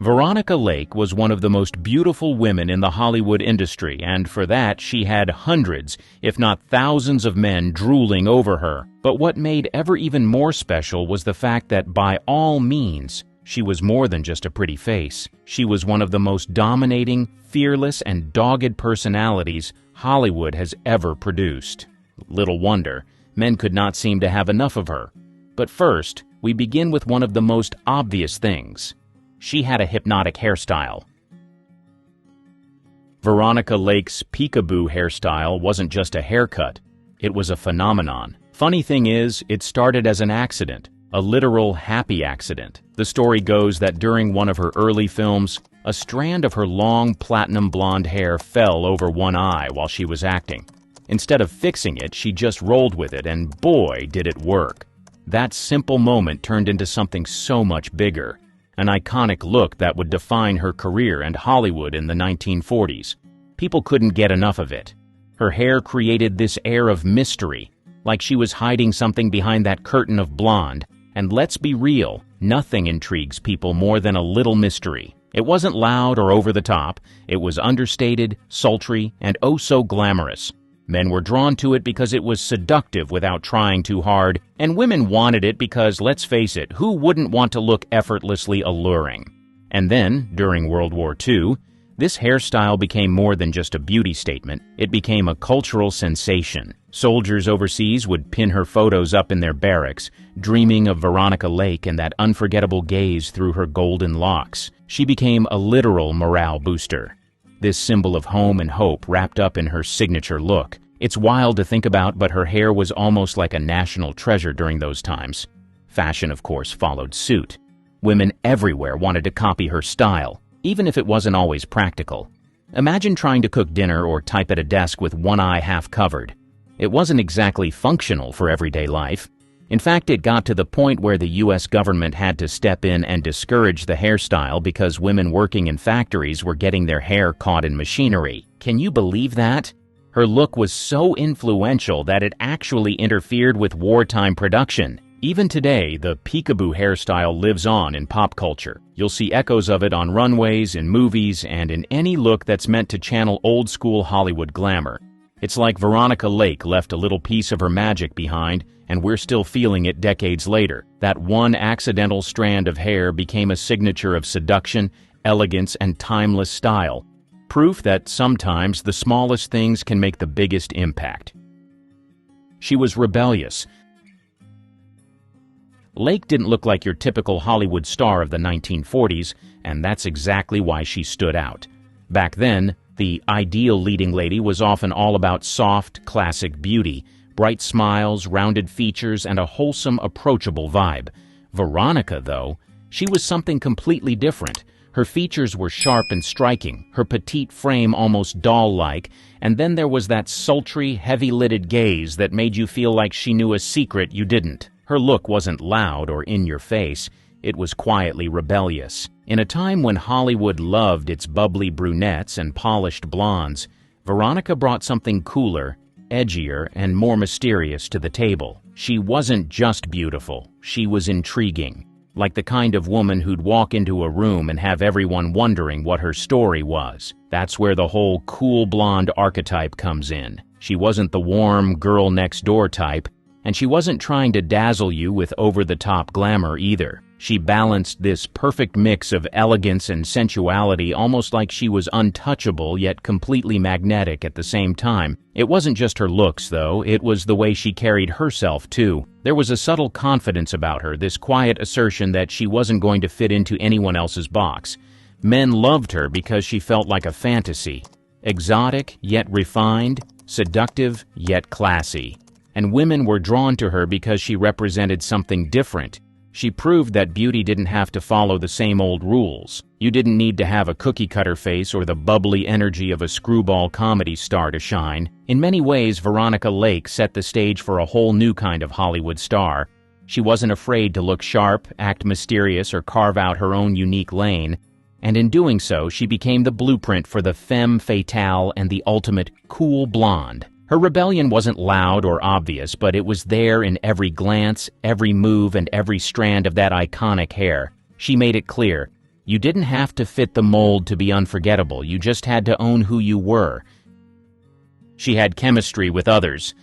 Veronica Lake was one of the most beautiful women in the Hollywood industry, and for that she had hundreds, if not thousands of men drooling over her. But what made ever even more special was the fact that by all means, she was more than just a pretty face. She was one of the most dominating, fearless, and dogged personalities Hollywood has ever produced. Little wonder, men could not seem to have enough of her. But first, we begin with one of the most obvious things. She had a hypnotic hairstyle. Veronica Lake's Peekaboo hairstyle wasn't just a haircut, it was a phenomenon. Funny thing is, it started as an accident, a literal happy accident. The story goes that during one of her early films, a strand of her long platinum blonde hair fell over one eye while she was acting. Instead of fixing it, she just rolled with it, and boy, did it work. That simple moment turned into something so much bigger. An iconic look that would define her career and Hollywood in the 1940s. People couldn't get enough of it. Her hair created this air of mystery, like she was hiding something behind that curtain of blonde. And let's be real, nothing intrigues people more than a little mystery. It wasn't loud or over the top. It was understated, sultry, and oh so glamorous. Men were drawn to it because it was seductive without trying too hard, and women wanted it because, let's face it, who wouldn't want to look effortlessly alluring? And then, during World War II, this hairstyle became more than just a beauty statement. It became a cultural sensation. Soldiers overseas would pin her photos up in their barracks, dreaming of Veronica Lake and that unforgettable gaze through her golden locks. She became a literal morale booster. This symbol of home and hope wrapped up in her signature look. It's wild to think about, but her hair was almost like a national treasure during those times. Fashion, of course, followed suit. Women everywhere wanted to copy her style, even if it wasn't always practical. Imagine trying to cook dinner or type at a desk with one eye half covered. It wasn't exactly functional for everyday life. In fact, it got to the point where the U.S. government had to step in and discourage the hairstyle because women working in factories were getting their hair caught in machinery. Can you believe that? Her look was so influential that it actually interfered with wartime production. Even today, the peekaboo hairstyle lives on in pop culture. You'll see echoes of it on runways, in movies, and in any look that's meant to channel old-school Hollywood glamour. It's like Veronica Lake left a little piece of her magic behind, and we're still feeling it decades later. That one accidental strand of hair became a signature of seduction, elegance, and timeless style. Proof that sometimes the smallest things can make the biggest impact. She was rebellious. Lake didn't look like your typical Hollywood star of the 1940s, and that's exactly why she stood out. Back then, the ideal leading lady was often all about soft, classic beauty, bright smiles, rounded features, and a wholesome, approachable vibe. Veronica, though, she was something completely different. Her features were sharp and striking, her petite frame almost doll-like, and then there was that sultry, heavy-lidded gaze that made you feel like she knew a secret you didn't. Her look wasn't loud or in your face. It was quietly rebellious. In a time when Hollywood loved its bubbly brunettes and polished blondes, Veronica brought something cooler, edgier, and more mysterious to the table. She wasn't just beautiful, she was intriguing, like the kind of woman who'd walk into a room and have everyone wondering what her story was. That's where the whole cool blonde archetype comes in. She wasn't the warm, girl-next-door type, and she wasn't trying to dazzle you with over-the-top glamour either. She balanced this perfect mix of elegance and sensuality almost like she was untouchable yet completely magnetic at the same time. It wasn't just her looks, though. It was the way she carried herself, too. There was a subtle confidence about her, this quiet assertion that she wasn't going to fit into anyone else's box. Men loved her because she felt like a fantasy. Exotic, yet refined. Seductive, yet classy. And women were drawn to her because she represented something different. She proved that beauty didn't have to follow the same old rules. You didn't need to have a cookie-cutter face or the bubbly energy of a screwball comedy star to shine. In many ways, Veronica Lake set the stage for a whole new kind of Hollywood star. She wasn't afraid to look sharp, act mysterious, or carve out her own unique lane. And in doing so, she became the blueprint for the femme fatale and the ultimate cool blonde. Her rebellion wasn't loud or obvious, but it was there in every glance, every move, and every strand of that iconic hair. She made it clear, You didn't have to fit the mold to be unforgettable, you just had to own who you were. She had chemistry with others.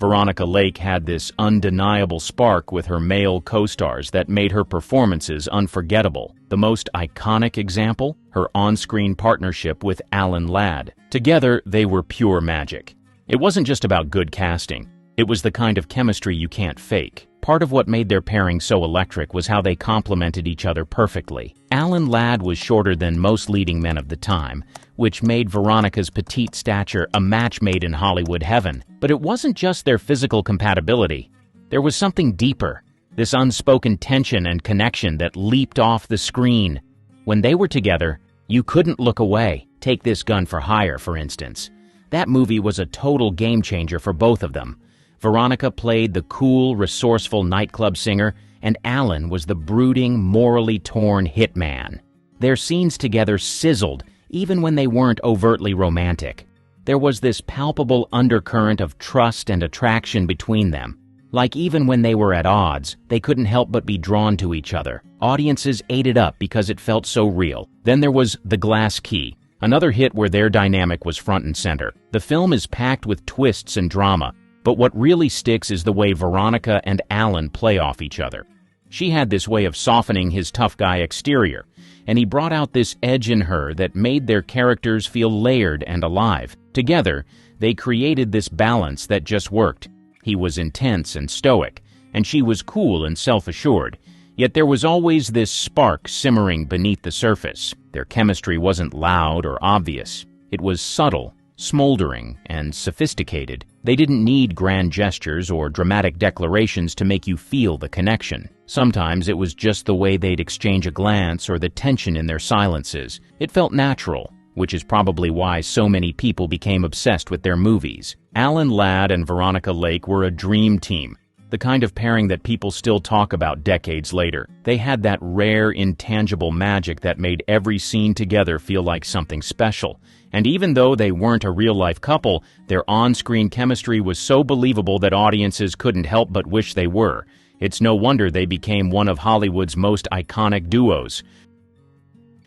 Veronica Lake had this undeniable spark with her male co-stars that made her performances unforgettable. The most iconic example? Her on-screen partnership with Alan Ladd. Together, they were pure magic. It wasn't just about good casting. It was the kind of chemistry you can't fake. Part of what made their pairing so electric was how they complemented each other perfectly. Alan Ladd was shorter than most leading men of the time, which made Veronica's petite stature a match made in Hollywood heaven. But it wasn't just their physical compatibility. There was something deeper, this unspoken tension and connection that leaped off the screen. When they were together, you couldn't look away. Take This Gun for Hire, for instance. That movie was a total game changer for both of them. Veronica played the cool, resourceful nightclub singer, and Alan was the brooding, morally torn hitman. Their scenes together sizzled, even when they weren't overtly romantic. There was this palpable undercurrent of trust and attraction between them. Like even when they were at odds, they couldn't help but be drawn to each other. Audiences ate it up because it felt so real. Then there was The Glass Key, another hit where their dynamic was front and center. The film is packed with twists and drama, but what really sticks is the way Veronica and Alan play off each other. She had this way of softening his tough guy exterior, and he brought out this edge in her that made their characters feel layered and alive. Together, they created this balance that just worked. He was intense and stoic, and she was cool and self-assured. Yet there was always this spark simmering beneath the surface. Their chemistry wasn't loud or obvious. It was subtle, smoldering, and sophisticated. They didn't need grand gestures or dramatic declarations to make you feel the connection. Sometimes it was just the way they'd exchange a glance or the tension in their silences. It felt natural, which is probably why so many people became obsessed with their movies. Alan Ladd and Veronica Lake were a dream team, the kind of pairing that people still talk about decades later. They had that rare, intangible magic that made every scene together feel like something special. And even though they weren't a real-life couple, their on-screen chemistry was so believable that audiences couldn't help but wish they were. It's no wonder they became one of Hollywood's most iconic duos.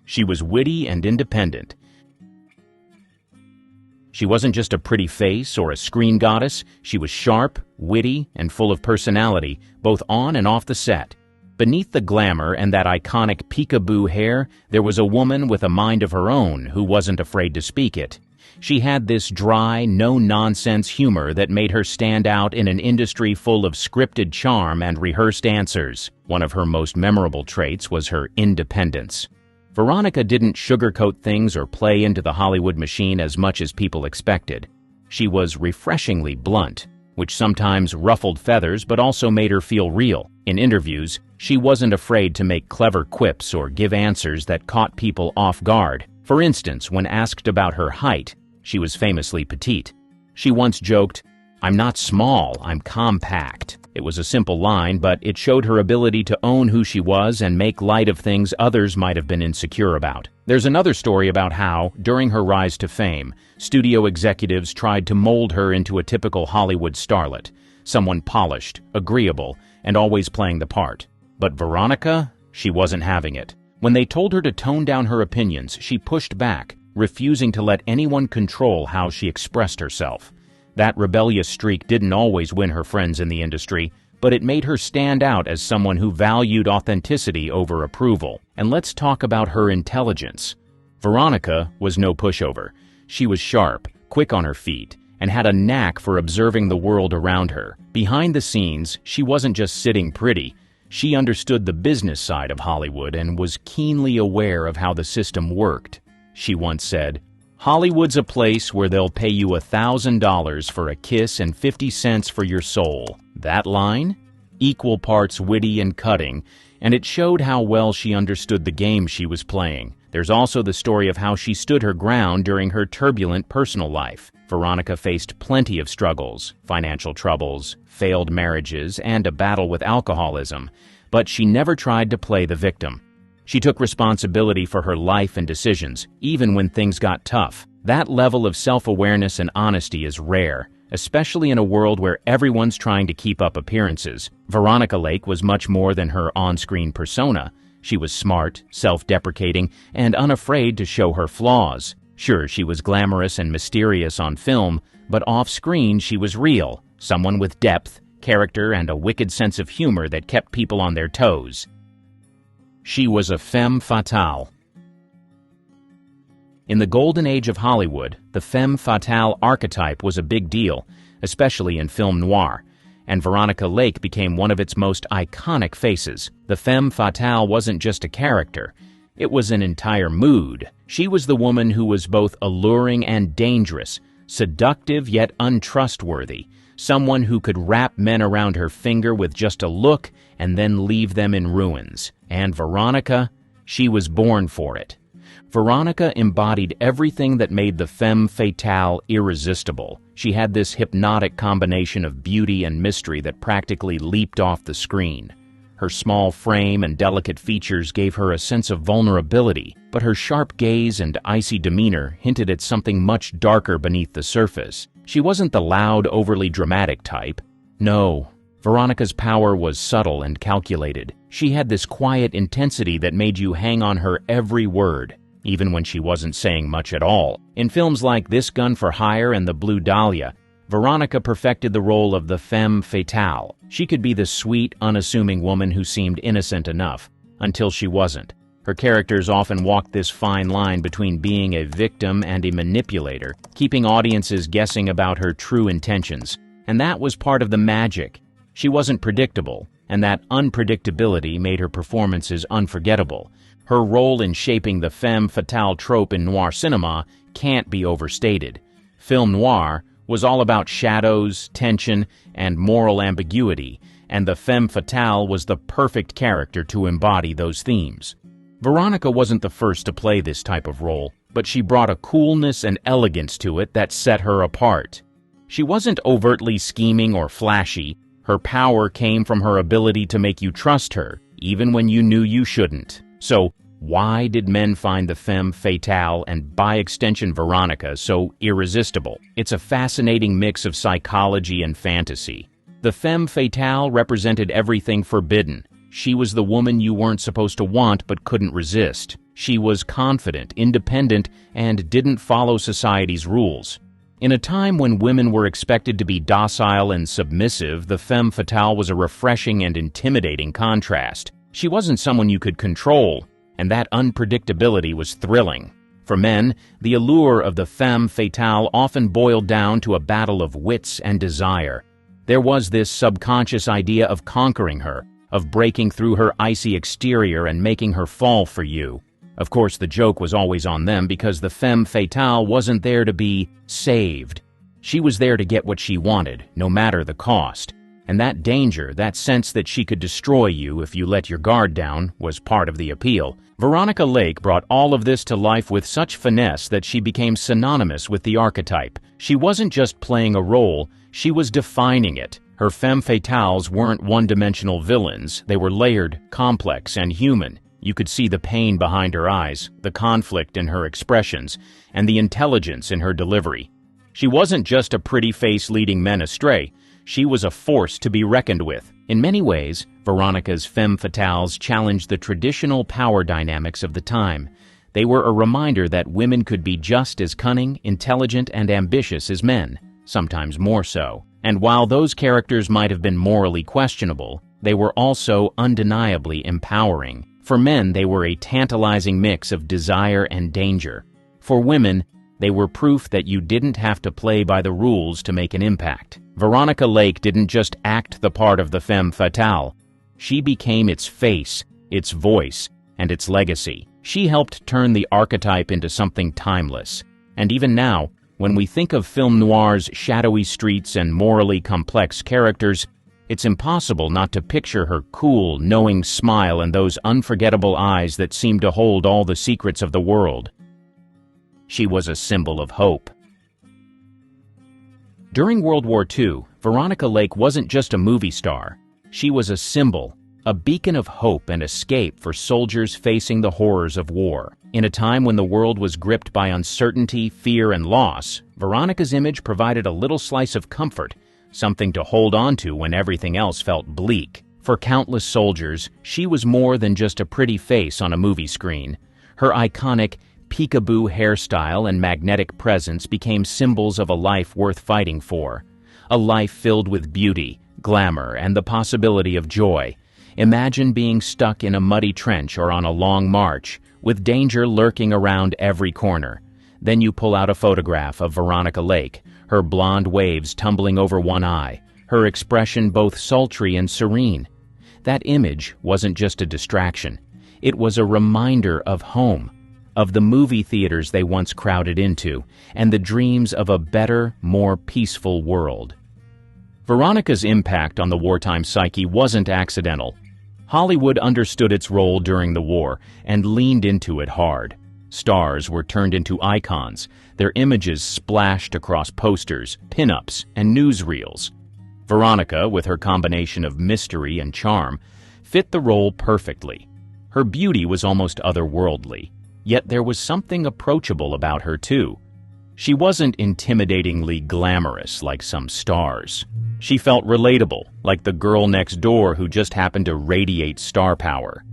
She was witty and independent. She wasn't just a pretty face or a screen goddess. She was sharp, witty, and full of personality, both on and off the set. Beneath the glamour and that iconic peekaboo hair, there was a woman with a mind of her own who wasn't afraid to speak it. She had this dry, no-nonsense humor that made her stand out in an industry full of scripted charm and rehearsed answers. One of her most memorable traits was her independence. Veronica didn't sugarcoat things or play into the Hollywood machine as much as people expected. She was refreshingly blunt, which sometimes ruffled feathers but also made her feel real. In interviews, she wasn't afraid to make clever quips or give answers that caught people off guard. For instance, when asked about her height, she was famously petite. She once joked, "I'm not small, I'm compact." It was a simple line, but it showed her ability to own who she was and make light of things others might have been insecure about. There's another story about how, during her rise to fame, studio executives tried to mold her into a typical Hollywood starlet, someone polished, agreeable, and always playing the part. But Veronica, she wasn't having it. When they told her to tone down her opinions, she pushed back, refusing to let anyone control how she expressed herself. That rebellious streak didn't always win her friends in the industry, but it made her stand out as someone who valued authenticity over approval. And let's talk about her intelligence. Veronica was no pushover. She was sharp, quick on her feet, and had a knack for observing the world around her. Behind the scenes, she wasn't just sitting pretty. She understood the business side of Hollywood and was keenly aware of how the system worked. She once said, "Hollywood's a place where they'll pay you $1,000 for a kiss and 50 cents for your soul." That line? Equal parts witty and cutting, and it showed how well she understood the game she was playing. There's also the story of how she stood her ground during her turbulent personal life. Veronica faced plenty of struggles, financial troubles, failed marriages, and a battle with alcoholism, but she never tried to play the victim. She took responsibility for her life and decisions, even when things got tough. That level of self-awareness and honesty is rare, especially in a world where everyone's trying to keep up appearances. Veronica Lake was much more than her on-screen persona. She was smart, self-deprecating, and unafraid to show her flaws. Sure, she was glamorous and mysterious on film, but off-screen she was real, someone with depth, character, and a wicked sense of humor that kept people on their toes. She was a femme fatale. In the golden age of Hollywood, the femme fatale archetype was a big deal, especially in film noir, and Veronica Lake became one of its most iconic faces. The femme fatale wasn't just a character, it was an entire mood. She was the woman who was both alluring and dangerous, seductive yet untrustworthy, someone who could wrap men around her finger with just a look and then leave them in ruins. And Veronica, she was born for it. Veronica embodied everything that made the femme fatale irresistible. She had this hypnotic combination of beauty and mystery that practically leaped off the screen. Her small frame and delicate features gave her a sense of vulnerability, but her sharp gaze and icy demeanor hinted at something much darker beneath the surface. She wasn't the loud, overly dramatic type. No, Veronica's power was subtle and calculated. She had this quiet intensity that made you hang on her every word, even when she wasn't saying much at all. In films like This Gun for Hire and The Blue Dahlia, Veronica perfected the role of the femme fatale. She could be the sweet, unassuming woman who seemed innocent enough, until she wasn't. Her characters often walked this fine line between being a victim and a manipulator, keeping audiences guessing about her true intentions. And that was part of the magic. She wasn't predictable, and that unpredictability made her performances unforgettable. Her role in shaping the femme fatale trope in noir cinema can't be overstated. Film noir was all about shadows, tension, and moral ambiguity, and the femme fatale was the perfect character to embody those themes. Veronica wasn't the first to play this type of role, but she brought a coolness and elegance to it that set her apart. She wasn't overtly scheming or flashy. Her power came from her ability to make you trust her, even when you knew you shouldn't. So, why did men find the femme fatale and, by extension, Veronica so irresistible? It's a fascinating mix of psychology and fantasy. The femme fatale represented everything forbidden. She was the woman you weren't supposed to want but couldn't resist. She was confident, independent, and didn't follow society's rules. In a time when women were expected to be docile and submissive, the femme fatale was a refreshing and intimidating contrast. She wasn't someone you could control, and that unpredictability was thrilling. For men, the allure of the femme fatale often boiled down to a battle of wits and desire. There was this subconscious idea of conquering her, of breaking through her icy exterior and making her fall for you. Of course, the joke was always on them because the femme fatale wasn't there to be saved. She was there to get what she wanted, no matter the cost. And that danger, that sense that she could destroy you if you let your guard down, was part of the appeal. Veronica Lake brought all of this to life with such finesse that she became synonymous with the archetype. She wasn't just playing a role, she was defining it. Her femme fatales weren't one-dimensional villains. They were layered, complex, and human. You could see the pain behind her eyes, the conflict in her expressions, and the intelligence in her delivery. She wasn't just a pretty face leading men astray. She was a force to be reckoned with. In many ways, Veronica's femme fatales challenged the traditional power dynamics of the time. They were a reminder that women could be just as cunning, intelligent, and ambitious as men, sometimes more so. And while those characters might have been morally questionable, they were also undeniably empowering. For men, they were a tantalizing mix of desire and danger. For women, they were proof that you didn't have to play by the rules to make an impact. Veronica Lake didn't just act the part of the femme fatale. She became its face, its voice, and its legacy. She helped turn the archetype into something timeless. And even now, when we think of film noir's shadowy streets and morally complex characters, it's impossible not to picture her cool, knowing smile and those unforgettable eyes that seem to hold all the secrets of the world. She was a symbol of hope. During World War II, Veronica Lake wasn't just a movie star. She was a symbol, a beacon of hope and escape for soldiers facing the horrors of war. In a time when the world was gripped by uncertainty, fear, and loss, Veronica's image provided a little slice of comfort, something to hold on to when everything else felt bleak. For countless soldiers, she was more than just a pretty face on a movie screen. Her iconic Peekaboo hairstyle and magnetic presence became symbols of a life worth fighting for. A life filled with beauty, glamour, and the possibility of joy. Imagine being stuck in a muddy trench or on a long march, with danger lurking around every corner. Then you pull out a photograph of Veronica Lake, her blonde waves tumbling over one eye, her expression both sultry and serene. That image wasn't just a distraction. It was a reminder of home, of the movie theaters they once crowded into, and the dreams of a better, more peaceful world. Veronica's impact on the wartime psyche wasn't accidental. Hollywood understood its role during the war and leaned into it hard. Stars were turned into icons, their images splashed across posters, pin-ups, and newsreels. Veronica, with her combination of mystery and charm, fit the role perfectly. Her beauty was almost otherworldly, yet there was something approachable about her too. She wasn't intimidatingly glamorous like some stars. She felt relatable, like the girl next door who just happened to radiate star power.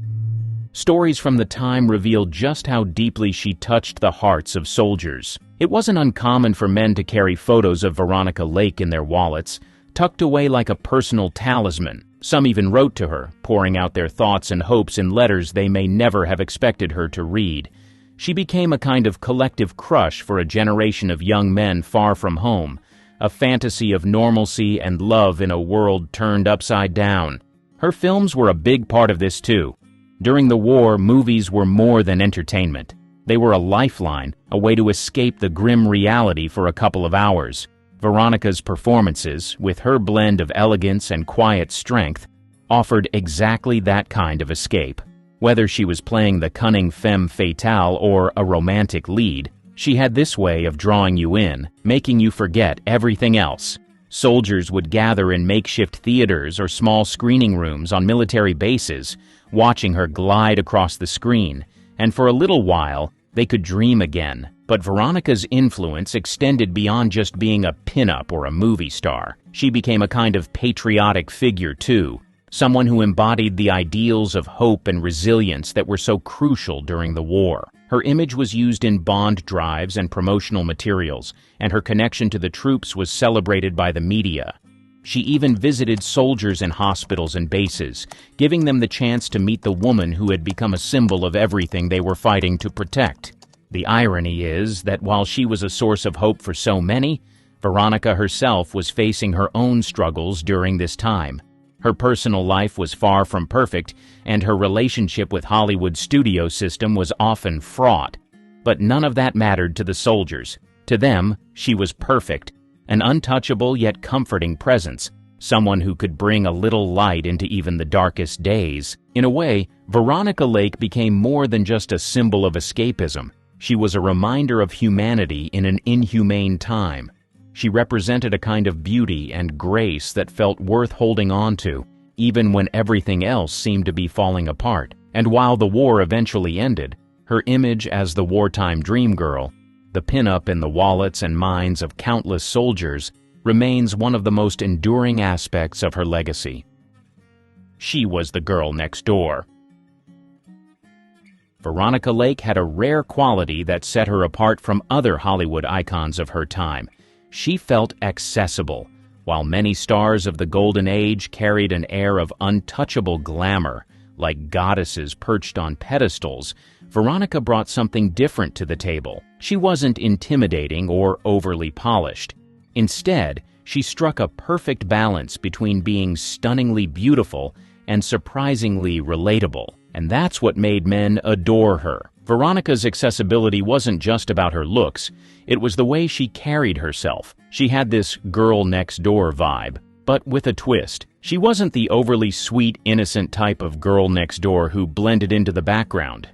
Stories from the time revealed just how deeply she touched the hearts of soldiers. It wasn't uncommon for men to carry photos of Veronica Lake in their wallets, tucked away like a personal talisman. Some even wrote to her, pouring out their thoughts and hopes in letters they may never have expected her to read. She became a kind of collective crush for a generation of young men far from home, a fantasy of normalcy and love in a world turned upside down. Her films were a big part of this too. During the war, movies were more than entertainment. They were a lifeline, a way to escape the grim reality for a couple of hours. Veronica's performances, with her blend of elegance and quiet strength, offered exactly that kind of escape. Whether she was playing the cunning femme fatale or a romantic lead, she had this way of drawing you in, making you forget everything else. Soldiers would gather in makeshift theaters or small screening rooms on military bases, watching her glide across the screen, and for a little while, they could dream again. But Veronica's influence extended beyond just being a pin-up or a movie star. She became a kind of patriotic figure, too, someone who embodied the ideals of hope and resilience that were so crucial during the war. Her image was used in bond drives and promotional materials, and her connection to the troops was celebrated by the media. She even visited soldiers in hospitals and bases, giving them the chance to meet the woman who had become a symbol of everything they were fighting to protect. The irony is that while she was a source of hope for so many, Veronica herself was facing her own struggles during this time. Her personal life was far from perfect, and her relationship with Hollywood's studio system was often fraught. But none of that mattered to the soldiers. To them, she was perfect, an untouchable yet comforting presence, someone who could bring a little light into even the darkest days. In a way, Veronica Lake became more than just a symbol of escapism. She was a reminder of humanity in an inhumane time. She represented a kind of beauty and grace that felt worth holding on to, even when everything else seemed to be falling apart. And while the war eventually ended, her image as the wartime dream girl, the pin-up in the wallets and minds of countless soldiers, remains one of the most enduring aspects of her legacy. She was the girl next door. Veronica Lake had a rare quality that set her apart from other Hollywood icons of her time. She felt accessible. While many stars of the Golden Age carried an air of untouchable glamour, like goddesses perched on pedestals, Veronica brought something different to the table. She wasn't intimidating or overly polished. Instead, she struck a perfect balance between being stunningly beautiful and surprisingly relatable. And that's what made men adore her. Veronica's accessibility wasn't just about her looks, it was the way she carried herself. She had this girl-next-door vibe, but with a twist. She wasn't the overly sweet, innocent type of girl next door who blended into the background.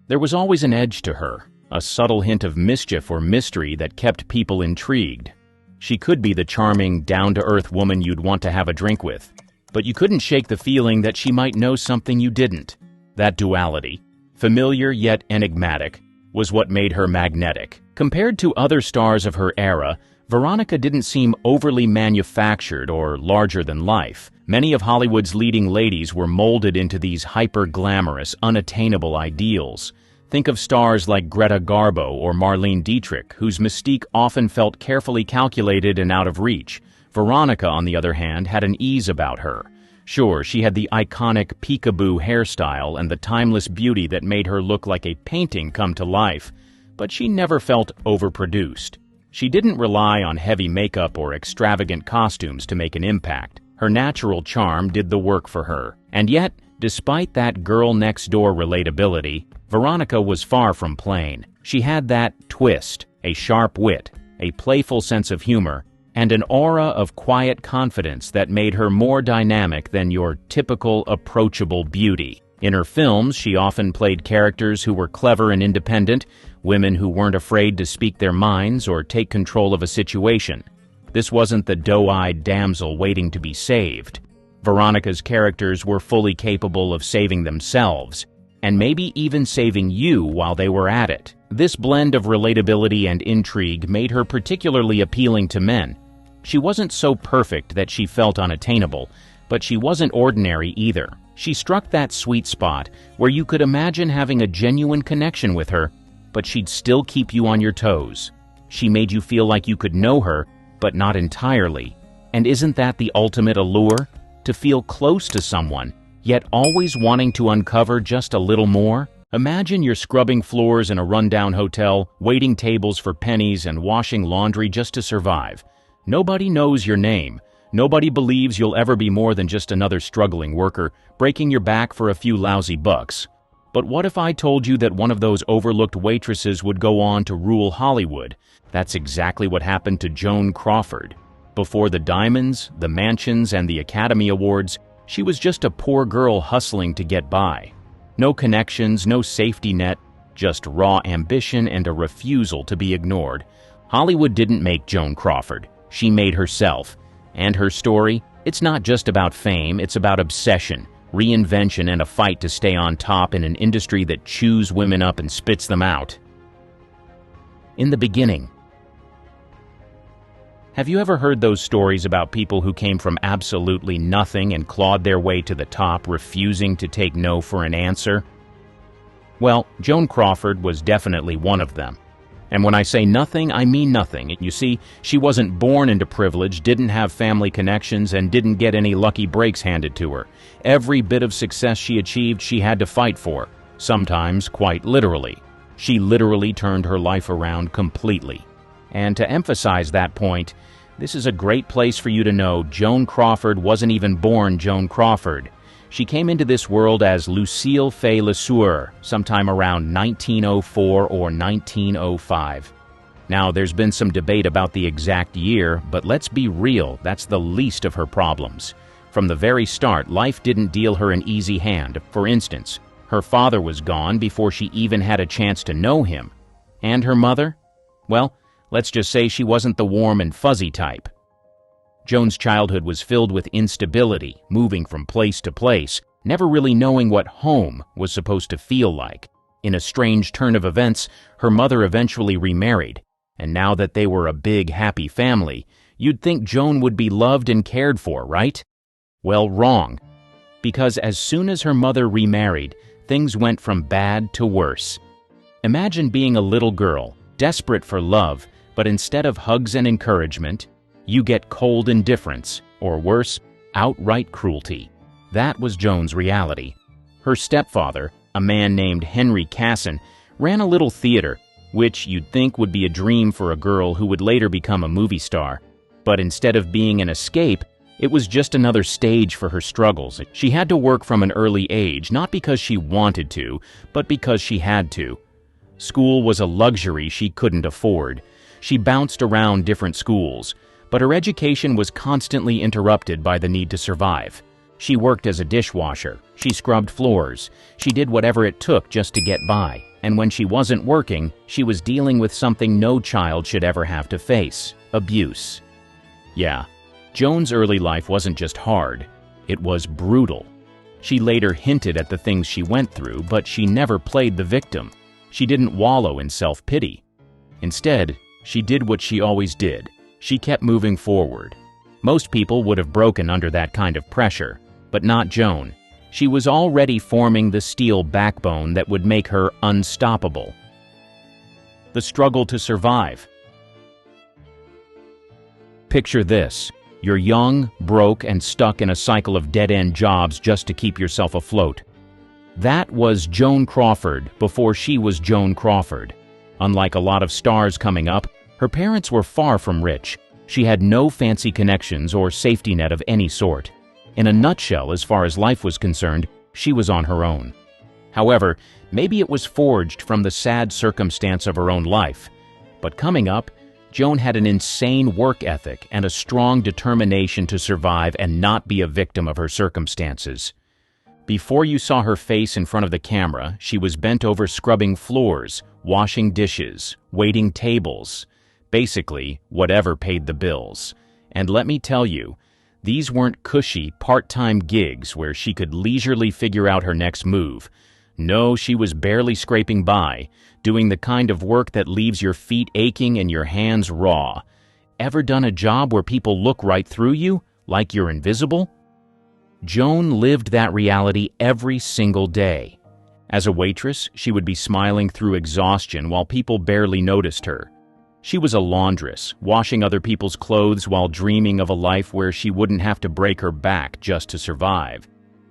There was always an edge to her, a subtle hint of mischief or mystery that kept people intrigued. She could be the charming, down-to-earth woman you'd want to have a drink with, but you couldn't shake the feeling that she might know something you didn't. That duality, familiar yet enigmatic, was what made her magnetic. Compared to other stars of her era, Veronica didn't seem overly manufactured or larger than life. Many of Hollywood's leading ladies were molded into these hyper-glamorous, unattainable ideals. Think of stars like Greta Garbo or Marlene Dietrich, whose mystique often felt carefully calculated and out of reach. Veronica, on the other hand, had an ease about her. Sure, she had the iconic Peekaboo hairstyle and the timeless beauty that made her look like a painting come to life, but she never felt overproduced. She didn't rely on heavy makeup or extravagant costumes to make an impact. Her natural charm did the work for her. And yet, despite that girl-next-door relatability, Veronica was far from plain. She had that twist, a sharp wit, a playful sense of humor, and an aura of quiet confidence that made her more dynamic than your typical approachable beauty. In her films, she often played characters who were clever and independent, women who weren't afraid to speak their minds or take control of a situation. This wasn't the doe-eyed damsel waiting to be saved. Veronica's characters were fully capable of saving themselves, and maybe even saving you while they were at it. This blend of relatability and intrigue made her particularly appealing to men. She wasn't so perfect that she felt unattainable, but she wasn't ordinary either. She struck that sweet spot where you could imagine having a genuine connection with her, but she'd still keep you on your toes. She made you feel like you could know her, but not entirely. And isn't that the ultimate allure? To feel close to someone, yet always wanting to uncover just a little more? Imagine you're scrubbing floors in a rundown hotel, waiting tables for pennies, and washing laundry just to survive. Nobody knows your name. Nobody believes you'll ever be more than just another struggling worker, breaking your back for a few lousy bucks. But what if I told you that one of those overlooked waitresses would go on to rule Hollywood? That's exactly what happened to Joan Crawford. Before the diamonds, the mansions, and the Academy Awards, she was just a poor girl hustling to get by. No connections, no safety net, just raw ambition and a refusal to be ignored. Hollywood didn't make Joan Crawford. She made herself. And her story? It's not just about fame, it's about obsession, reinvention, and a fight to stay on top in an industry that chews women up and spits them out. In the beginning. Have you ever heard those stories about people who came from absolutely nothing and clawed their way to the top, refusing to take no for an answer? Well, Joan Crawford was definitely one of them. And when I say nothing, I mean nothing. You see, she wasn't born into privilege, didn't have family connections, and didn't get any lucky breaks handed to her. Every bit of success she achieved, she had to fight for, sometimes quite literally. She literally turned her life around completely. And to emphasize that point, this is a great place for you to know Joan Crawford wasn't even born Joan Crawford. She came into this world as Lucille Fay Lesueur sometime around 1904 or 1905. Now, there's been some debate about the exact year, but let's be real, that's the least of her problems. From the very start, life didn't deal her an easy hand. For instance, her father was gone before she even had a chance to know him. And her mother? Well, let's just say she wasn't the warm and fuzzy type. Joan's childhood was filled with instability, moving from place to place, never really knowing what home was supposed to feel like. In a strange turn of events, her mother eventually remarried, and now that they were a big, happy family, you'd think Joan would be loved and cared for, right? Well, wrong. Because as soon as her mother remarried, things went from bad to worse. Imagine being a little girl, desperate for love, but instead of hugs and encouragement, you get cold indifference, or worse, outright cruelty. That was Joan's reality. Her stepfather, a man named Henry Casson, ran a little theater, which you'd think would be a dream for a girl who would later become a movie star. But instead of being an escape, it was just another stage for her struggles. She had to work from an early age, not because she wanted to, but because she had to. School was a luxury she couldn't afford. She bounced around different schools, but her education was constantly interrupted by the need to survive. She worked as a dishwasher, she scrubbed floors, she did whatever it took just to get by, and when she wasn't working, she was dealing with something no child should ever have to face: abuse. Yeah, Joan's early life wasn't just hard, it was brutal. She later hinted at the things she went through, but she never played the victim. She didn't wallow in self-pity. Instead, she did what she always did. She kept moving forward. Most people would have broken under that kind of pressure, but not Joan. She was already forming the steel backbone that would make her unstoppable. The struggle to survive. Picture this. You're young, broke, and stuck in a cycle of dead-end jobs just to keep yourself afloat. That was Joan Crawford before she was Joan Crawford. Unlike a lot of stars coming up, her parents were far from rich. She had no fancy connections or safety net of any sort. In a nutshell, as far as life was concerned, she was on her own. However, maybe it was forged from the sad circumstance of her own life. But coming up, Joan had an insane work ethic and a strong determination to survive and not be a victim of her circumstances. Before you saw her face in front of the camera, she was bent over scrubbing floors, washing dishes, waiting tables, basically whatever paid the bills. And let me tell you, these weren't cushy part-time gigs where she could leisurely figure out her next move. No, she was barely scraping by, doing the kind of work that leaves your feet aching and your hands raw. Ever done a job where people look right through you, like you're invisible? Joan lived that reality every single day. As a waitress, she would be smiling through exhaustion while people barely noticed her. She was a laundress, washing other people's clothes while dreaming of a life where she wouldn't have to break her back just to survive.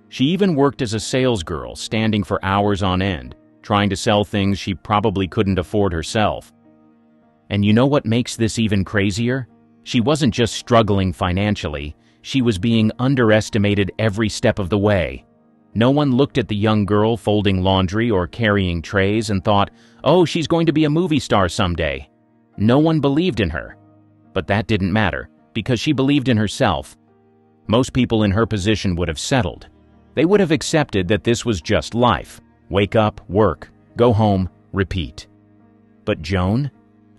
She even worked as a salesgirl, standing for hours on end, trying to sell things she probably couldn't afford herself. And you know what makes this even crazier? She wasn't just struggling financially, she was being underestimated every step of the way. No one looked at the young girl folding laundry or carrying trays and thought, "Oh, she's going to be a movie star someday." No one believed in her. But that didn't matter, because she believed in herself. Most people in her position would have settled. They would have accepted that this was just life. Wake up, work, go home, repeat. But Joan?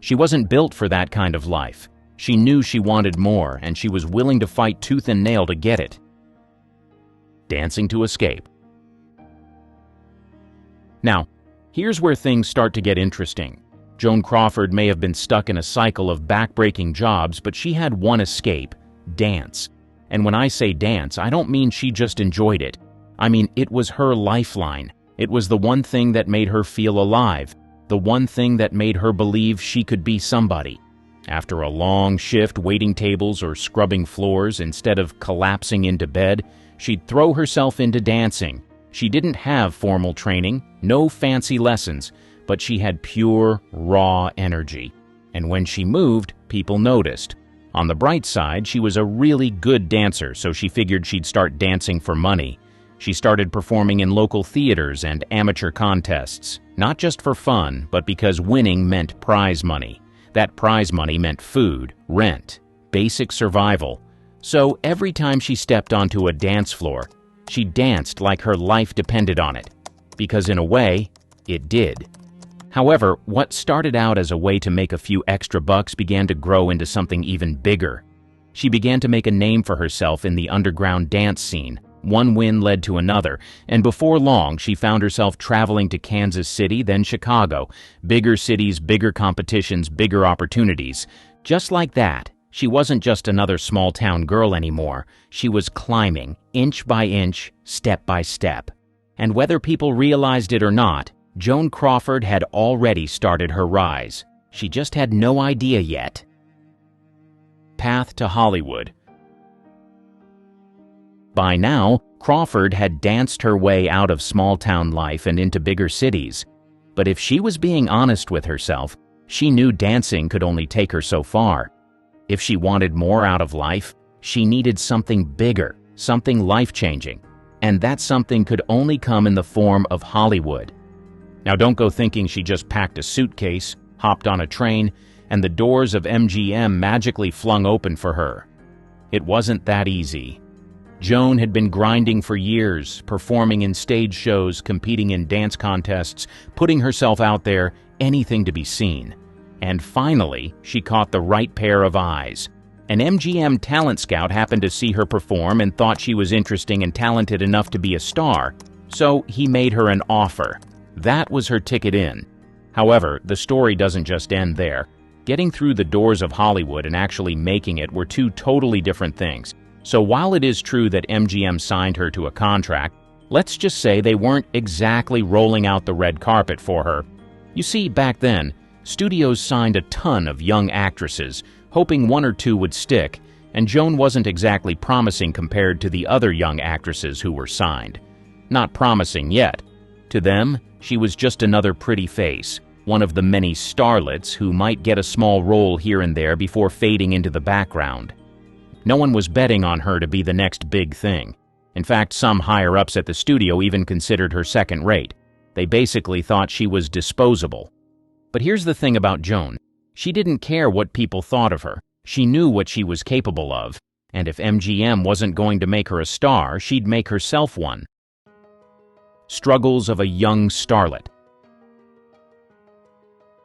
She wasn't built for that kind of life. She knew she wanted more, and she was willing to fight tooth and nail to get it. Dancing to escape. Now, here's where things start to get interesting. Joan Crawford may have been stuck in a cycle of back-breaking jobs, but she had one escape: dance. And when I say dance, I don't mean she just enjoyed it. I mean, it was her lifeline. It was the one thing that made her feel alive, the one thing that made her believe she could be somebody. After a long shift waiting tables or scrubbing floors, instead of collapsing into bed, she'd throw herself into dancing. She didn't have formal training, no fancy lessons, but she had pure, raw energy. And when she moved, people noticed. On the bright side, she was a really good dancer, so she figured she'd start dancing for money. She started performing in local theaters and amateur contests, not just for fun, but because winning meant prize money. That prize money meant food, rent, basic survival. So every time she stepped onto a dance floor, she danced like her life depended on it. Because in a way, it did. However, what started out as a way to make a few extra bucks began to grow into something even bigger. She began to make a name for herself in the underground dance scene. One win led to another, and before long she found herself traveling to Kansas City, then Chicago. Bigger cities, bigger competitions, bigger opportunities. Just like that, she wasn't just another small-town girl anymore. She was climbing, inch by inch, step by step. And whether people realized it or not, Joan Crawford had already started her rise. She just had no idea yet. Path to Hollywood. By now, Crawford had danced her way out of small-town life and into bigger cities. But if she was being honest with herself, she knew dancing could only take her so far. If she wanted more out of life, she needed something bigger, something life-changing. And that something could only come in the form of Hollywood. Now don't go thinking she just packed a suitcase, hopped on a train, and the doors of MGM magically flung open for her. It wasn't that easy. Joan had been grinding for years, performing in stage shows, competing in dance contests, putting herself out there, anything to be seen. And finally, she caught the right pair of eyes. An MGM talent scout happened to see her perform and thought she was interesting and talented enough to be a star, so he made her an offer. That was her ticket in. However, the story doesn't just end there. Getting through the doors of Hollywood and actually making it were two totally different things. So while it is true that MGM signed her to a contract, let's just say they weren't exactly rolling out the red carpet for her. You see, back then, studios signed a ton of young actresses, hoping one or two would stick, and Joan wasn't exactly promising compared to the other young actresses who were signed. Not promising yet. To them, she was just another pretty face, one of the many starlets who might get a small role here and there before fading into the background. No one was betting on her to be the next big thing. In fact, some higher-ups at the studio even considered her second-rate. They basically thought she was disposable. But here's the thing about Joan. She didn't care what people thought of her. She knew what she was capable of, and if MGM wasn't going to make her a star, she'd make herself one. Struggles of a young starlet.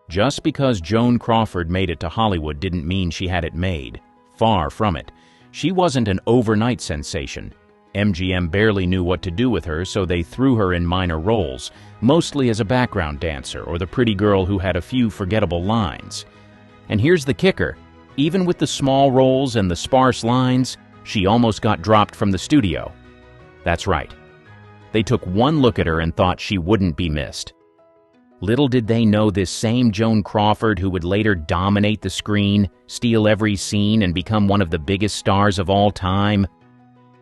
Just because Joan Crawford made it to Hollywood didn't mean she had it made. Far from it. She wasn't an overnight sensation. MGM barely knew what to do with her, so they threw her in minor roles, mostly as a background dancer or the pretty girl who had a few forgettable lines. And here's the kicker. Even with the small roles and the sparse lines, she almost got dropped from the studio. That's right. They took one look at her and thought she wouldn't be missed. Little did they know this same Joan Crawford, who would later dominate the screen, steal every scene, and become one of the biggest stars of all time.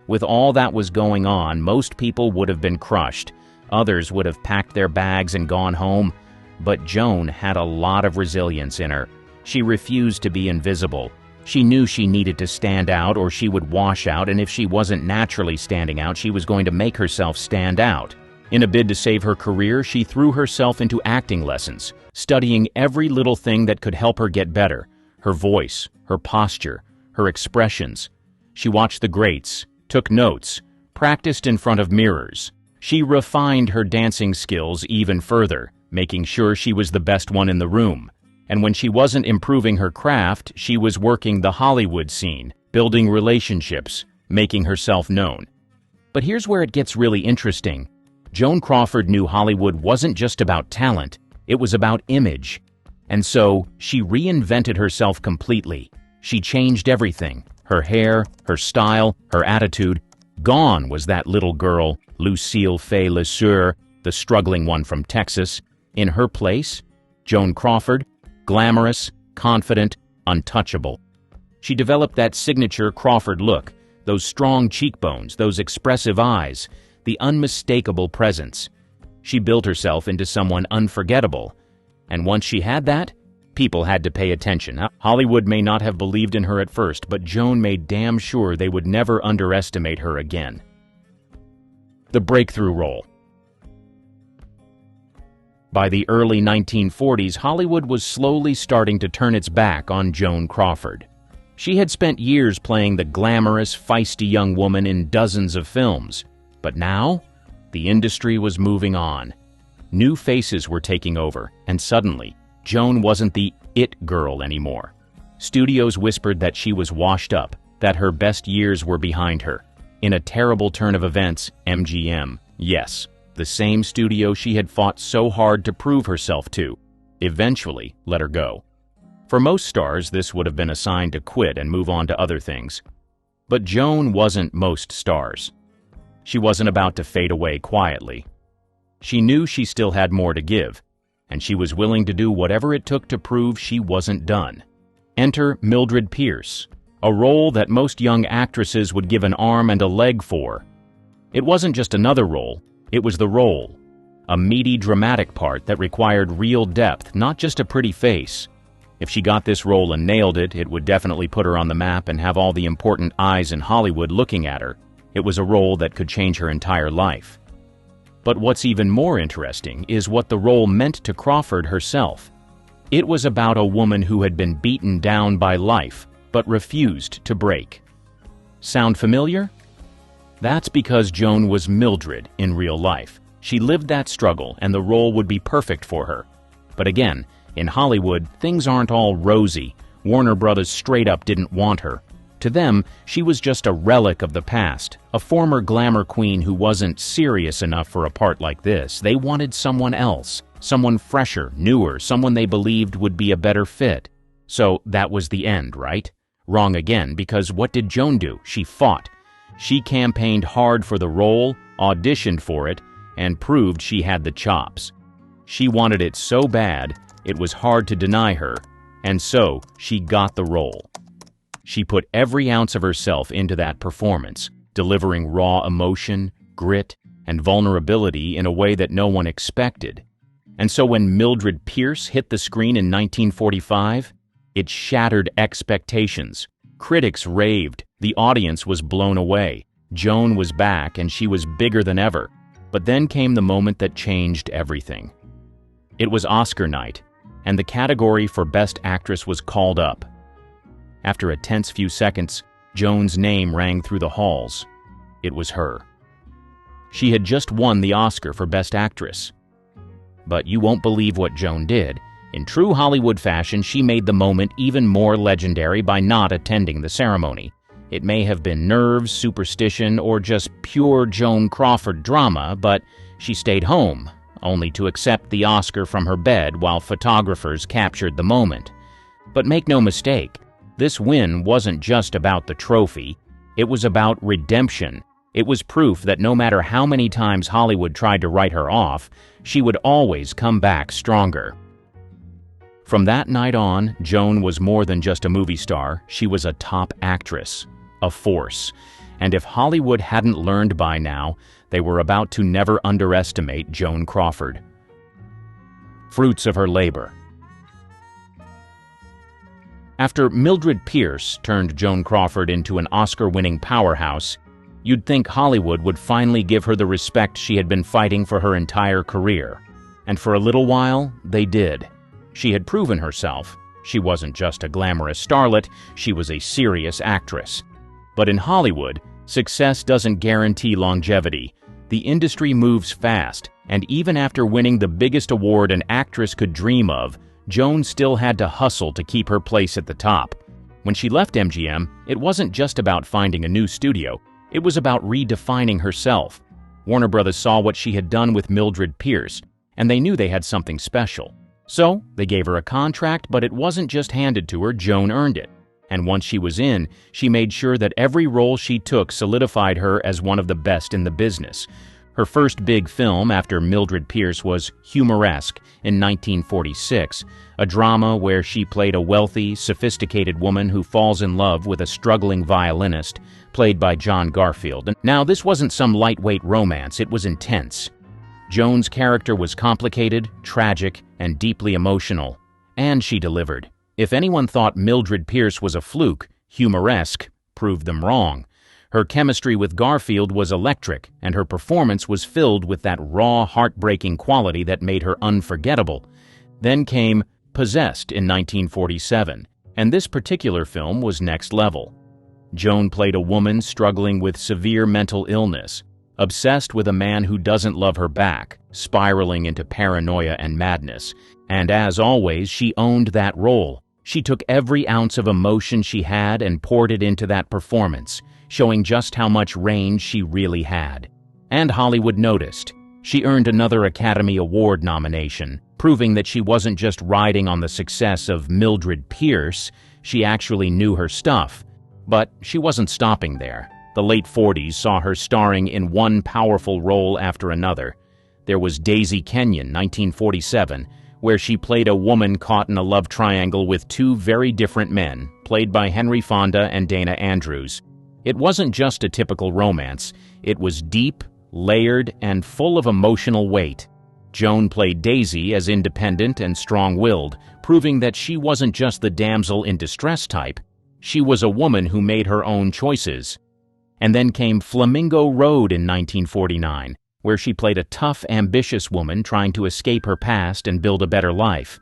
With all that was going on, most people would have been crushed. Others would have packed their bags and gone home. But Joan had a lot of resilience in her. She refused to be invisible. She knew she needed to stand out or she would wash out, and if she wasn't naturally standing out, she was going to make herself stand out. In a bid to save her career, she threw herself into acting lessons, studying every little thing that could help her get better. Her voice, her posture, her expressions. She watched the greats, took notes, practiced in front of mirrors. She refined her dancing skills even further, making sure she was the best one in the room. And when she wasn't improving her craft, she was working the Hollywood scene, building relationships, making herself known. But here's where it gets really interesting. Joan Crawford knew Hollywood wasn't just about talent, it was about image. And so, she reinvented herself completely. She changed everything. Her hair, her style, her attitude. Gone was that little girl, Lucille Fay LeSueur, the struggling one from Texas. In her place, Joan Crawford, glamorous, confident, untouchable. She developed that signature Crawford look, those strong cheekbones, those expressive eyes, the unmistakable presence. She built herself into someone unforgettable. And once she had that, people had to pay attention. Hollywood may not have believed in her at first, but Joan made damn sure they would never underestimate her again. The breakthrough role. By the early 1940s, Hollywood was slowly starting to turn its back on Joan Crawford. She had spent years playing the glamorous, feisty young woman in dozens of films. But now, the industry was moving on. New faces were taking over, and suddenly, Joan wasn't the it girl anymore. Studios whispered that she was washed up, that her best years were behind her. In a terrible turn of events, MGM, yes, the same studio she had fought so hard to prove herself to, eventually let her go. For most stars, this would have been a sign to quit and move on to other things. But Joan wasn't most stars. She wasn't about to fade away quietly. She knew she still had more to give, and she was willing to do whatever it took to prove she wasn't done. Enter Mildred Pierce, a role that most young actresses would give an arm and a leg for. It wasn't just another role, it was the role. A meaty, dramatic part that required real depth, not just a pretty face. If she got this role and nailed it, it would definitely put her on the map and have all the important eyes in Hollywood looking at her. It was a role that could change her entire life. But what's even more interesting is what the role meant to Crawford herself. It was about a woman who had been beaten down by life, but refused to break. Sound familiar? That's because Joan was Mildred in real life. She lived that struggle, and the role would be perfect for her. But again, in Hollywood, things aren't all rosy. Warner Brothers straight up didn't want her. To them, she was just a relic of the past, a former glamour queen who wasn't serious enough for a part like this. They wanted someone else, someone fresher, newer, someone they believed would be a better fit. So that was the end, right? Wrong again, because what did Joan do? She fought. She campaigned hard for the role, auditioned for it, and proved she had the chops. She wanted it so bad, it was hard to deny her, and so she got the role. She put every ounce of herself into that performance, delivering raw emotion, grit, and vulnerability in a way that no one expected. And so when Mildred Pierce hit the screen in 1945, it shattered expectations. Critics raved. The audience was blown away. Joan was back, and she was bigger than ever. But then came the moment that changed everything. It was Oscar night, and the category for Best Actress was called up. After a tense few seconds, Joan's name rang through the halls. It was her. She had just won the Oscar for Best Actress. But you won't believe what Joan did. In true Hollywood fashion, she made the moment even more legendary by not attending the ceremony. It may have been nerves, superstition, or just pure Joan Crawford drama, but she stayed home, only to accept the Oscar from her bed while photographers captured the moment. But make no mistake, this win wasn't just about the trophy. It was about redemption. It was proof that no matter how many times Hollywood tried to write her off, she would always come back stronger. From that night on, Joan was more than just a movie star. She was a top actress, a force. And if Hollywood hadn't learned by now, they were about to never underestimate Joan Crawford. Fruits of her labor. After Mildred Pierce turned Joan Crawford into an Oscar-winning powerhouse, you'd think Hollywood would finally give her the respect she had been fighting for her entire career. And for a little while, they did. She had proven herself. She wasn't just a glamorous starlet, she was a serious actress. But in Hollywood, success doesn't guarantee longevity. The industry moves fast, and even after winning the biggest award an actress could dream of, Joan still had to hustle to keep her place at the top. When she left MGM, it wasn't just about finding a new studio. It was about redefining herself. Warner Brothers saw what she had done with Mildred Pierce, and they knew they had something special. So, they gave her a contract, but it wasn't just handed to her, Joan earned it. And once she was in, she made sure that every role she took solidified her as one of the best in the business. Her first big film after Mildred Pierce was Humoresque in 1946, a drama where she played a wealthy, sophisticated woman who falls in love with a struggling violinist, played by John Garfield. Now, this wasn't some lightweight romance, it was intense. Joan's character was complicated, tragic, and deeply emotional. And she delivered. If anyone thought Mildred Pierce was a fluke, Humoresque proved them wrong. Her chemistry with Garfield was electric, and her performance was filled with that raw, heartbreaking quality that made her unforgettable. Then came Possessed in 1947, and this particular film was next level. Joan played a woman struggling with severe mental illness, obsessed with a man who doesn't love her back, spiraling into paranoia and madness. And as always, she owned that role. She took every ounce of emotion she had and poured it into that performance, showing just how much range she really had. And Hollywood noticed. She earned another Academy Award nomination, proving that she wasn't just riding on the success of Mildred Pierce, she actually knew her stuff. But she wasn't stopping there. The late 40s saw her starring in one powerful role after another. There was Daisy Kenyon, 1947, where she played a woman caught in a love triangle with two very different men, played by Henry Fonda and Dana Andrews. It wasn't just a typical romance. It was deep, layered, and full of emotional weight. Joan played Daisy as independent and strong-willed, proving that she wasn't just the damsel in distress type. She was a woman who made her own choices. And then came Flamingo Road in 1949, where she played a tough, ambitious woman trying to escape her past and build a better life.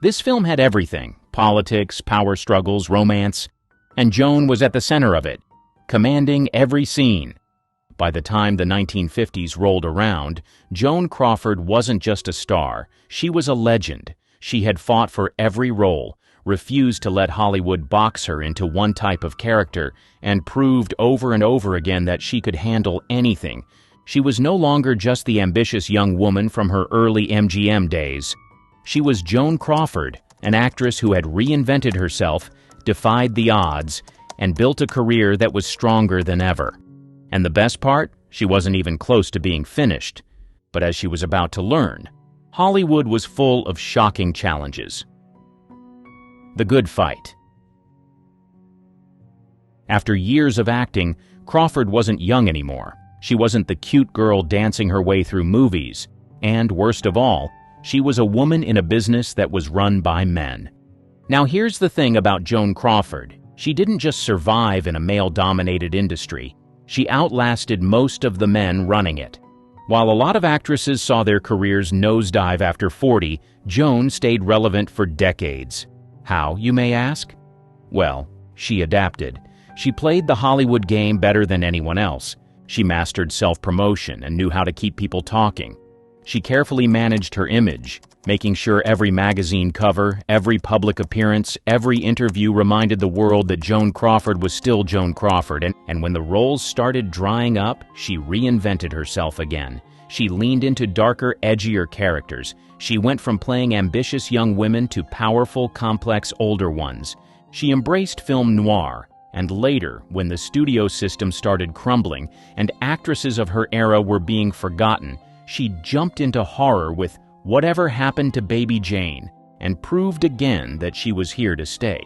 This film had everything: politics, power struggles, romance, and Joan was at the center of it, commanding every scene. By the time the 1950s rolled around, Joan Crawford wasn't just a star, she was a legend. She had fought for every role, refused to let Hollywood box her into one type of character, and proved over and over again that she could handle anything. She was no longer just the ambitious young woman from her early MGM days. She was Joan Crawford, an actress who had reinvented herself, defied the odds, and built a career that was stronger than ever. And the best part? She wasn't even close to being finished. But as she was about to learn, Hollywood was full of shocking challenges. The Good Fight. After years of acting, Crawford wasn't young anymore. She wasn't the cute girl dancing her way through movies. And, worst of all, she was a woman in a business that was run by men. Now here's the thing about Joan Crawford. She didn't just survive in a male-dominated industry. She outlasted most of the men running it. While a lot of actresses saw their careers nosedive after 40, Joan stayed relevant for decades. How, you may ask? Well, she adapted. She played the Hollywood game better than anyone else. She mastered self-promotion and knew how to keep people talking. She carefully managed her image, making sure every magazine cover, every public appearance, every interview reminded the world that Joan Crawford was still Joan Crawford, and when the roles started drying up, she reinvented herself again. She leaned into darker, edgier characters. She went from playing ambitious young women to powerful, complex older ones. She embraced film noir, and later, when the studio system started crumbling and actresses of her era were being forgotten, she jumped into horror with Whatever Happened to Baby Jane and proved again that she was here to stay.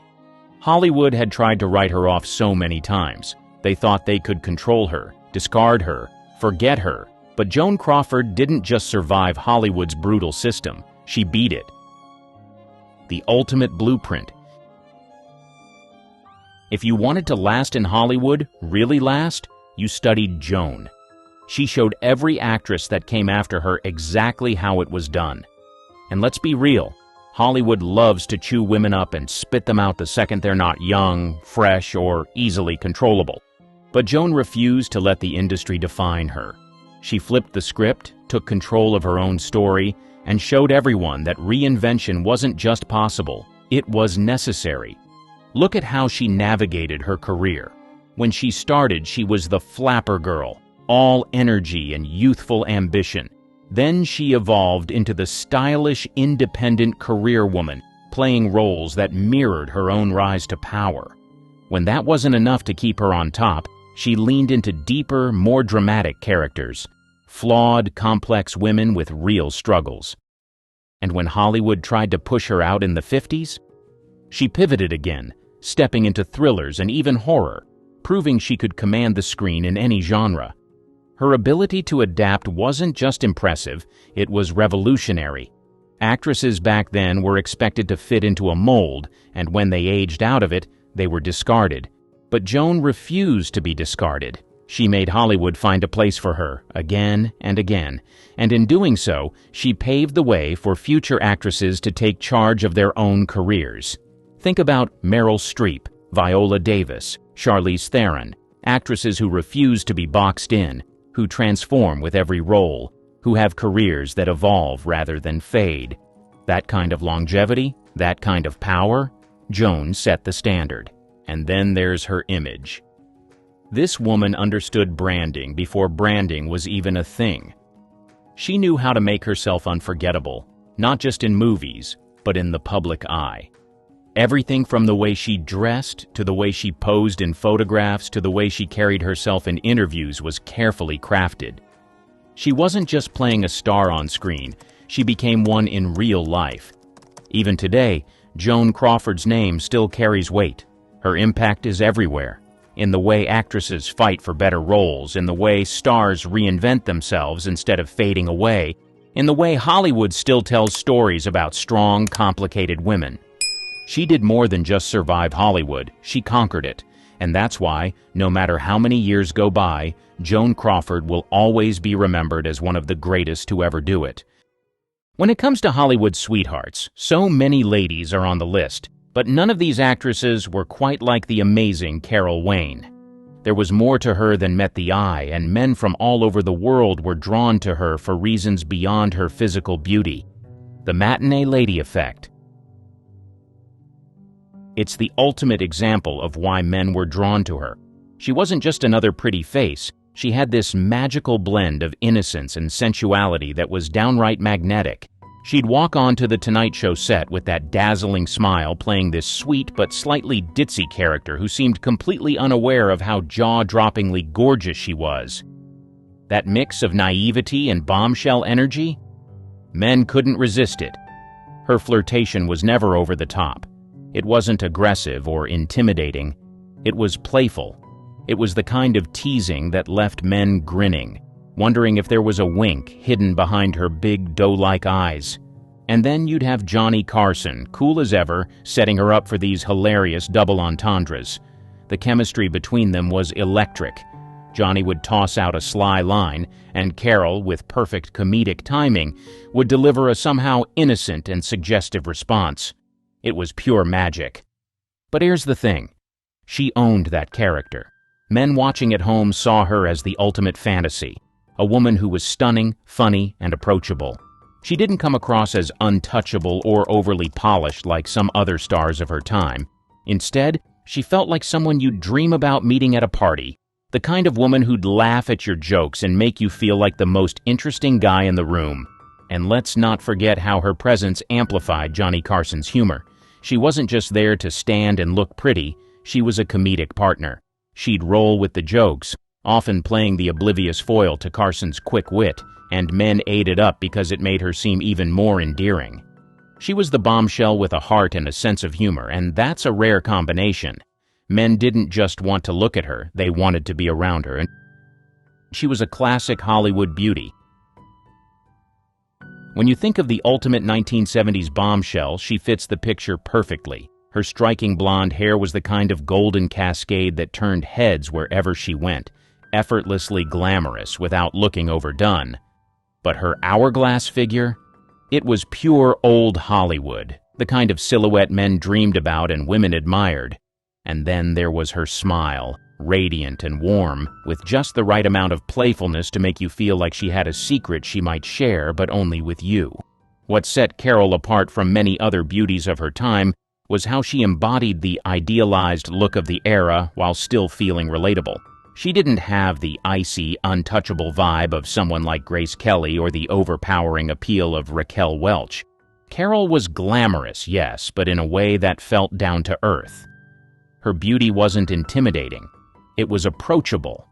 Hollywood had tried to write her off so many times. They thought they could control her, discard her, forget her. But Joan Crawford didn't just survive Hollywood's brutal system, she beat it. The ultimate blueprint. If you wanted to last in Hollywood, really last, you studied Joan. She showed every actress that came after her exactly how it was done. And let's be real, Hollywood loves to chew women up and spit them out the second they're not young, fresh, or easily controllable. But Joan refused to let the industry define her. She flipped the script, took control of her own story, and showed everyone that reinvention wasn't just possible, it was necessary. Look at how she navigated her career. When she started, she was the flapper girl, all energy and youthful ambition. Then she evolved into the stylish, independent career woman, playing roles that mirrored her own rise to power. When that wasn't enough to keep her on top, she leaned into deeper, more dramatic characters, flawed, complex women with real struggles. And when Hollywood tried to push her out in the 50s, she pivoted again, stepping into thrillers and even horror, proving she could command the screen in any genre. Her ability to adapt wasn't just impressive, it was revolutionary. Actresses back then were expected to fit into a mold, and when they aged out of it, they were discarded. But Joan refused to be discarded. She made Hollywood find a place for her, again and again, and in doing so, she paved the way for future actresses to take charge of their own careers. Think about Meryl Streep, Viola Davis, Charlize Theron, actresses who refuse to be boxed in, who transform with every role, who have careers that evolve rather than fade. That kind of longevity, that kind of power, Joan set the standard. And then there's her image. This woman understood branding before branding was even a thing. She knew how to make herself unforgettable, not just in movies, but in the public eye. Everything from the way she dressed, to the way she posed in photographs, to the way she carried herself in interviews was carefully crafted. She wasn't just playing a star on screen, she became one in real life. Even today, Joan Crawford's name still carries weight. Her impact is everywhere. In the way actresses fight for better roles, in the way stars reinvent themselves instead of fading away, in the way Hollywood still tells stories about strong, complicated women. She did more than just survive Hollywood, she conquered it. And that's why, no matter how many years go by, Joan Crawford will always be remembered as one of the greatest to ever do it. When it comes to Hollywood sweethearts, so many ladies are on the list, but none of these actresses were quite like the amazing Carol Wayne. There was more to her than met the eye, and men from all over the world were drawn to her for reasons beyond her physical beauty. The matinee lady effect. It's the ultimate example of why men were drawn to her. She wasn't just another pretty face, she had this magical blend of innocence and sensuality that was downright magnetic. She'd walk onto the Tonight Show set with that dazzling smile, playing this sweet but slightly ditzy character who seemed completely unaware of how jaw-droppingly gorgeous she was. That mix of naivety and bombshell energy? Men couldn't resist it. Her flirtation was never over the top. It wasn't aggressive or intimidating. It was playful. It was the kind of teasing that left men grinning, wondering if there was a wink hidden behind her big doe-like eyes. And then you'd have Johnny Carson, cool as ever, setting her up for these hilarious double entendres. The chemistry between them was electric. Johnny would toss out a sly line, and Carol, with perfect comedic timing, would deliver a somehow innocent and suggestive response. It was pure magic. But here's the thing. She owned that character. Men watching at home saw her as the ultimate fantasy. A woman who was stunning, funny, and approachable. She didn't come across as untouchable or overly polished like some other stars of her time. Instead, she felt like someone you'd dream about meeting at a party. The kind of woman who'd laugh at your jokes and make you feel like the most interesting guy in the room. And let's not forget how her presence amplified Johnny Carson's humor. She wasn't just there to stand and look pretty, she was a comedic partner. She'd roll with the jokes, often playing the oblivious foil to Carson's quick wit, and men ate it up because it made her seem even more endearing. She was the bombshell with a heart and a sense of humor, and that's a rare combination. Men didn't just want to look at her, they wanted to be around her, and she was a classic Hollywood beauty. When you think of the ultimate 1970s bombshell, she fits the picture perfectly. Her striking blonde hair was the kind of golden cascade that turned heads wherever she went, effortlessly glamorous without looking overdone. But her hourglass figure? It was pure old Hollywood, the kind of silhouette men dreamed about and women admired. And then there was her smile, radiant and warm, with just the right amount of playfulness to make you feel like she had a secret she might share, but only with you. What set Carol apart from many other beauties of her time was how she embodied the idealized look of the era while still feeling relatable. She didn't have the icy, untouchable vibe of someone like Grace Kelly or the overpowering appeal of Raquel Welch. Carol was glamorous, yes, but in a way that felt down to earth. Her beauty wasn't intimidating. It was approachable.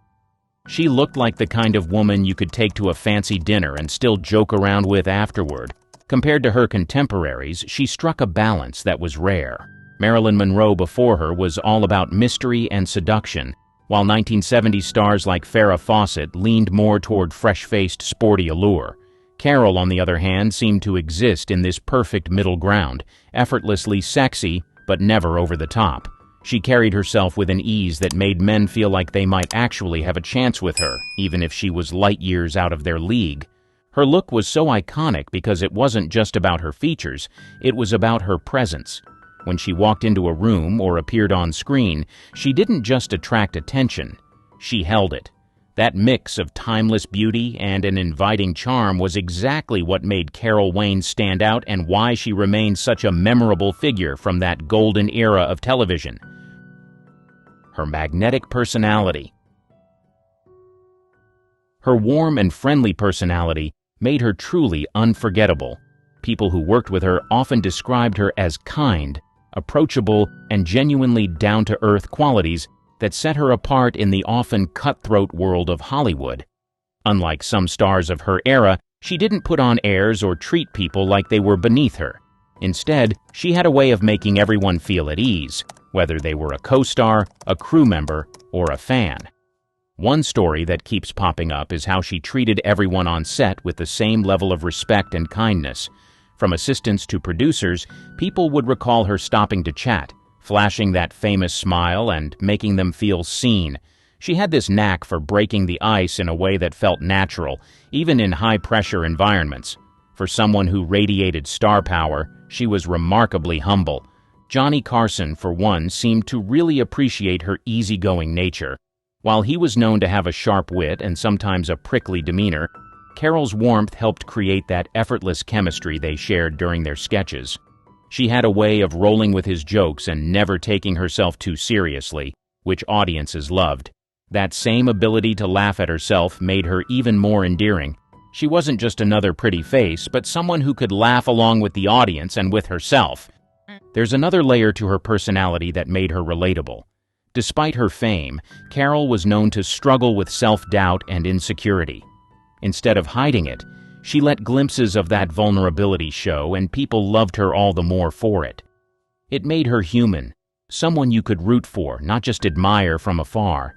She looked like the kind of woman you could take to a fancy dinner and still joke around with afterward. Compared to her contemporaries, she struck a balance that was rare. Marilyn Monroe before her was all about mystery and seduction, while 1970s stars like Farrah Fawcett leaned more toward fresh-faced, sporty allure. Carol, on the other hand, seemed to exist in this perfect middle ground, effortlessly sexy, but never over the top. She carried herself with an ease that made men feel like they might actually have a chance with her, even if she was light years out of their league. Her look was so iconic because it wasn't just about her features, it was about her presence. When she walked into a room or appeared on screen, she didn't just attract attention, she held it. That mix of timeless beauty and an inviting charm was exactly what made Carol Wayne stand out and why she remained such a memorable figure from that golden era of television. Her magnetic personality. Her warm and friendly personality made her truly unforgettable. People who worked with her often described her as kind, approachable, and genuinely down-to-earth qualities that set her apart in the often cutthroat world of Hollywood. Unlike some stars of her era, she didn't put on airs or treat people like they were beneath her. Instead, she had a way of making everyone feel at ease, whether they were a co-star, a crew member, or a fan. One story that keeps popping up is how she treated everyone on set with the same level of respect and kindness. From assistants to producers, people would recall her stopping to chat, flashing that famous smile and making them feel seen. She had this knack for breaking the ice in a way that felt natural, even in high-pressure environments. For someone who radiated star power, she was remarkably humble. Johnny Carson, for one, seemed to really appreciate her easygoing nature. While he was known to have a sharp wit and sometimes a prickly demeanor, Carol's warmth helped create that effortless chemistry they shared during their sketches. She had a way of rolling with his jokes and never taking herself too seriously, which audiences loved. That same ability to laugh at herself made her even more endearing. She wasn't just another pretty face, but someone who could laugh along with the audience and with herself. There's another layer to her personality that made her relatable. Despite her fame, Carol was known to struggle with self-doubt and insecurity. Instead of hiding it, she let glimpses of that vulnerability show, and people loved her all the more for it. It made her human, someone you could root for, not just admire from afar.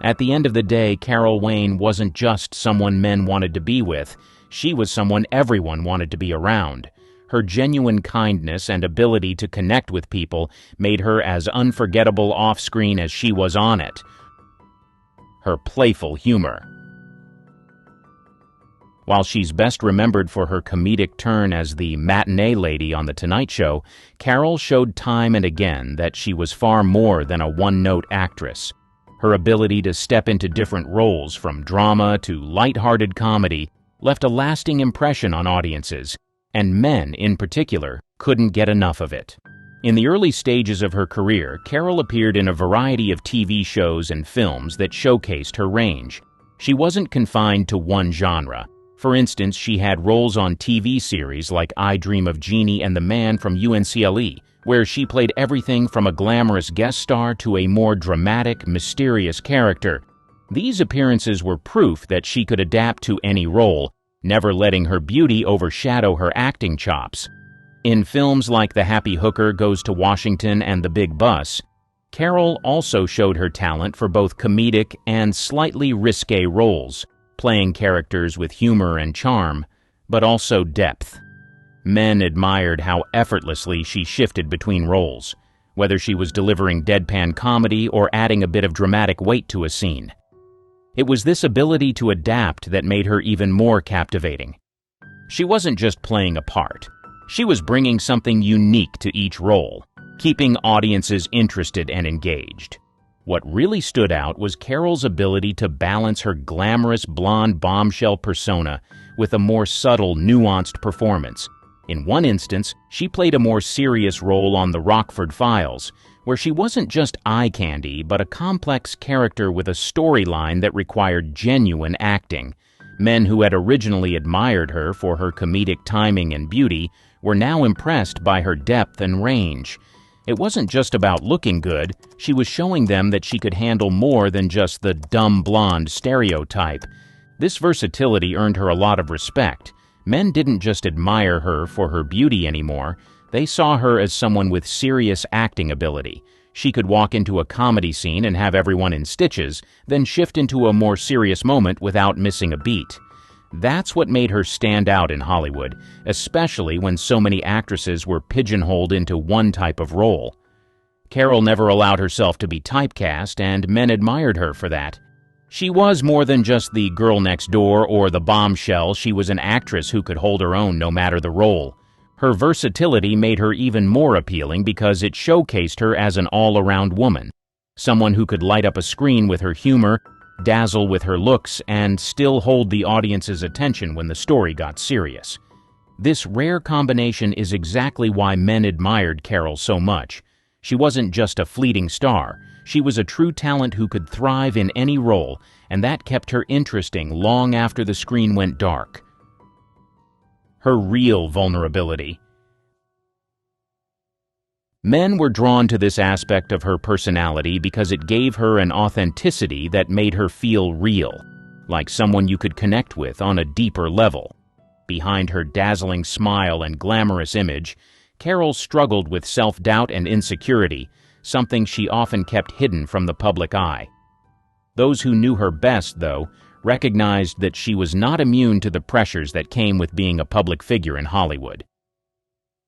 At the end of the day, Carol Wayne wasn't just someone men wanted to be with. She was someone everyone wanted to be around. Her genuine kindness and ability to connect with people made her as unforgettable off-screen as she was on it. Her playful humor. While she's best remembered for her comedic turn as the matinee lady on The Tonight Show, Carol showed time and again that she was far more than a one-note actress. Her ability to step into different roles, from drama to light-hearted comedy, left a lasting impression on audiences, and men, in particular, couldn't get enough of it. In the early stages of her career, Carol appeared in a variety of TV shows and films that showcased her range. She wasn't confined to one genre. For instance, she had roles on TV series like I Dream of Jeannie and The Man from UNCLE, where she played everything from a glamorous guest star to a more dramatic, mysterious character. These appearances were proof that she could adapt to any role, never letting her beauty overshadow her acting chops. In films like The Happy Hooker Goes to Washington and The Big Bus, Carol also showed her talent for both comedic and slightly risque roles, playing characters with humor and charm, but also depth. Men admired how effortlessly she shifted between roles, whether she was delivering deadpan comedy or adding a bit of dramatic weight to a scene. It was this ability to adapt that made her even more captivating. She wasn't just playing a part. She was bringing something unique to each role, keeping audiences interested and engaged. What really stood out was Carol's ability to balance her glamorous blonde bombshell persona with a more subtle, nuanced performance. In one instance, she played a more serious role on The Rockford Files, where she wasn't just eye candy, but a complex character with a storyline that required genuine acting. Men who had originally admired her for her comedic timing and beauty were now impressed by her depth and range. It wasn't just about looking good, she was showing them that she could handle more than just the dumb blonde stereotype. This versatility earned her a lot of respect. Men didn't just admire her for her beauty anymore, they saw her as someone with serious acting ability. She could walk into a comedy scene and have everyone in stitches, then shift into a more serious moment without missing a beat. That's what made her stand out in Hollywood, especially when so many actresses were pigeonholed into one type of role. Carol never allowed herself to be typecast, and men admired her for that. She was more than just the girl next door or the bombshell. She was an actress who could hold her own no matter the role. Her versatility made her even more appealing because it showcased her as an all-around woman, someone who could light up a screen with her humor, dazzle with her looks, and still hold the audience's attention when the story got serious. This rare combination is exactly why men admired Carol so much. She wasn't just a fleeting star. She was a true talent who could thrive in any role, and that kept her interesting long after the screen went dark. Her real vulnerability. Men were drawn to this aspect of her personality because it gave her an authenticity that made her feel real, like someone you could connect with on a deeper level. Behind her dazzling smile and glamorous image, Carol struggled with self-doubt and insecurity, something she often kept hidden from the public eye. Those who knew her best, though, recognized that she was not immune to the pressures that came with being a public figure in Hollywood.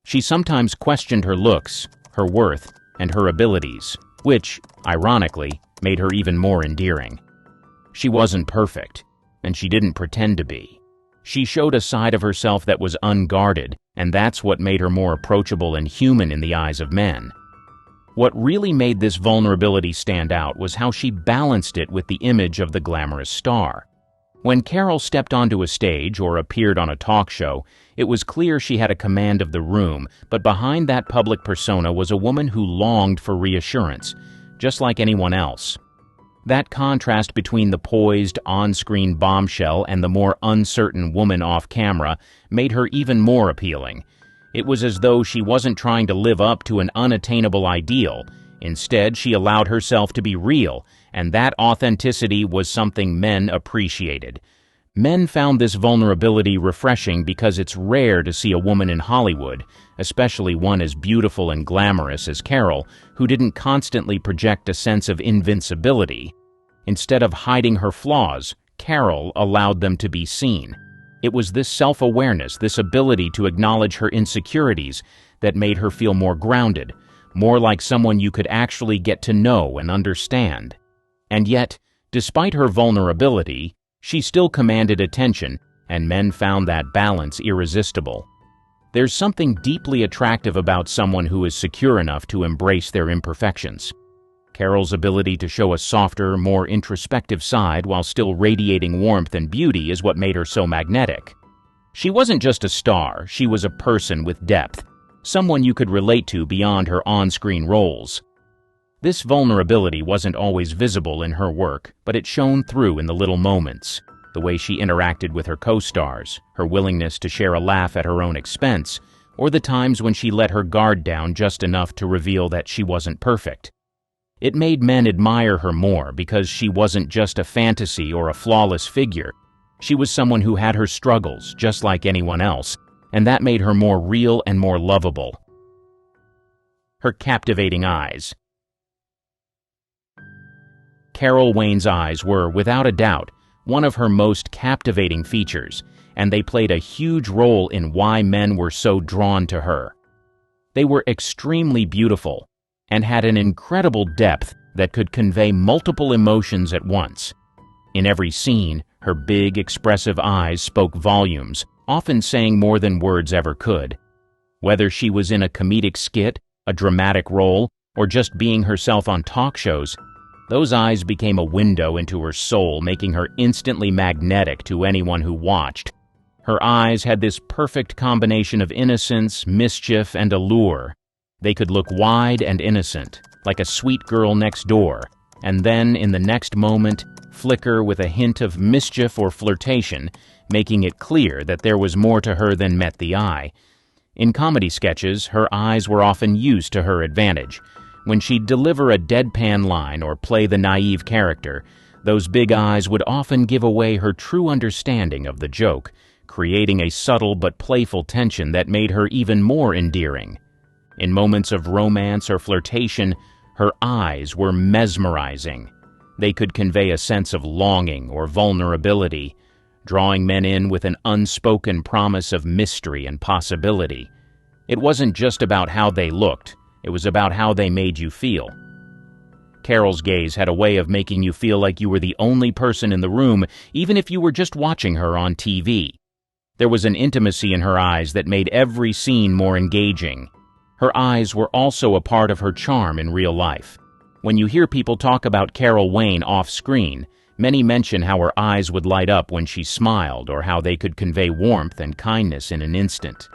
She sometimes questioned her looks, her worth, and her abilities, which, ironically, made her even more endearing. She wasn't perfect, and she didn't pretend to be. She showed a side of herself that was unguarded, and that's what made her more approachable and human in the eyes of men. What really made this vulnerability stand out was how she balanced it with the image of the glamorous star. When Carol stepped onto a stage or appeared on a talk show, it was clear she had a command of the room, but behind that public persona was a woman who longed for reassurance, just like anyone else. That contrast between the poised, on-screen bombshell and the more uncertain woman off-camera made her even more appealing. It was as though she wasn't trying to live up to an unattainable ideal. Instead, she allowed herself to be real, and that authenticity was something men appreciated. Men found this vulnerability refreshing because it's rare to see a woman in Hollywood, especially one as beautiful and glamorous as Carol, who didn't constantly project a sense of invincibility. Instead of hiding her flaws, Carol allowed them to be seen. It was this self-awareness, this ability to acknowledge her insecurities, that made her feel more grounded, more like someone you could actually get to know and understand. And yet, despite her vulnerability, she still commanded attention, and men found that balance irresistible. There's something deeply attractive about someone who is secure enough to embrace their imperfections. Carol's ability to show a softer, more introspective side while still radiating warmth and beauty is what made her so magnetic. She wasn't just a star, she was a person with depth, someone you could relate to beyond her on-screen roles. This vulnerability wasn't always visible in her work, but it shone through in the little moments. The way she interacted with her co-stars, her willingness to share a laugh at her own expense, or the times when she let her guard down just enough to reveal that she wasn't perfect. It made men admire her more because she wasn't just a fantasy or a flawless figure. She was someone who had her struggles, just like anyone else, and that made her more real and more lovable. Her captivating eyes. Carol Wayne's eyes were, without a doubt, one of her most captivating features, and they played a huge role in why men were so drawn to her. They were extremely beautiful, and had an incredible depth that could convey multiple emotions at once. In every scene, her big, expressive eyes spoke volumes, often saying more than words ever could. Whether she was in a comedic skit, a dramatic role, or just being herself on talk shows, those eyes became a window into her soul, making her instantly magnetic to anyone who watched. Her eyes had this perfect combination of innocence, mischief, and allure. They could look wide and innocent, like a sweet girl next door, and then, in the next moment, flicker with a hint of mischief or flirtation, making it clear that there was more to her than met the eye. In comedy sketches, her eyes were often used to her advantage. When she'd deliver a deadpan line or play the naive character, those big eyes would often give away her true understanding of the joke, creating a subtle but playful tension that made her even more endearing. In moments of romance or flirtation, her eyes were mesmerizing. They could convey a sense of longing or vulnerability, drawing men in with an unspoken promise of mystery and possibility. It wasn't just about how they looked, it was about how they made you feel. Carol's gaze had a way of making you feel like you were the only person in the room, even if you were just watching her on TV. There was an intimacy in her eyes that made every scene more engaging. Her eyes were also a part of her charm in real life. When you hear people talk about Carol Wayne off-screen, many mention how her eyes would light up when she smiled or how they could convey warmth and kindness in an instant.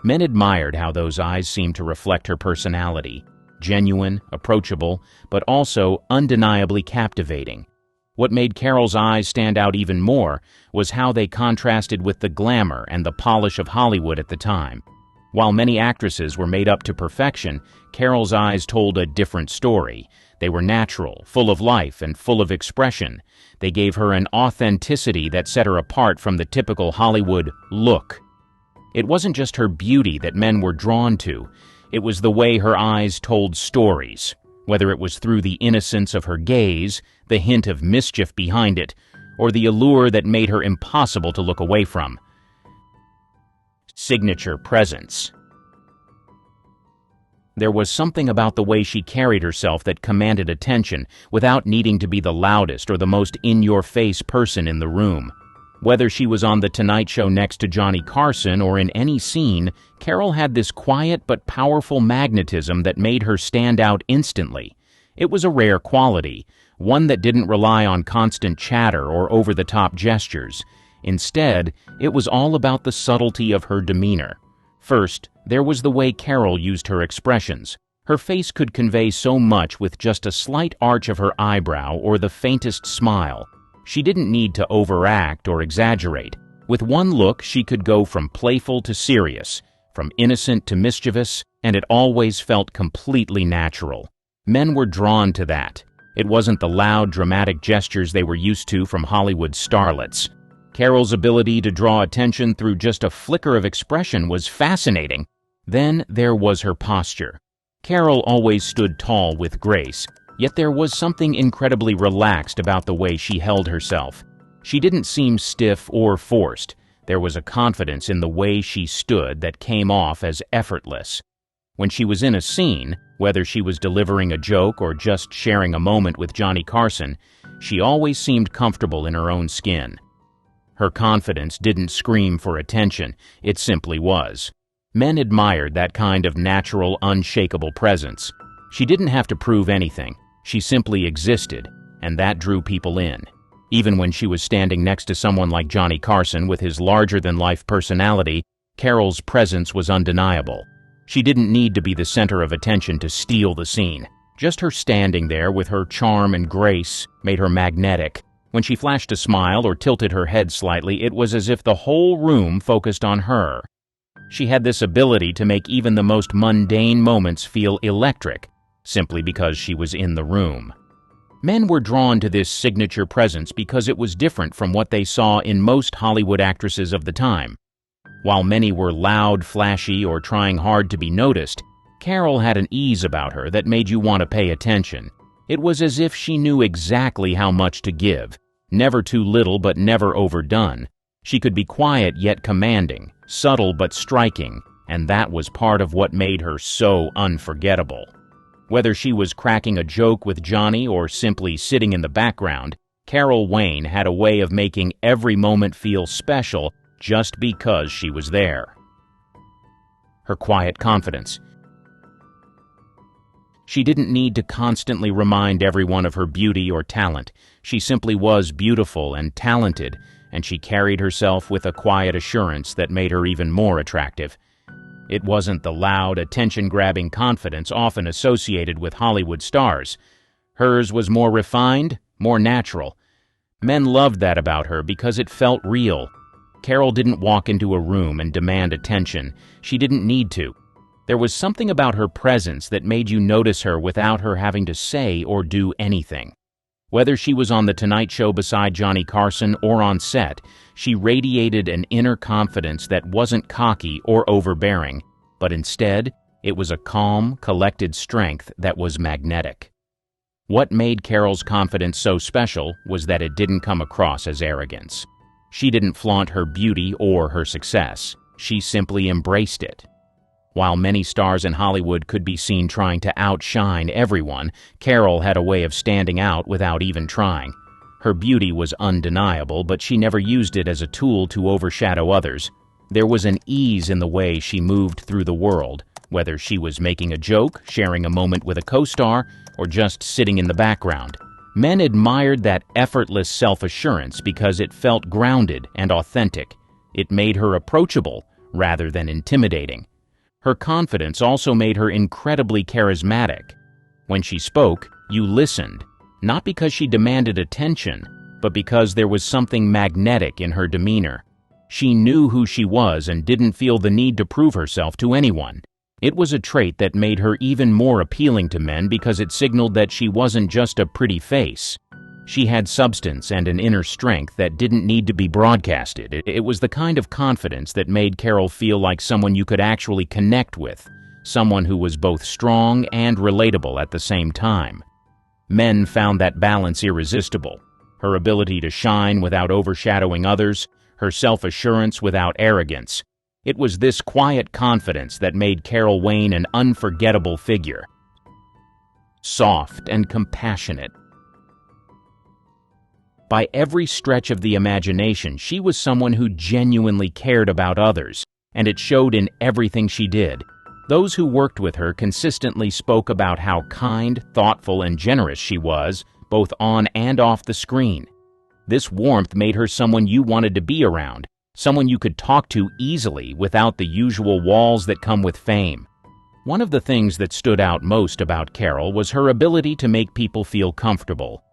Men admired how those eyes seemed to reflect her personality, genuine, approachable, but also undeniably captivating. What made Carol's eyes stand out even more was how they contrasted with the glamour and the polish of Hollywood at the time. While many actresses were made up to perfection, Carol's eyes told a different story. They were natural, full of life, and full of expression. They gave her an authenticity that set her apart from the typical Hollywood look. It wasn't just her beauty that men were drawn to. It was the way her eyes told stories, whether it was through the innocence of her gaze, the hint of mischief behind it, or the allure that made her impossible to look away from. Signature presence. There was something about the way she carried herself that commanded attention without needing to be the loudest or the most in-your-face person in the room. Whether she was on The Tonight Show next to Johnny Carson or in any scene, Carol had this quiet but powerful magnetism that made her stand out instantly. It was a rare quality, one that didn't rely on constant chatter or over-the-top gestures. Instead, it was all about the subtlety of her demeanor. First, there was the way Carol used her expressions. Her face could convey so much with just a slight arch of her eyebrow or the faintest smile. She didn't need to overact or exaggerate. With one look, she could go from playful to serious, from innocent to mischievous, and it always felt completely natural. Men were drawn to that. It wasn't the loud, dramatic gestures they were used to from Hollywood starlets. Carol's ability to draw attention through just a flicker of expression was fascinating. Then there was her posture. Carol always stood tall with grace, yet there was something incredibly relaxed about the way she held herself. She didn't seem stiff or forced. There was a confidence in the way she stood that came off as effortless. When she was in a scene, whether she was delivering a joke or just sharing a moment with Johnny Carson, she always seemed comfortable in her own skin. Her confidence didn't scream for attention, it simply was. Men admired that kind of natural, unshakable presence. She didn't have to prove anything. She simply existed, and that drew people in. Even when she was standing next to someone like Johnny Carson with his larger-than-life personality, Carol's presence was undeniable. She didn't need to be the center of attention to steal the scene. Just her standing there with her charm and grace made her magnetic. When she flashed a smile or tilted her head slightly, it was as if the whole room focused on her. She had this ability to make even the most mundane moments feel electric, simply because she was in the room. Men were drawn to this signature presence because it was different from what they saw in most Hollywood actresses of the time. While many were loud, flashy, or trying hard to be noticed, Carol had an ease about her that made you want to pay attention. It was as if she knew exactly how much to give, never too little but never overdone. She could be quiet yet commanding, subtle but striking, and that was part of what made her so unforgettable. Whether she was cracking a joke with Johnny or simply sitting in the background, Carol Wayne had a way of making every moment feel special just because she was there. Her quiet confidence. She didn't need to constantly remind everyone of her beauty or talent. She simply was beautiful and talented, and she carried herself with a quiet assurance that made her even more attractive. It wasn't the loud, attention-grabbing confidence often associated with Hollywood stars. Hers was more refined, more natural. Men loved that about her because it felt real. Carol didn't walk into a room and demand attention. She didn't need to. There was something about her presence that made you notice her without her having to say or do anything. Whether she was on The Tonight Show beside Johnny Carson or on set, she radiated an inner confidence that wasn't cocky or overbearing, but instead, it was a calm, collected strength that was magnetic. What made Carol's confidence so special was that it didn't come across as arrogance. She didn't flaunt her beauty or her success. She simply embraced it. While many stars in Hollywood could be seen trying to outshine everyone, Carol had a way of standing out without even trying. Her beauty was undeniable, but she never used it as a tool to overshadow others. There was an ease in the way she moved through the world, whether she was making a joke, sharing a moment with a co-star, or just sitting in the background. Men admired that effortless self-assurance because it felt grounded and authentic. It made her approachable rather than intimidating. Her confidence also made her incredibly charismatic. When she spoke, you listened, not because she demanded attention, but because there was something magnetic in her demeanor. She knew who she was and didn't feel the need to prove herself to anyone. It was a trait that made her even more appealing to men because it signaled that she wasn't just a pretty face. She had substance and an inner strength that didn't need to be broadcasted. It was the kind of confidence that made Carol feel like someone you could actually connect with, someone who was both strong and relatable at the same time. Men found that balance irresistible. Her ability to shine without overshadowing others, her self-assurance without arrogance. It was this quiet confidence that made Carol Wayne an unforgettable figure. Soft and compassionate. By every stretch of the imagination, she was someone who genuinely cared about others, and it showed in everything she did. Those who worked with her consistently spoke about how kind, thoughtful, and generous she was, both on and off the screen. This warmth made her someone you wanted to be around, someone you could talk to easily without the usual walls that come with fame. One of the things that stood out most about Carol was her ability to make people feel comfortable.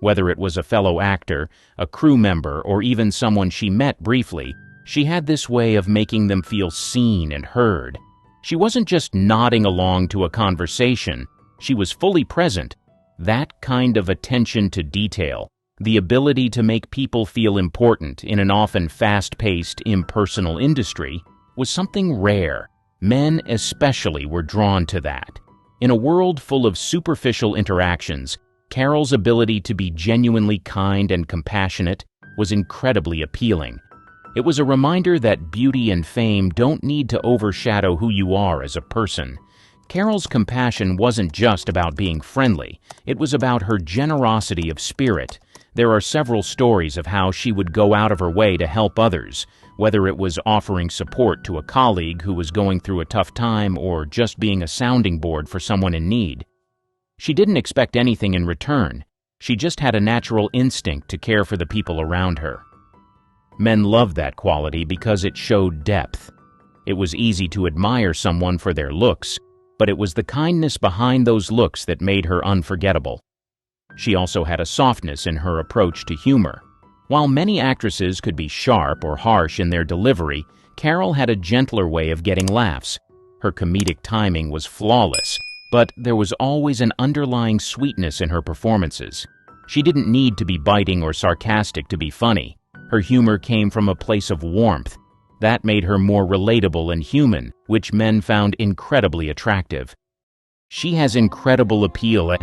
Whether it was a fellow actor, a crew member, or even someone she met briefly, she had this way of making them feel seen and heard. She wasn't just nodding along to a conversation, she was fully present. That kind of attention to detail, the ability to make people feel important in an often fast-paced, impersonal industry, was something rare. Men especially were drawn to that. In a world full of superficial interactions, Carol's ability to be genuinely kind and compassionate was incredibly appealing. It was a reminder that beauty and fame don't need to overshadow who you are as a person. Carol's compassion wasn't just about being friendly, it was about her generosity of spirit. There are several stories of how she would go out of her way to help others, whether it was offering support to a colleague who was going through a tough time or just being a sounding board for someone in need. She didn't expect anything in return. She just had a natural instinct to care for the people around her. Men loved that quality because it showed depth. It was easy to admire someone for their looks, but it was the kindness behind those looks that made her unforgettable. She also had a softness in her approach to humor. While many actresses could be sharp or harsh in their delivery, Carol had a gentler way of getting laughs. Her comedic timing was flawless, but there was always an underlying sweetness in her performances. She didn't need to be biting or sarcastic to be funny. Her humor came from a place of warmth. That made her more relatable and human, which men found incredibly attractive. She has incredible appeal.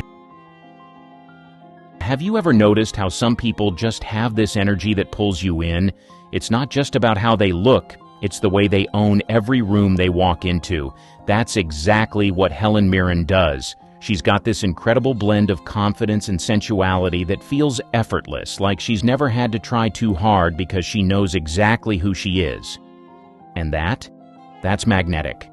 Have you ever noticed how some people just have this energy that pulls you in? It's not just about how they look, it's the way they own every room they walk into. That's exactly what Helen Mirren does. She's got this incredible blend of confidence and sensuality that feels effortless, like she's never had to try too hard because she knows exactly who she is. And that's magnetic.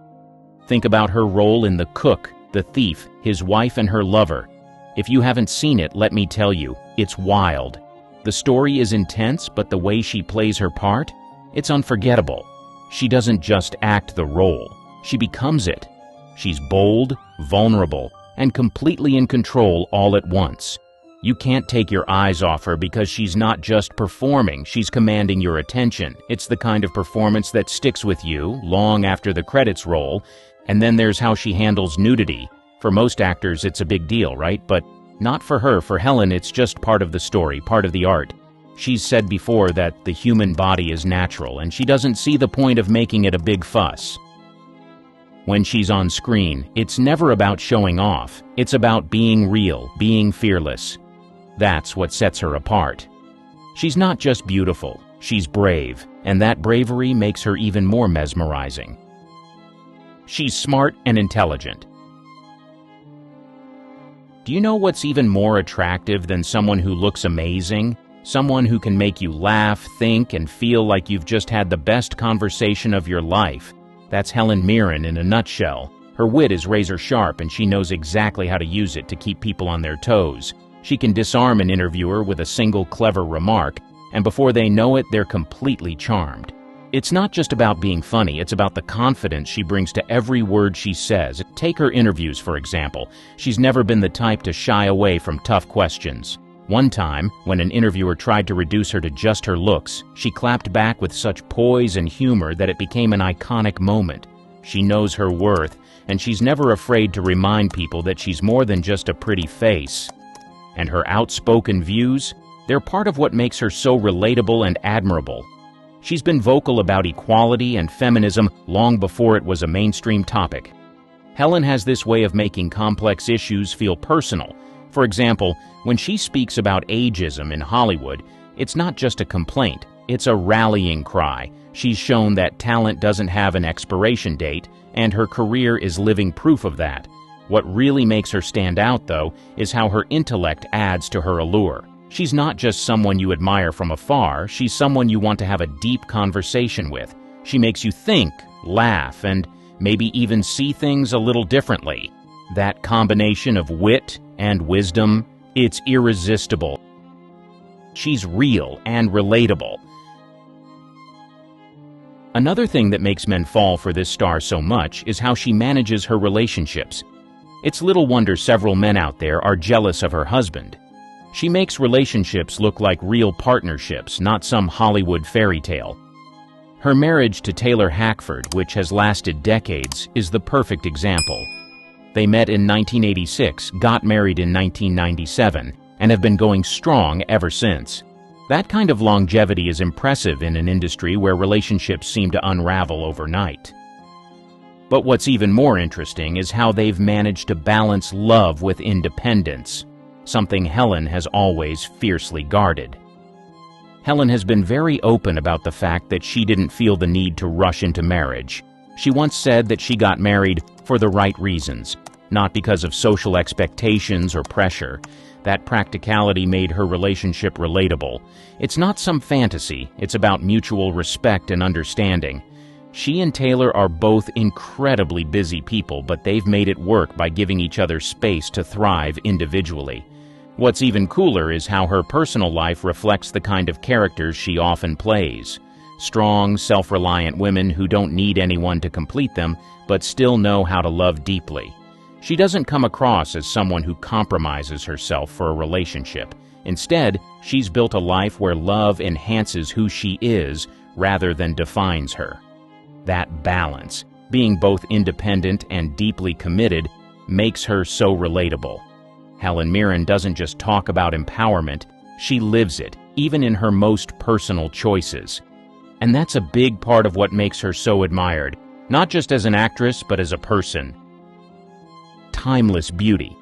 Think about her role in The Cook, The Thief, His Wife and Her Lover. If you haven't seen it, let me tell you, it's wild. The story is intense, but the way she plays her part, it's unforgettable. She doesn't just act the role, she becomes it. She's bold, vulnerable, and completely in control all at once. You can't take your eyes off her because she's not just performing, she's commanding your attention. It's the kind of performance that sticks with you long after the credits roll. And then there's how she handles nudity. For most actors, it's a big deal, right? But not for her. For Helen, it's just part of the story, part of the art. She's said before that the human body is natural, and she doesn't see the point of making it a big fuss. When she's on screen, it's never about showing off. It's about being real, being fearless. That's what sets her apart. She's not just beautiful, she's brave, and that bravery makes her even more mesmerizing. She's smart and intelligent. Do you know what's even more attractive than someone who looks amazing? Someone who can make you laugh, think, and feel like you've just had the best conversation of your life. That's Helen Mirren in a nutshell. Her wit is razor sharp and she knows exactly how to use it to keep people on their toes. She can disarm an interviewer with a single clever remark, and before they know it, they're completely charmed. It's not just about being funny, it's about the confidence she brings to every word she says. Take her interviews, for example. She's never been the type to shy away from tough questions. One time, when an interviewer tried to reduce her to just her looks, she clapped back with such poise and humor that it became an iconic moment. She knows her worth, and she's never afraid to remind people that she's more than just a pretty face. And her outspoken views, they're part of what makes her so relatable and admirable. She's been vocal about equality and feminism long before it was a mainstream topic. Helen has this way of making complex issues feel personal. For example, when she speaks about ageism in Hollywood, it's not just a complaint, it's a rallying cry. She's shown that talent doesn't have an expiration date, and her career is living proof of that. What really makes her stand out, though, is how her intellect adds to her allure. She's not just someone you admire from afar, she's someone you want to have a deep conversation with. She makes you think, laugh, and maybe even see things a little differently. That combination of wit and wisdom, it's irresistible. She's real and relatable. Another thing that makes men fall for this star so much is how she manages her relationships. It's little wonder several men out there are jealous of her husband. She makes relationships look like real partnerships, not some Hollywood fairy tale. Her marriage to Taylor Hackford, which has lasted decades, is the perfect example. They met in 1986, got married in 1997, and have been going strong ever since. That kind of longevity is impressive in an industry where relationships seem to unravel overnight. But what's even more interesting is how they've managed to balance love with independence, something Helen has always fiercely guarded. Helen has been very open about the fact that she didn't feel the need to rush into marriage. She once said that she got married for the right reasons, not because of social expectations or pressure. That practicality made her relationship relatable. It's not some fantasy, it's about mutual respect and understanding. She and Taylor are both incredibly busy people, but they've made it work by giving each other space to thrive individually. What's even cooler is how her personal life reflects the kind of characters she often plays. Strong, self-reliant women who don't need anyone to complete them, but still know how to love deeply. She doesn't come across as someone who compromises herself for a relationship. Instead, she's built a life where love enhances who she is rather than defines her. That balance, being both independent and deeply committed, makes her so relatable. Helen Mirren doesn't just talk about empowerment, she lives it, even in her most personal choices. And that's a big part of what makes her so admired, not just as an actress, but as a person. Timeless beauty.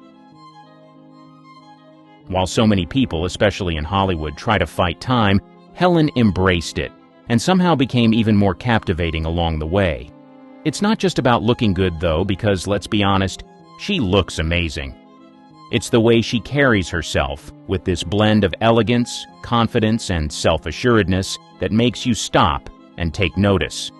While so many people, especially in Hollywood, try to fight time, Helen embraced it, and somehow became even more captivating along the way. It's not just about looking good, though, because, let's be honest, she looks amazing. It's the way she carries herself, with this blend of elegance, confidence, and self-assuredness that makes you stop and take notice.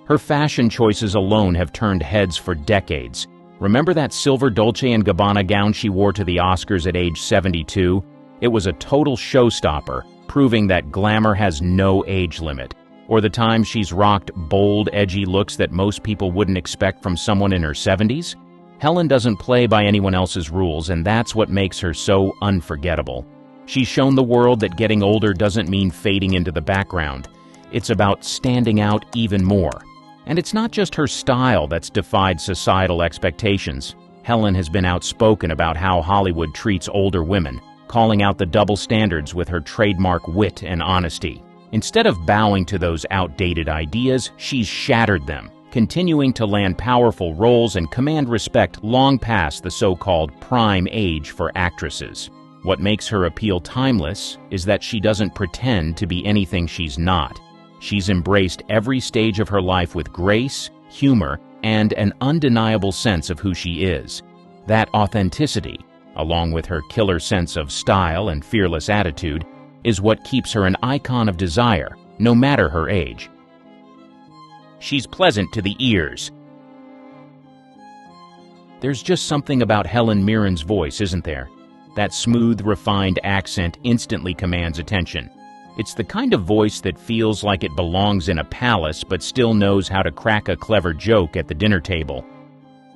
Her fashion choices alone have turned heads for decades. Remember that silver Dolce & Gabbana gown she wore to the Oscars at age 72? It was a total showstopper, proving that glamour has no age limit. Or the time she's rocked bold, edgy looks that most people wouldn't expect from someone in her 70s? Helen doesn't play by anyone else's rules, and that's what makes her so unforgettable. She's shown the world that getting older doesn't mean fading into the background. It's about standing out even more. And it's not just her style that's defied societal expectations. Helen has been outspoken about how Hollywood treats older women, calling out the double standards with her trademark wit and honesty. Instead of bowing to those outdated ideas, she's shattered them, continuing to land powerful roles and command respect long past the so-called prime age for actresses. What makes her appeal timeless is that she doesn't pretend to be anything she's not. She's embraced every stage of her life with grace, humor, and an undeniable sense of who she is. That authenticity, along with her killer sense of style and fearless attitude, is what keeps her an icon of desire, no matter her age. She's pleasant to the ears. There's just something about Helen Mirren's voice, isn't there? That smooth, refined accent instantly commands attention. It's the kind of voice that feels like it belongs in a palace but still knows how to crack a clever joke at the dinner table.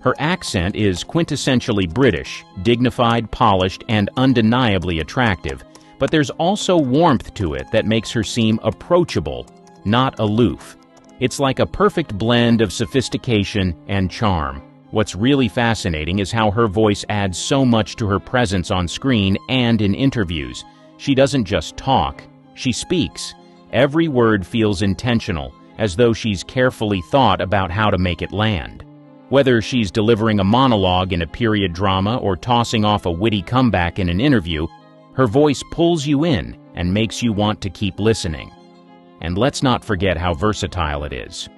Her accent is quintessentially British, dignified, polished, and undeniably attractive, but there's also warmth to it that makes her seem approachable, not aloof. It's like a perfect blend of sophistication and charm. What's really fascinating is how her voice adds so much to her presence on screen and in interviews. She doesn't just talk. She speaks. Every word feels intentional, as though she's carefully thought about how to make it land. Whether she's delivering a monologue in a period drama or tossing off a witty comeback in an interview, her voice pulls you in and makes you want to keep listening. And let's not forget how versatile it is.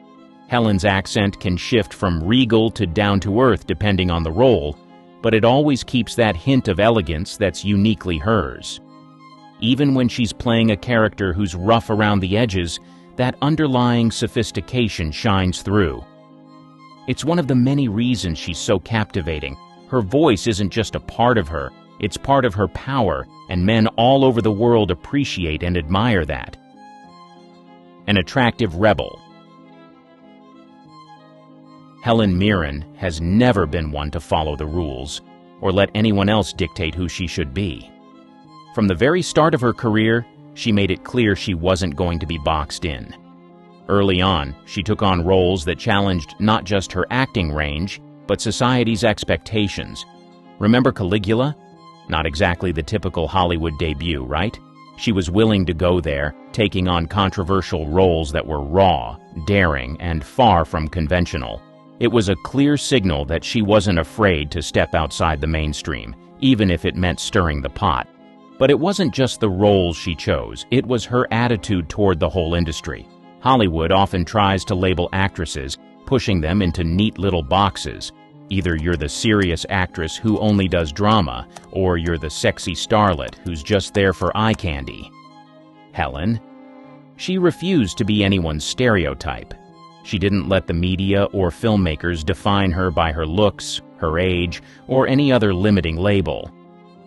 Helen's accent can shift from regal to down-to-earth depending on the role, but it always keeps that hint of elegance that's uniquely hers. Even when she's playing a character who's rough around the edges, that underlying sophistication shines through. It's one of the many reasons she's so captivating. Her voice isn't just a part of her, it's part of her power, and men all over the world appreciate and admire that. An attractive rebel. Helen Mirren has never been one to follow the rules or let anyone else dictate who she should be. From the very start of her career, she made it clear she wasn't going to be boxed in. Early on, she took on roles that challenged not just her acting range, but society's expectations. Remember Caligula? Not exactly the typical Hollywood debut, right? She was willing to go there, taking on controversial roles that were raw, daring, and far from conventional. It was a clear signal that she wasn't afraid to step outside the mainstream, even if it meant stirring the pot. But it wasn't just the roles she chose, it was her attitude toward the whole industry. Hollywood often tries to label actresses, pushing them into neat little boxes. Either you're the serious actress who only does drama, or you're the sexy starlet who's just there for eye candy. Helen? She refused to be anyone's stereotype. She didn't let the media or filmmakers define her by her looks, her age, or any other limiting label.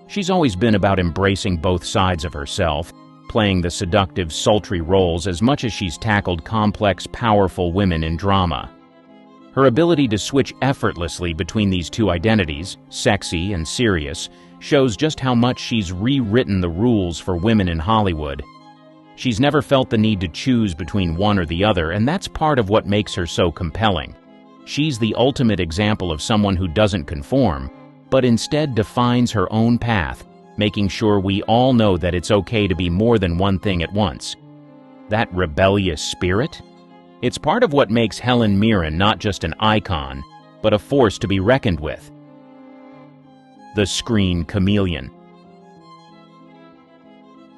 She's always been about embracing both sides of herself, playing the seductive, sultry roles as much as she's tackled complex, powerful women in drama. Her ability to switch effortlessly between these two identities, sexy and serious, shows just how much she's rewritten the rules for women in Hollywood. She's never felt the need to choose between one or the other, and that's part of what makes her so compelling. She's the ultimate example of someone who doesn't conform, but instead defines her own path, making sure we all know that it's okay to be more than one thing at once. That rebellious spirit? It's part of what makes Helen Mirren not just an icon, but a force to be reckoned with. The screen chameleon.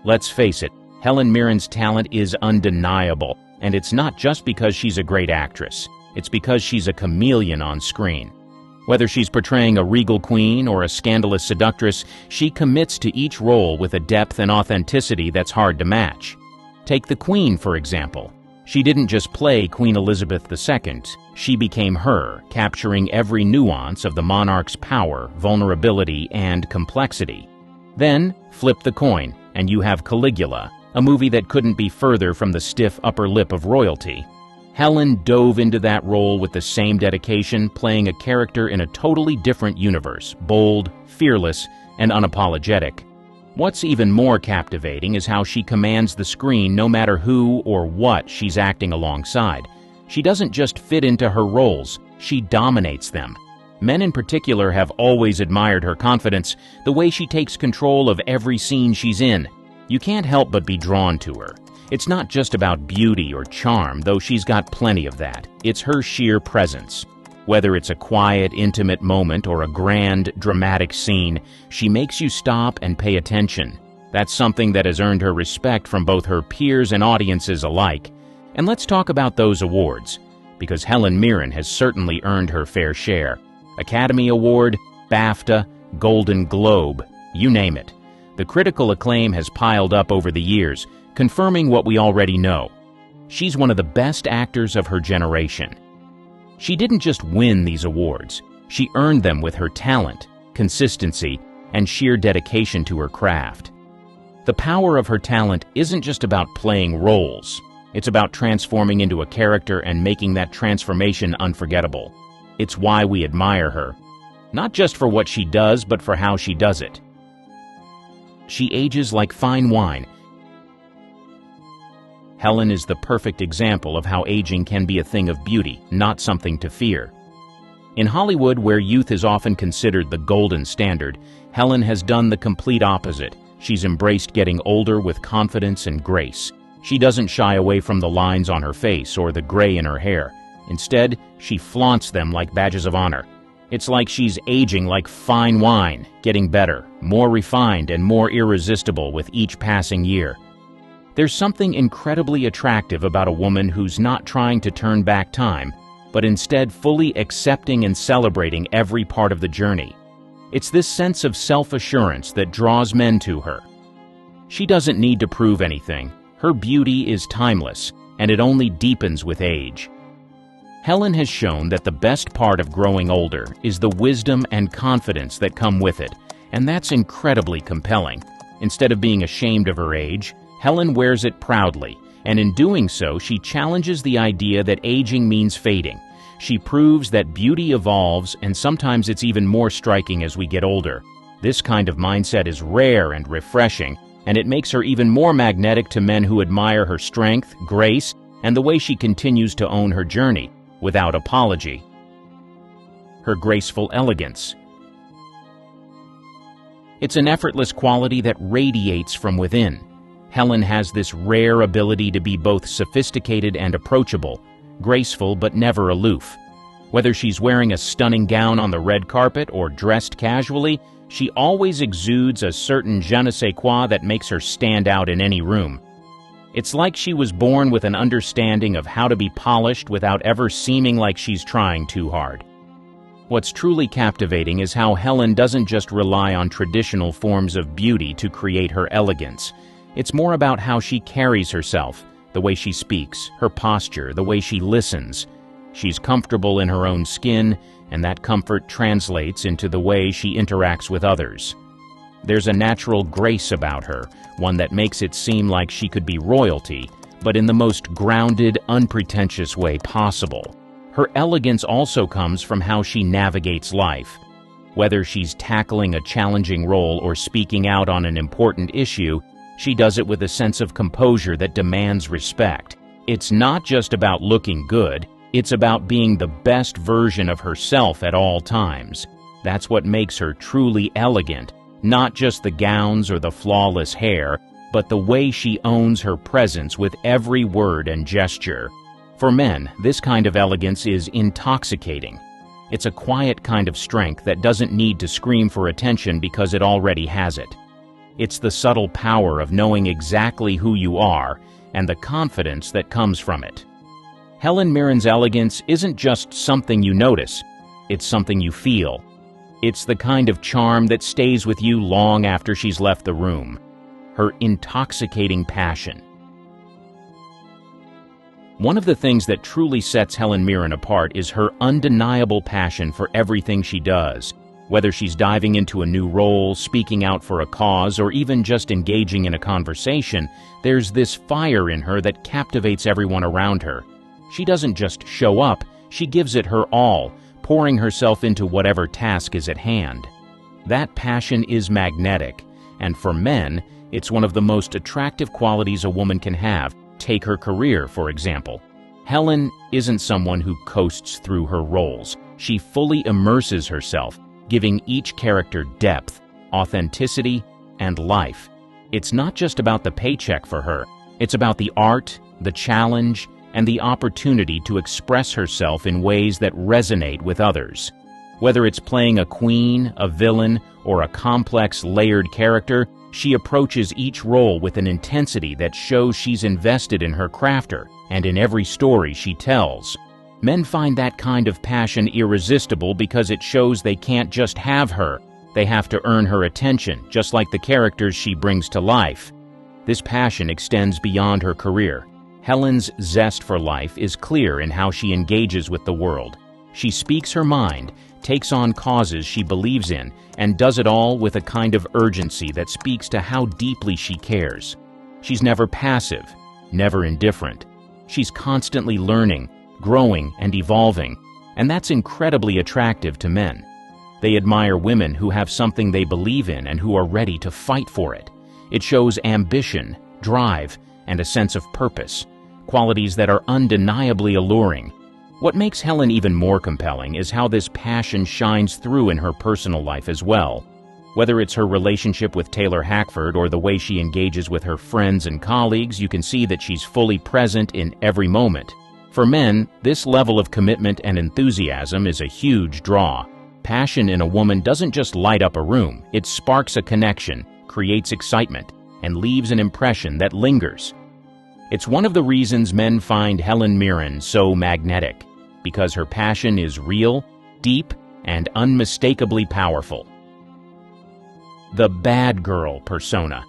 Let's face it, Helen Mirren's talent is undeniable, and it's not just because she's a great actress. It's because she's a chameleon on screen. Whether she's portraying a regal queen or a scandalous seductress, she commits to each role with a depth and authenticity that's hard to match. Take the Queen, for example. She didn't just play Queen Elizabeth II, she became her, capturing every nuance of the monarch's power, vulnerability, and complexity. Then, flip the coin, and you have Caligula, a movie that couldn't be further from the stiff upper lip of royalty. Helen dove into that role with the same dedication, playing a character in a totally different universe, bold, fearless, and unapologetic. What's even more captivating is how she commands the screen no matter who or what she's acting alongside. She doesn't just fit into her roles, she dominates them. Men in particular have always admired her confidence, the way she takes control of every scene she's in. You can't help but be drawn to her. It's not just about beauty or charm, though she's got plenty of that. It's her sheer presence. Whether it's a quiet, intimate moment or a grand, dramatic scene, she makes you stop and pay attention. That's something that has earned her respect from both her peers and audiences alike. And let's talk about those awards, because Helen Mirren has certainly earned her fair share. Academy Award, BAFTA, Golden Globe, you name it. The critical acclaim has piled up over the years, confirming what we already know. She's one of the best actors of her generation. She didn't just win these awards, she earned them with her talent, consistency, and sheer dedication to her craft. The power of her talent isn't just about playing roles, it's about transforming into a character and making that transformation unforgettable. It's why we admire her, not just for what she does, but for how she does it. She ages like fine wine. Helen is the perfect example of how aging can be a thing of beauty, not something to fear. In Hollywood, where youth is often considered the golden standard, Helen has done the complete opposite. She's embraced getting older with confidence and grace. She doesn't shy away from the lines on her face or the gray in her hair. Instead, she flaunts them like badges of honor. It's like she's aging like fine wine, getting better, more refined, and more irresistible with each passing year. There's something incredibly attractive about a woman who's not trying to turn back time, but instead fully accepting and celebrating every part of the journey. It's this sense of self-assurance that draws men to her. She doesn't need to prove anything. Her beauty is timeless, and it only deepens with age. Helen has shown that the best part of growing older is the wisdom and confidence that come with it, and that's incredibly compelling. Instead of being ashamed of her age, Helen wears it proudly, and in doing so, she challenges the idea that aging means fading. She proves that beauty evolves, and sometimes it's even more striking as we get older. This kind of mindset is rare and refreshing, and it makes her even more magnetic to men who admire her strength, grace, and the way she continues to own her journey, without apology. Her graceful elegance. It's an effortless quality that radiates from within. Helen has this rare ability to be both sophisticated and approachable, graceful but never aloof. Whether she's wearing a stunning gown on the red carpet or dressed casually, she always exudes a certain je ne sais quoi that makes her stand out in any room. It's like she was born with an understanding of how to be polished without ever seeming like she's trying too hard. What's truly captivating is how Helen doesn't just rely on traditional forms of beauty to create her elegance. It's more about how she carries herself, the way she speaks, her posture, the way she listens. She's comfortable in her own skin, and that comfort translates into the way she interacts with others. There's a natural grace about her, one that makes it seem like she could be royalty, but in the most grounded, unpretentious way possible. Her elegance also comes from how she navigates life. Whether she's tackling a challenging role or speaking out on an important issue, she does it with a sense of composure that demands respect. It's not just about looking good, it's about being the best version of herself at all times. That's what makes her truly elegant, not just the gowns or the flawless hair, but the way she owns her presence with every word and gesture. For men, this kind of elegance is intoxicating. It's a quiet kind of strength that doesn't need to scream for attention because it already has it. It's the subtle power of knowing exactly who you are and the confidence that comes from it. Helen Mirren's elegance isn't just something you notice, it's something you feel. It's the kind of charm that stays with you long after she's left the room. Her intoxicating passion. One of the things that truly sets Helen Mirren apart is her undeniable passion for everything she does. Whether she's diving into a new role, speaking out for a cause, or even just engaging in a conversation, there's this fire in her that captivates everyone around her. She doesn't just show up, she gives it her all, pouring herself into whatever task is at hand. That passion is magnetic, and for men, it's one of the most attractive qualities a woman can have. Take her career, for example. Helen isn't someone who coasts through her roles. She fully immerses herself, giving each character depth, authenticity, and life. It's not just about the paycheck for her. It's about the art, the challenge, and the opportunity to express herself in ways that resonate with others. Whether it's playing a queen, a villain, or a complex, layered character, she approaches each role with an intensity that shows she's invested in her crafter and in every story she tells. Men find that kind of passion irresistible because it shows they can't just have her. They have to earn her attention, just like the characters she brings to life. This passion extends beyond her career. Helen's zest for life is clear in how she engages with the world. She speaks her mind, takes on causes she believes in, and does it all with a kind of urgency that speaks to how deeply she cares. She's never passive, never indifferent. She's constantly learning, growing, and evolving, and that's incredibly attractive to men. They admire women who have something they believe in and who are ready to fight for it. It shows ambition, drive, and a sense of purpose, qualities that are undeniably alluring. What makes Helen even more compelling is how this passion shines through in her personal life as well. Whether it's her relationship with Taylor Hackford or the way she engages with her friends and colleagues, you can see that she's fully present in every moment. For men, this level of commitment and enthusiasm is a huge draw. Passion in a woman doesn't just light up a room, it sparks a connection, creates excitement, and leaves an impression that lingers. It's one of the reasons men find Helen Mirren so magnetic, because her passion is real, deep, and unmistakably powerful. The bad girl persona.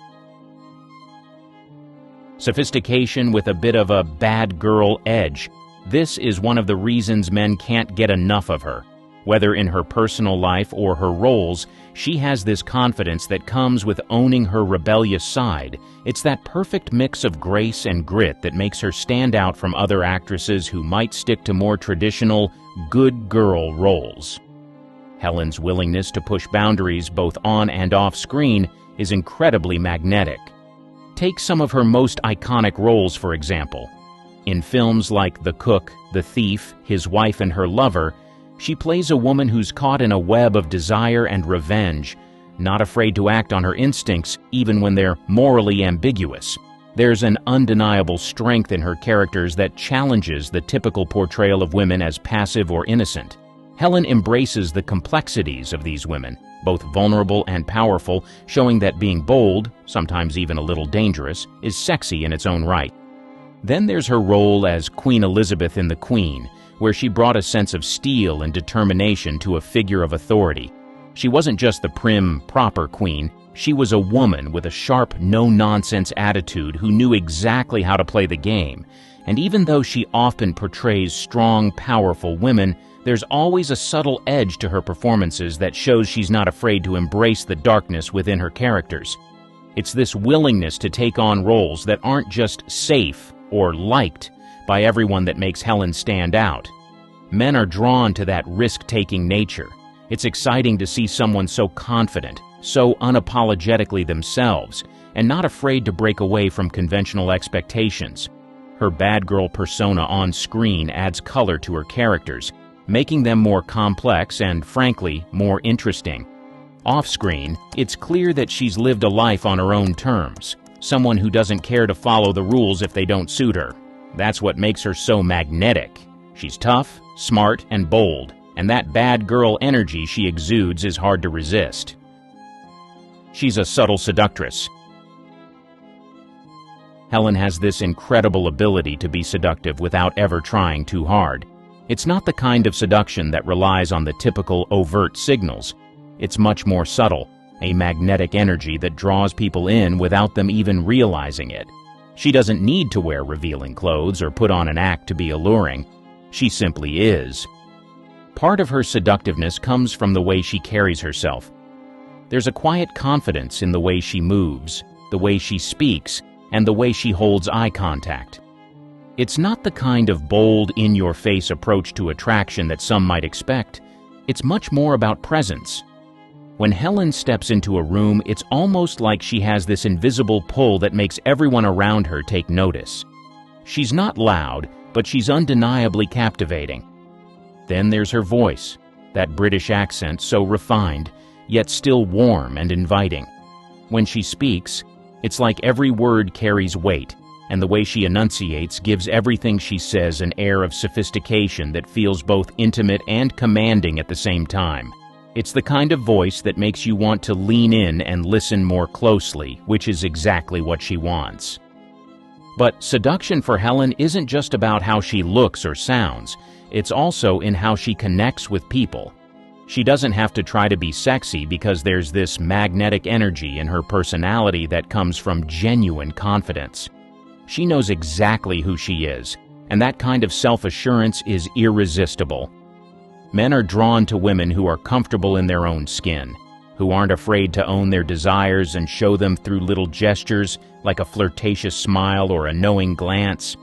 Sophistication with a bit of a bad girl edge. This is one of the reasons men can't get enough of her. Whether in her personal life or her roles, she has this confidence that comes with owning her rebellious side. It's that perfect mix of grace and grit that makes her stand out from other actresses who might stick to more traditional, good girl roles. Helen's willingness to push boundaries both on and off screen is incredibly magnetic. Take some of her most iconic roles, for example. In films like The Cook, The Thief, His Wife and Her Lover, she plays a woman who's caught in a web of desire and revenge, not afraid to act on her instincts even when they're morally ambiguous. There's an undeniable strength in her characters that challenges the typical portrayal of women as passive or innocent. Helen embraces the complexities of these women, both vulnerable and powerful, showing that being bold, sometimes even a little dangerous, is sexy in its own right. Then there's her role as Queen Elizabeth in The Queen, where she brought a sense of steel and determination to a figure of authority. She wasn't just the prim, proper queen, she was a woman with a sharp, no-nonsense attitude who knew exactly how to play the game. And even though she often portrays strong, powerful women, there's always a subtle edge to her performances that shows she's not afraid to embrace the darkness within her characters. It's this willingness to take on roles that aren't just safe or liked by everyone that makes Helen stand out. Men are drawn to that risk-taking nature. It's exciting to see someone so confident, so unapologetically themselves, and not afraid to break away from conventional expectations. Her bad girl persona on screen adds color to her characters, making them more complex and, frankly, more interesting. Off-screen, it's clear that she's lived a life on her own terms, someone who doesn't care to follow the rules if they don't suit her. That's what makes her so magnetic. She's tough, smart, and bold, and that bad girl energy she exudes is hard to resist. She's a subtle seductress. Helen has this incredible ability to be seductive without ever trying too hard. It's not the kind of seduction that relies on the typical overt signals. It's much more subtle, a magnetic energy that draws people in without them even realizing it. She doesn't need to wear revealing clothes or put on an act to be alluring. She simply is. Part of her seductiveness comes from the way she carries herself. There's a quiet confidence in the way she moves, the way she speaks, and the way she holds eye contact. It's not the kind of bold, in-your-face approach to attraction that some might expect. It's much more about presence. When Helen steps into a room, it's almost like she has this invisible pull that makes everyone around her take notice. She's not loud, but she's undeniably captivating. Then there's her voice, that British accent so refined, yet still warm and inviting. When she speaks, it's like every word carries weight, and the way she enunciates gives everything she says an air of sophistication that feels both intimate and commanding at the same time. It's the kind of voice that makes you want to lean in and listen more closely, which is exactly what she wants. But seduction for Helen isn't just about how she looks or sounds. It's also in how she connects with people. She doesn't have to try to be sexy because there's this magnetic energy in her personality that comes from genuine confidence. She knows exactly who she is, and that kind of self-assurance is irresistible. Men are drawn to women who are comfortable in their own skin, who aren't afraid to own their desires and show them through little gestures like a flirtatious smile or a knowing glance.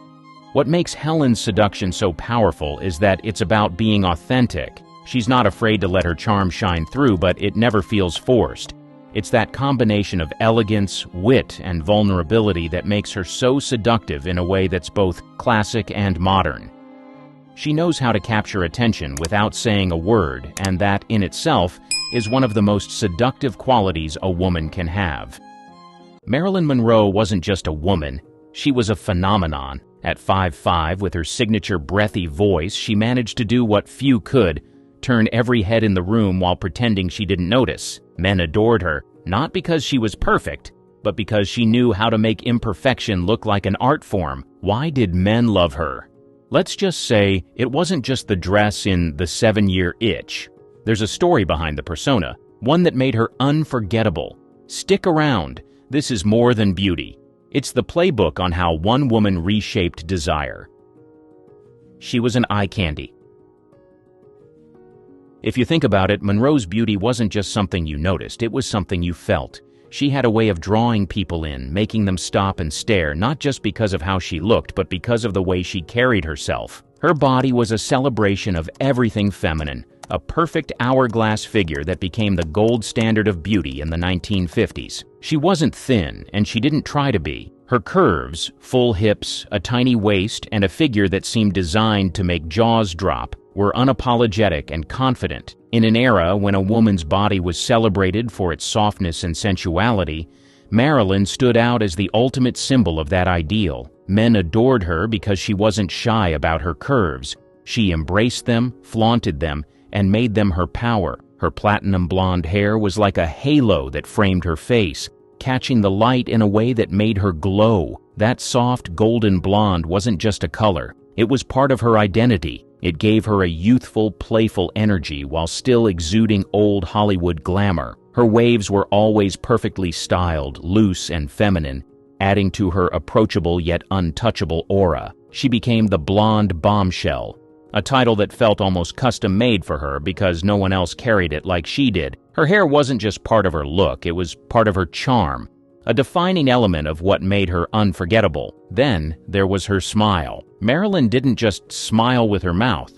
What makes Helen's seduction so powerful is that it's about being authentic. She's not afraid to let her charm shine through, but it never feels forced. It's that combination of elegance, wit, and vulnerability that makes her so seductive in a way that's both classic and modern. She knows how to capture attention without saying a word, and that, in itself, is one of the most seductive qualities a woman can have. Marilyn Monroe wasn't just a woman, she was a phenomenon. At 5'5", with her signature breathy voice, she managed to do what few could, turn every head in the room while pretending she didn't notice. Men adored her, not because she was perfect, but because she knew how to make imperfection look like an art form. Why did men love her? Let's just say it wasn't just the dress in The 7-Year Itch. There's a story behind the persona, one that made her unforgettable. Stick around. This is more than beauty. It's the playbook on how one woman reshaped desire. She was an eye candy. If you think about it, Monroe's beauty wasn't just something you noticed, it was something you felt. She had a way of drawing people in, making them stop and stare, not just because of how she looked, but because of the way she carried herself. Her body was a celebration of everything feminine, a perfect hourglass figure that became the gold standard of beauty in the 1950s. She wasn't thin, and she didn't try to be. Her curves, full hips, a tiny waist, and a figure that seemed designed to make jaws drop were unapologetic and confident. In an era when a woman's body was celebrated for its softness and sensuality, Marilyn stood out as the ultimate symbol of that ideal. Men adored her because she wasn't shy about her curves. She embraced them, flaunted them, and made them her power. Her platinum blonde hair was like a halo that framed her face, catching the light in a way that made her glow. That soft golden blonde wasn't just a color. It was part of her identity. It gave her a youthful, playful energy while still exuding old Hollywood glamour. Her waves were always perfectly styled, loose and feminine, adding to her approachable yet untouchable aura. She became the blonde bombshell, a title that felt almost custom-made for her because no one else carried it like she did. Her hair wasn't just part of her look, it was part of her charm, a defining element of what made her unforgettable. Then there was her smile. Marilyn didn't just smile with her mouth.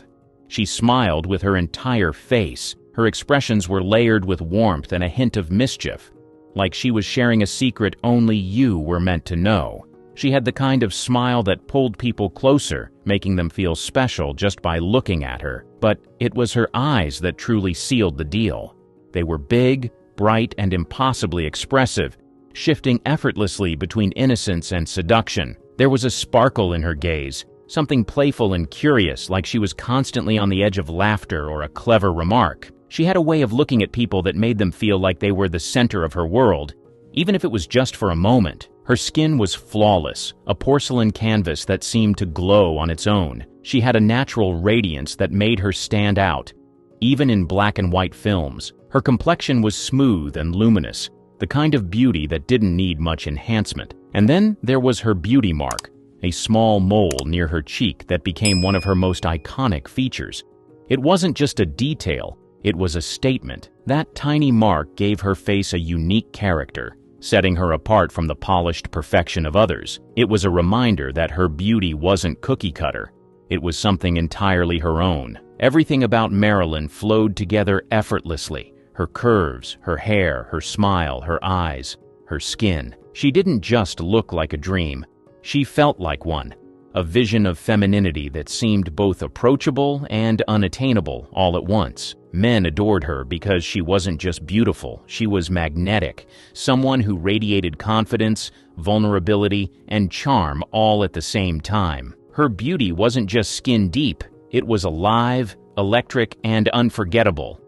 She smiled with her entire face. Her expressions were layered with warmth and a hint of mischief, like she was sharing a secret only you were meant to know. She had the kind of smile that pulled people closer, making them feel special just by looking at her. But it was her eyes that truly sealed the deal. They were big, bright, and impossibly expressive, shifting effortlessly between innocence and seduction. There was a sparkle in her gaze, something playful and curious, like she was constantly on the edge of laughter or a clever remark. She had a way of looking at people that made them feel like they were the center of her world, even if it was just for a moment. Her skin was flawless, a porcelain canvas that seemed to glow on its own. She had a natural radiance that made her stand out, even in black and white films. Her complexion was smooth and luminous, the kind of beauty that didn't need much enhancement. And then there was her beauty mark, a small mole near her cheek that became one of her most iconic features. It wasn't just a detail, it was a statement. That tiny mark gave her face a unique character, setting her apart from the polished perfection of others. It was a reminder that her beauty wasn't cookie-cutter. It was something entirely her own. Everything about Marilyn flowed together effortlessly. Her curves, her hair, her smile, her eyes, her skin. She didn't just look like a dream. She felt like one, a vision of femininity that seemed both approachable and unattainable all at once. Men adored her because she wasn't just beautiful, she was magnetic, someone who radiated confidence, vulnerability, and charm all at the same time. Her beauty wasn't just skin deep, it was alive, electric, and unforgettable.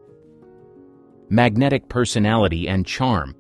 Magnetic personality and charm.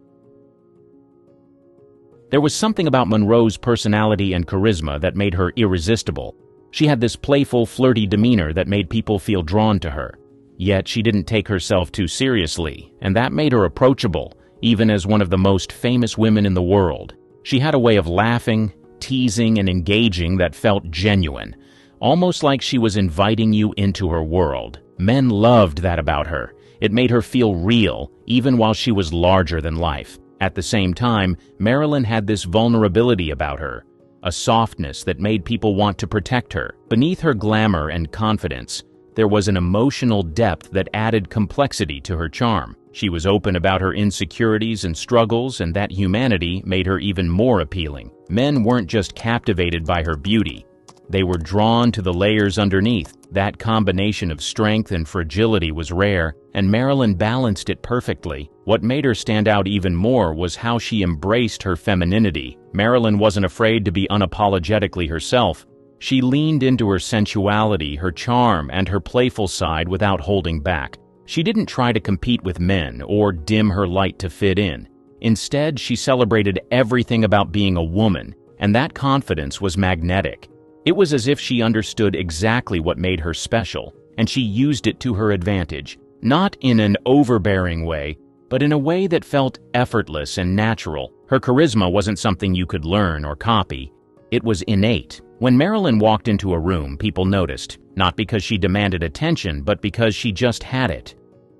There was something about Monroe's personality and charisma that made her irresistible. She had this playful, flirty demeanor that made people feel drawn to her. Yet she didn't take herself too seriously, and that made her approachable, even as one of the most famous women in the world. She had a way of laughing, teasing, and engaging that felt genuine, almost like she was inviting you into her world. Men loved that about her. It made her feel real, even while she was larger than life. At the same time, Marilyn had this vulnerability about her, a softness that made people want to protect her. Beneath her glamour and confidence, there was an emotional depth that added complexity to her charm. She was open about her insecurities and struggles, and that humanity made her even more appealing. Men weren't just captivated by her beauty. They were drawn to the layers underneath. That combination of strength and fragility was rare, and Marilyn balanced it perfectly. What made her stand out even more was how she embraced her femininity. Marilyn wasn't afraid to be unapologetically herself. She leaned into her sensuality, her charm, and her playful side without holding back. She didn't try to compete with men or dim her light to fit in. Instead, she celebrated everything about being a woman, and that confidence was magnetic. It was as if she understood exactly what made her special, and she used it to her advantage, not in an overbearing way, but in a way that felt effortless and natural. Her charisma wasn't something you could learn or copy. It was innate. When Marilyn walked into a room, people noticed, not because she demanded attention, but because she just had it.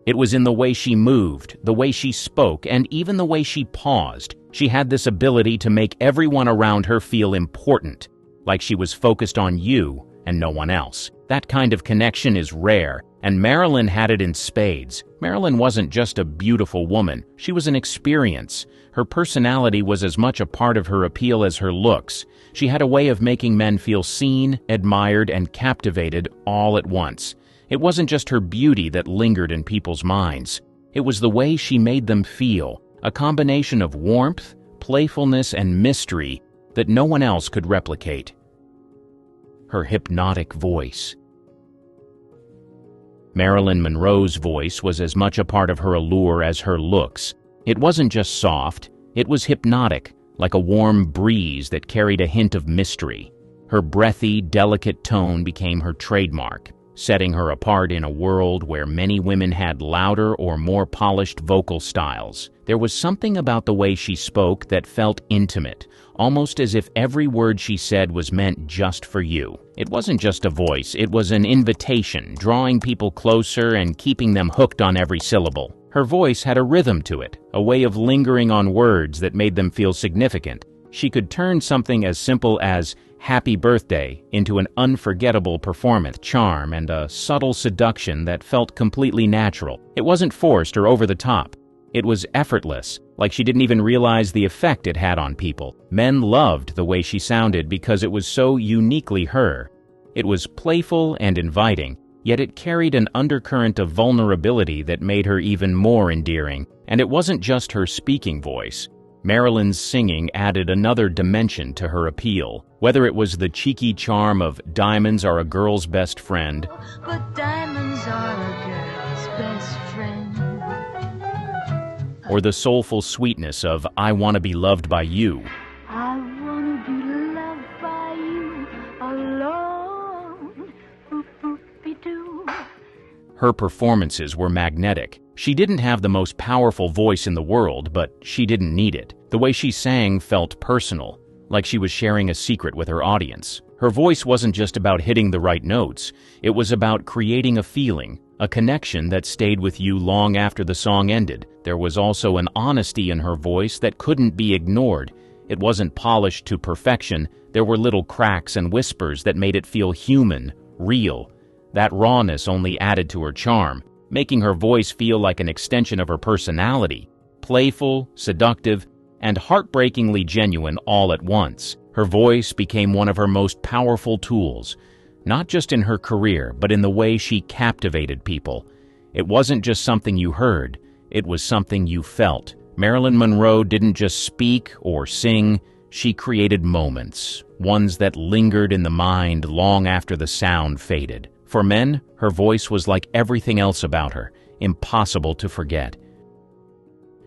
It was in the way she moved, the way she spoke, and even the way she paused. She had this ability to make everyone around her feel important, like she was focused on you and no one else. That kind of connection is rare, and Marilyn had it in spades. Marilyn wasn't just a beautiful woman, she was an experience. Her personality was as much a part of her appeal as her looks. She had a way of making men feel seen, admired, and captivated all at once. It wasn't just her beauty that lingered in people's minds. It was the way she made them feel, a combination of warmth, playfulness, and mystery that no one else could replicate. Her hypnotic voice. Marilyn Monroe's voice was as much a part of her allure as her looks. It wasn't just soft, it was hypnotic, like a warm breeze that carried a hint of mystery. Her breathy, delicate tone became her trademark, setting her apart in a world where many women had louder or more polished vocal styles. There was something about the way she spoke that felt intimate, almost as if every word she said was meant just for you. It wasn't just a voice, it was an invitation, drawing people closer and keeping them hooked on every syllable. Her voice had a rhythm to it, a way of lingering on words that made them feel significant. She could turn something as simple as "Happy Birthday" into an unforgettable performance, charm, and a subtle seduction that felt completely natural. It wasn't forced or over the top. It was effortless, like she didn't even realize the effect it had on people. Men loved the way she sounded because it was so uniquely her. It was playful and inviting, yet it carried an undercurrent of vulnerability that made her even more endearing. And it wasn't just her speaking voice. Marilyn's singing added another dimension to her appeal. Whether it was the cheeky charm of "Diamonds Are a Girl's Best Friend," but diamonds are a girl's best friend, or the soulful sweetness of "I Want to Be Loved by You," I wanna be loved by you alone. Boop, boop-be-doo. her performances were magnetic. She didn't have the most powerful voice in the world, but she didn't need it. The way she sang felt personal, like she was sharing a secret with her audience. Her voice wasn't just about hitting the right notes, it was about creating a feeling, a connection that stayed with you long after the song ended. There was also an honesty in her voice that couldn't be ignored. It wasn't polished to perfection, there were little cracks and whispers that made it feel human, real. That rawness only added to her charm, making her voice feel like an extension of her personality, playful, seductive, and heartbreakingly genuine all at once. Her voice became one of her most powerful tools, not just in her career, but in the way she captivated people. It wasn't just something you heard, it was something you felt. Marilyn Monroe didn't just speak or sing, she created moments, ones that lingered in the mind long after the sound faded. For men, her voice was like everything else about her, impossible to forget.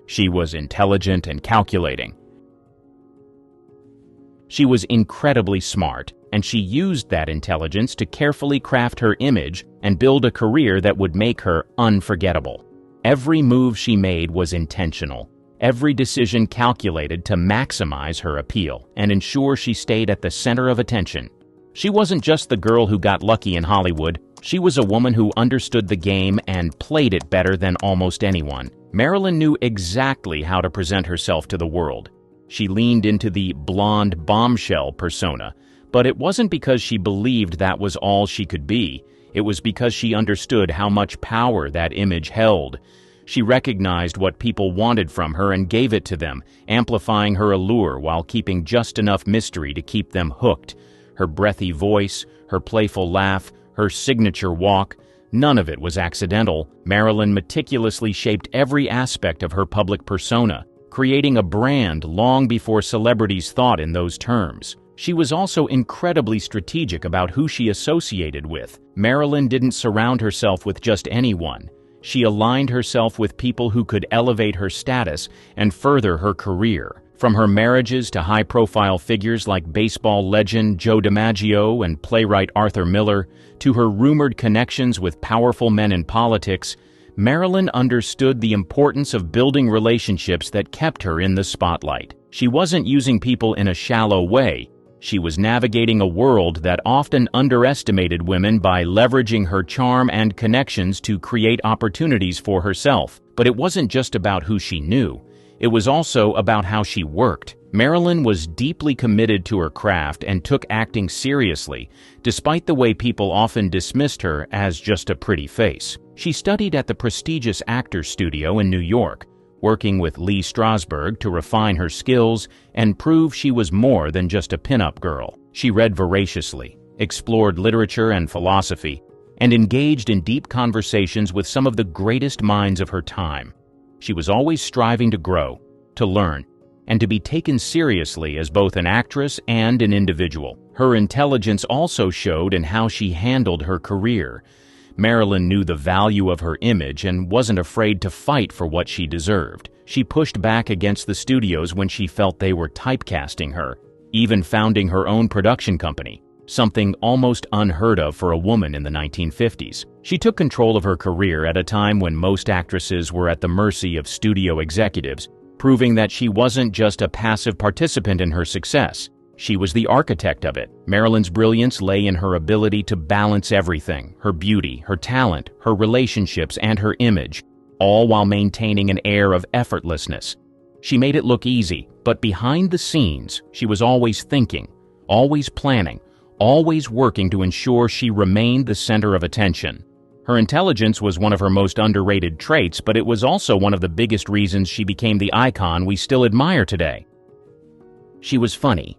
She was intelligent and calculating. She was incredibly smart, and she used that intelligence to carefully craft her image and build a career that would make her unforgettable. Every move she made was intentional, every decision calculated to maximize her appeal and ensure she stayed at the center of attention. She wasn't just the girl who got lucky in Hollywood, she was a woman who understood the game and played it better than almost anyone. Marilyn knew exactly how to present herself to the world. She leaned into the blonde bombshell persona, but it wasn't because she believed that was all she could be. It was because she understood how much power that image held. She recognized what people wanted from her and gave it to them, amplifying her allure while keeping just enough mystery to keep them hooked. Her breathy voice, her playful laugh, her signature walk, none of it was accidental. Marilyn meticulously shaped every aspect of her public persona, creating a brand long before celebrities thought in those terms. She was also incredibly strategic about who she associated with. Marilyn didn't surround herself with just anyone. She aligned herself with people who could elevate her status and further her career. From her marriages to high-profile figures like baseball legend Joe DiMaggio and playwright Arthur Miller, to her rumored connections with powerful men in politics, Marilyn understood the importance of building relationships that kept her in the spotlight. She wasn't using people in a shallow way. She was navigating a world that often underestimated women by leveraging her charm and connections to create opportunities for herself. But it wasn't just about who she knew. It was also about how she worked. Marilyn was deeply committed to her craft and took acting seriously, despite the way people often dismissed her as just a pretty face. She studied at the prestigious Actors Studio in New York, working with Lee Strasberg to refine her skills and prove she was more than just a pin-up girl. She read voraciously, explored literature and philosophy, and engaged in deep conversations with some of the greatest minds of her time. She was always striving to grow, to learn, and to be taken seriously as both an actress and an individual. Her intelligence also showed in how she handled her career. Marilyn knew the value of her image and wasn't afraid to fight for what she deserved. She pushed back against the studios when she felt they were typecasting her, even founding her own production company, something almost unheard of for a woman in the 1950s. She took control of her career at a time when most actresses were at the mercy of studio executives, proving that she wasn't just a passive participant in her success. She was the architect of it. Marilyn's brilliance lay in her ability to balance everything: her beauty, her talent, her relationships, and her image, all while maintaining an air of effortlessness. She made it look easy, but behind the scenes, she was always thinking, always planning, always working to ensure she remained the center of attention. Her intelligence was one of her most underrated traits, but it was also one of the biggest reasons she became the icon we still admire today. She was funny.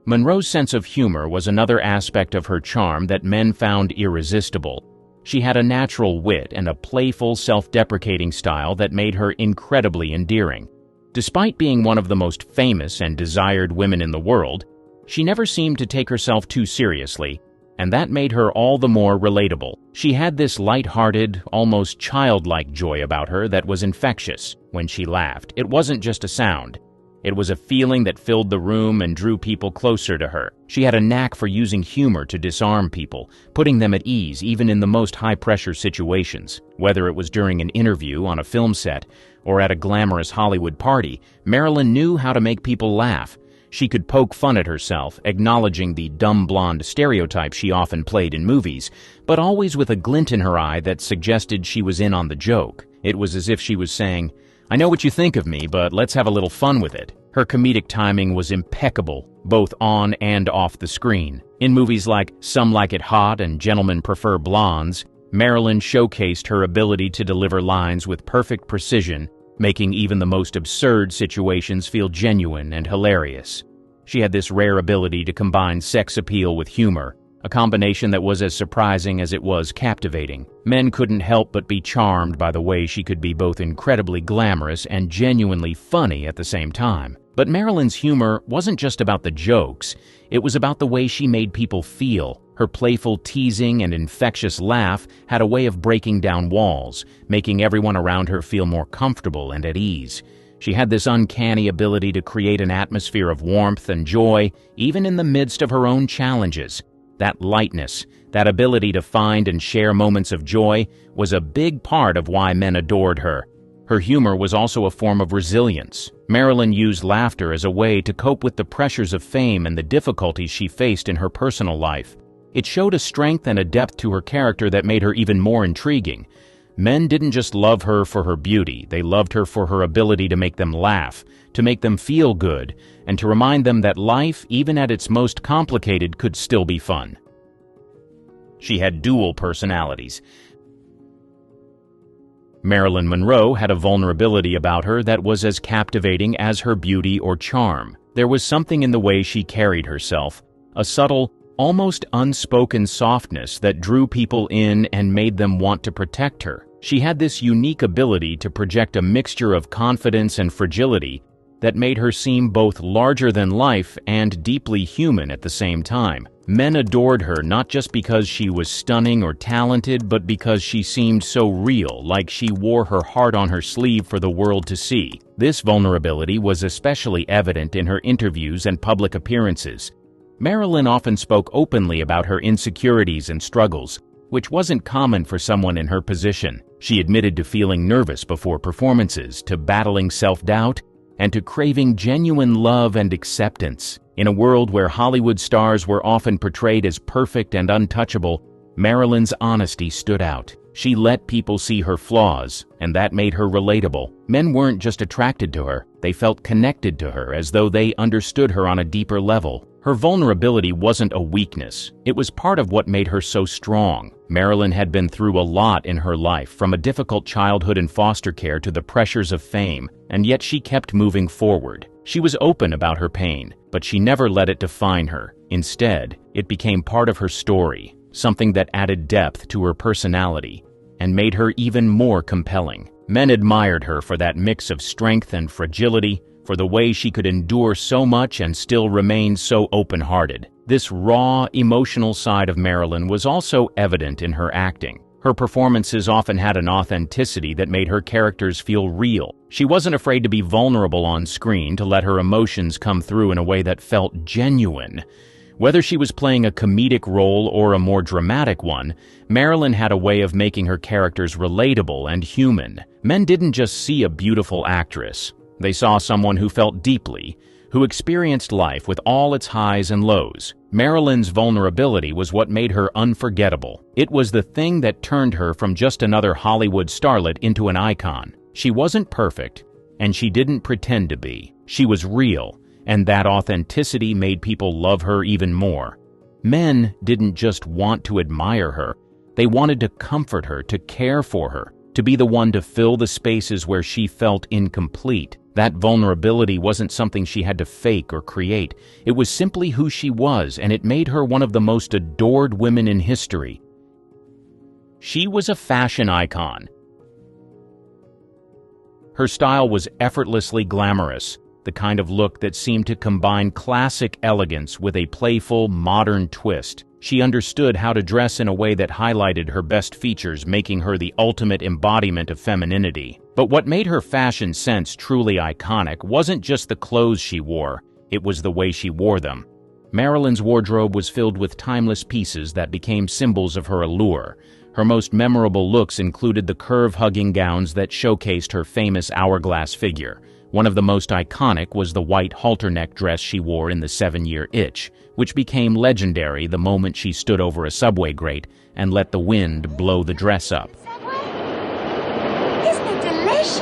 Monroe's sense of humor was another aspect of her charm that men found irresistible. She had a natural wit and a playful, self-deprecating style that made her incredibly endearing. Despite being one of the most famous and desired women in the world, she never seemed to take herself too seriously, and that made her all the more relatable. She had this light-hearted, almost childlike joy about her that was infectious. When she laughed, it wasn't just a sound. It was a feeling that filled the room and drew people closer to her. She had a knack for using humor to disarm people, putting them at ease even in the most high-pressure situations. Whether it was during an interview on a film set or at a glamorous Hollywood party, Marilyn knew how to make people laugh. She could poke fun at herself, acknowledging the dumb blonde stereotype she often played in movies, but always with a glint in her eye that suggested she was in on the joke. It was as if she was saying, "I know what you think of me, but let's have a little fun with it." Her comedic timing was impeccable, both on and off the screen. In movies like Some Like It Hot and Gentlemen Prefer Blondes, Marilyn showcased her ability to deliver lines with perfect precision, making even the most absurd situations feel genuine and hilarious. She had this rare ability to combine sex appeal with humor, a combination that was as surprising as it was captivating. Men couldn't help but be charmed by the way she could be both incredibly glamorous and genuinely funny at the same time. But Marilyn's humor wasn't just about the jokes, it was about the way she made people feel. Her playful teasing and infectious laugh had a way of breaking down walls, making everyone around her feel more comfortable and at ease. She had this uncanny ability to create an atmosphere of warmth and joy, even in the midst of her own challenges. That lightness, that ability to find and share moments of joy, was a big part of why men adored her. Her humor was also a form of resilience. Marilyn used laughter as a way to cope with the pressures of fame and the difficulties she faced in her personal life. It showed a strength and a depth to her character that made her even more intriguing. Men didn't just love her for her beauty, they loved her for her ability to make them laugh, to make them feel good, and to remind them that life, even at its most complicated, could still be fun. She had dual personalities. Marilyn Monroe had a vulnerability about her that was as captivating as her beauty or charm. There was something in the way she carried herself, a subtle, almost unspoken softness that drew people in and made them want to protect her. She had this unique ability to project a mixture of confidence and fragility that made her seem both larger than life and deeply human at the same time. Men adored her not just because she was stunning or talented, but because she seemed so real, like she wore her heart on her sleeve for the world to see. This vulnerability was especially evident in her interviews and public appearances. Marilyn often spoke openly about her insecurities and struggles, which wasn't common for someone in her position. She admitted to feeling nervous before performances, to battling self-doubt, and to craving genuine love and acceptance. In a world where Hollywood stars were often portrayed as perfect and untouchable, Marilyn's honesty stood out. She let people see her flaws, and that made her relatable. Men weren't just attracted to her, they felt connected to her as though they understood her on a deeper level. Her vulnerability wasn't a weakness, it was part of what made her so strong. Marilyn had been through a lot in her life, from a difficult childhood in foster care to the pressures of fame, and yet she kept moving forward. She was open about her pain, but she never let it define her. Instead, it became part of her story, something that added depth to her personality and made her even more compelling. Men admired her for that mix of strength and fragility, for the way she could endure so much and still remain so open-hearted. This raw, emotional side of Marilyn was also evident in her acting. Her performances often had an authenticity that made her characters feel real. She wasn't afraid to be vulnerable on screen, to let her emotions come through in a way that felt genuine. Whether she was playing a comedic role or a more dramatic one, Marilyn had a way of making her characters relatable and human. Men didn't just see a beautiful actress. They saw someone who felt deeply, who experienced life with all its highs and lows. Marilyn's vulnerability was what made her unforgettable. It was the thing that turned her from just another Hollywood starlet into an icon. She wasn't perfect, and she didn't pretend to be. She was real, and that authenticity made people love her even more. Men didn't just want to admire her, they wanted to comfort her, to care for her, to be the one to fill the spaces where she felt incomplete. That vulnerability wasn't something she had to fake or create. It was simply who she was, and it made her one of the most adored women in history. She was a fashion icon. Her style was effortlessly glamorous, the kind of look that seemed to combine classic elegance with a playful, modern twist. She understood how to dress in a way that highlighted her best features, making her the ultimate embodiment of femininity. But what made her fashion sense truly iconic wasn't just the clothes she wore, it was the way she wore them. Marilyn's wardrobe was filled with timeless pieces that became symbols of her allure. Her most memorable looks included the curve-hugging gowns that showcased her famous hourglass figure. One of the most iconic was the white halter-neck dress she wore in The 7-Year Itch, which became legendary the moment she stood over a subway grate and let the wind blow the dress up. Isn't it delicious?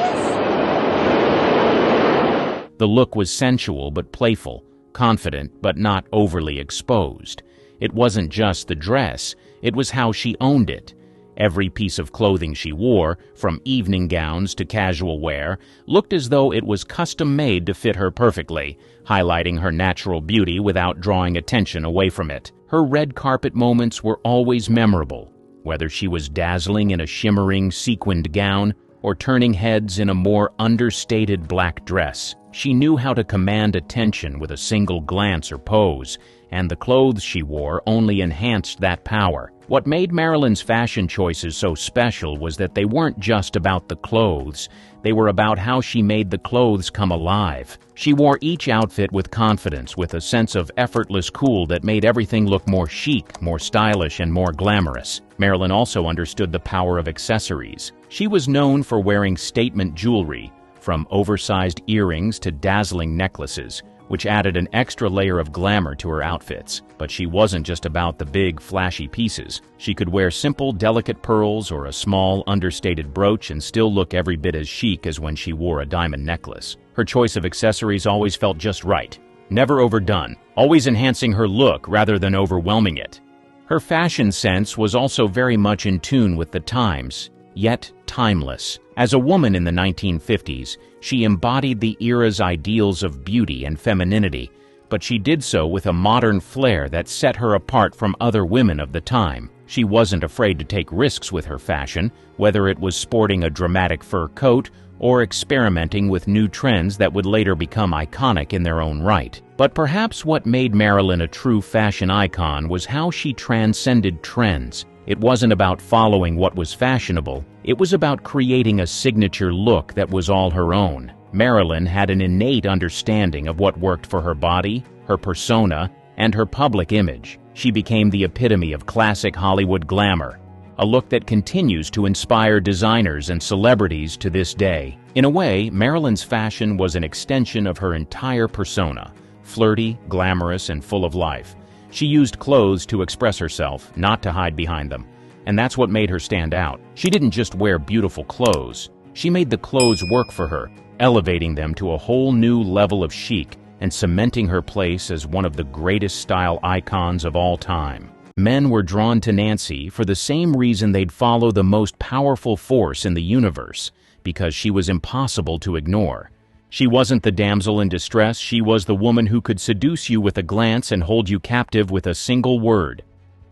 The look was sensual but playful, confident but not overly exposed. It wasn't just the dress, it was how she owned it. Every piece of clothing she wore, from evening gowns to casual wear, looked as though it was custom-made to fit her perfectly, highlighting her natural beauty without drawing attention away from it. Her red carpet moments were always memorable, whether she was dazzling in a shimmering, sequined gown or turning heads in a more understated black dress. She knew how to command attention with a single glance or pose, and the clothes she wore only enhanced that power. What made Marilyn's fashion choices so special was that they weren't just about the clothes, they were about how she made the clothes come alive. She wore each outfit with confidence, with a sense of effortless cool that made everything look more chic, more stylish, and more glamorous. Marilyn also understood the power of accessories. She was known for wearing statement jewelry, from oversized earrings to dazzling necklaces, which added an extra layer of glamour to her outfits. But she wasn't just about the big, flashy pieces. She could wear simple, delicate pearls or a small, understated brooch and still look every bit as chic as when she wore a diamond necklace. Her choice of accessories always felt just right, never overdone, always enhancing her look rather than overwhelming it. Her fashion sense was also very much in tune with the times, yet timeless. As a woman in the 1950s, she embodied the era's ideals of beauty and femininity, but she did so with a modern flair that set her apart from other women of the time. She wasn't afraid to take risks with her fashion, whether it was sporting a dramatic fur coat or experimenting with new trends that would later become iconic in their own right. But perhaps what made Marilyn a true fashion icon was how she transcended trends. It wasn't about following what was fashionable, it was about creating a signature look that was all her own. Marilyn had an innate understanding of what worked for her body, her persona, and her public image. She became the epitome of classic Hollywood glamour, a look that continues to inspire designers and celebrities to this day. In a way, Marilyn's fashion was an extension of her entire persona, flirty, glamorous, and full of life. She used clothes to express herself, not to hide behind them, and that's what made her stand out. She didn't just wear beautiful clothes, she made the clothes work for her, elevating them to a whole new level of chic and cementing her place as one of the greatest style icons of all time. Men were drawn to Nancy for the same reason they'd follow the most powerful force in the universe, because she was impossible to ignore. She wasn't the damsel in distress, she was the woman who could seduce you with a glance and hold you captive with a single word.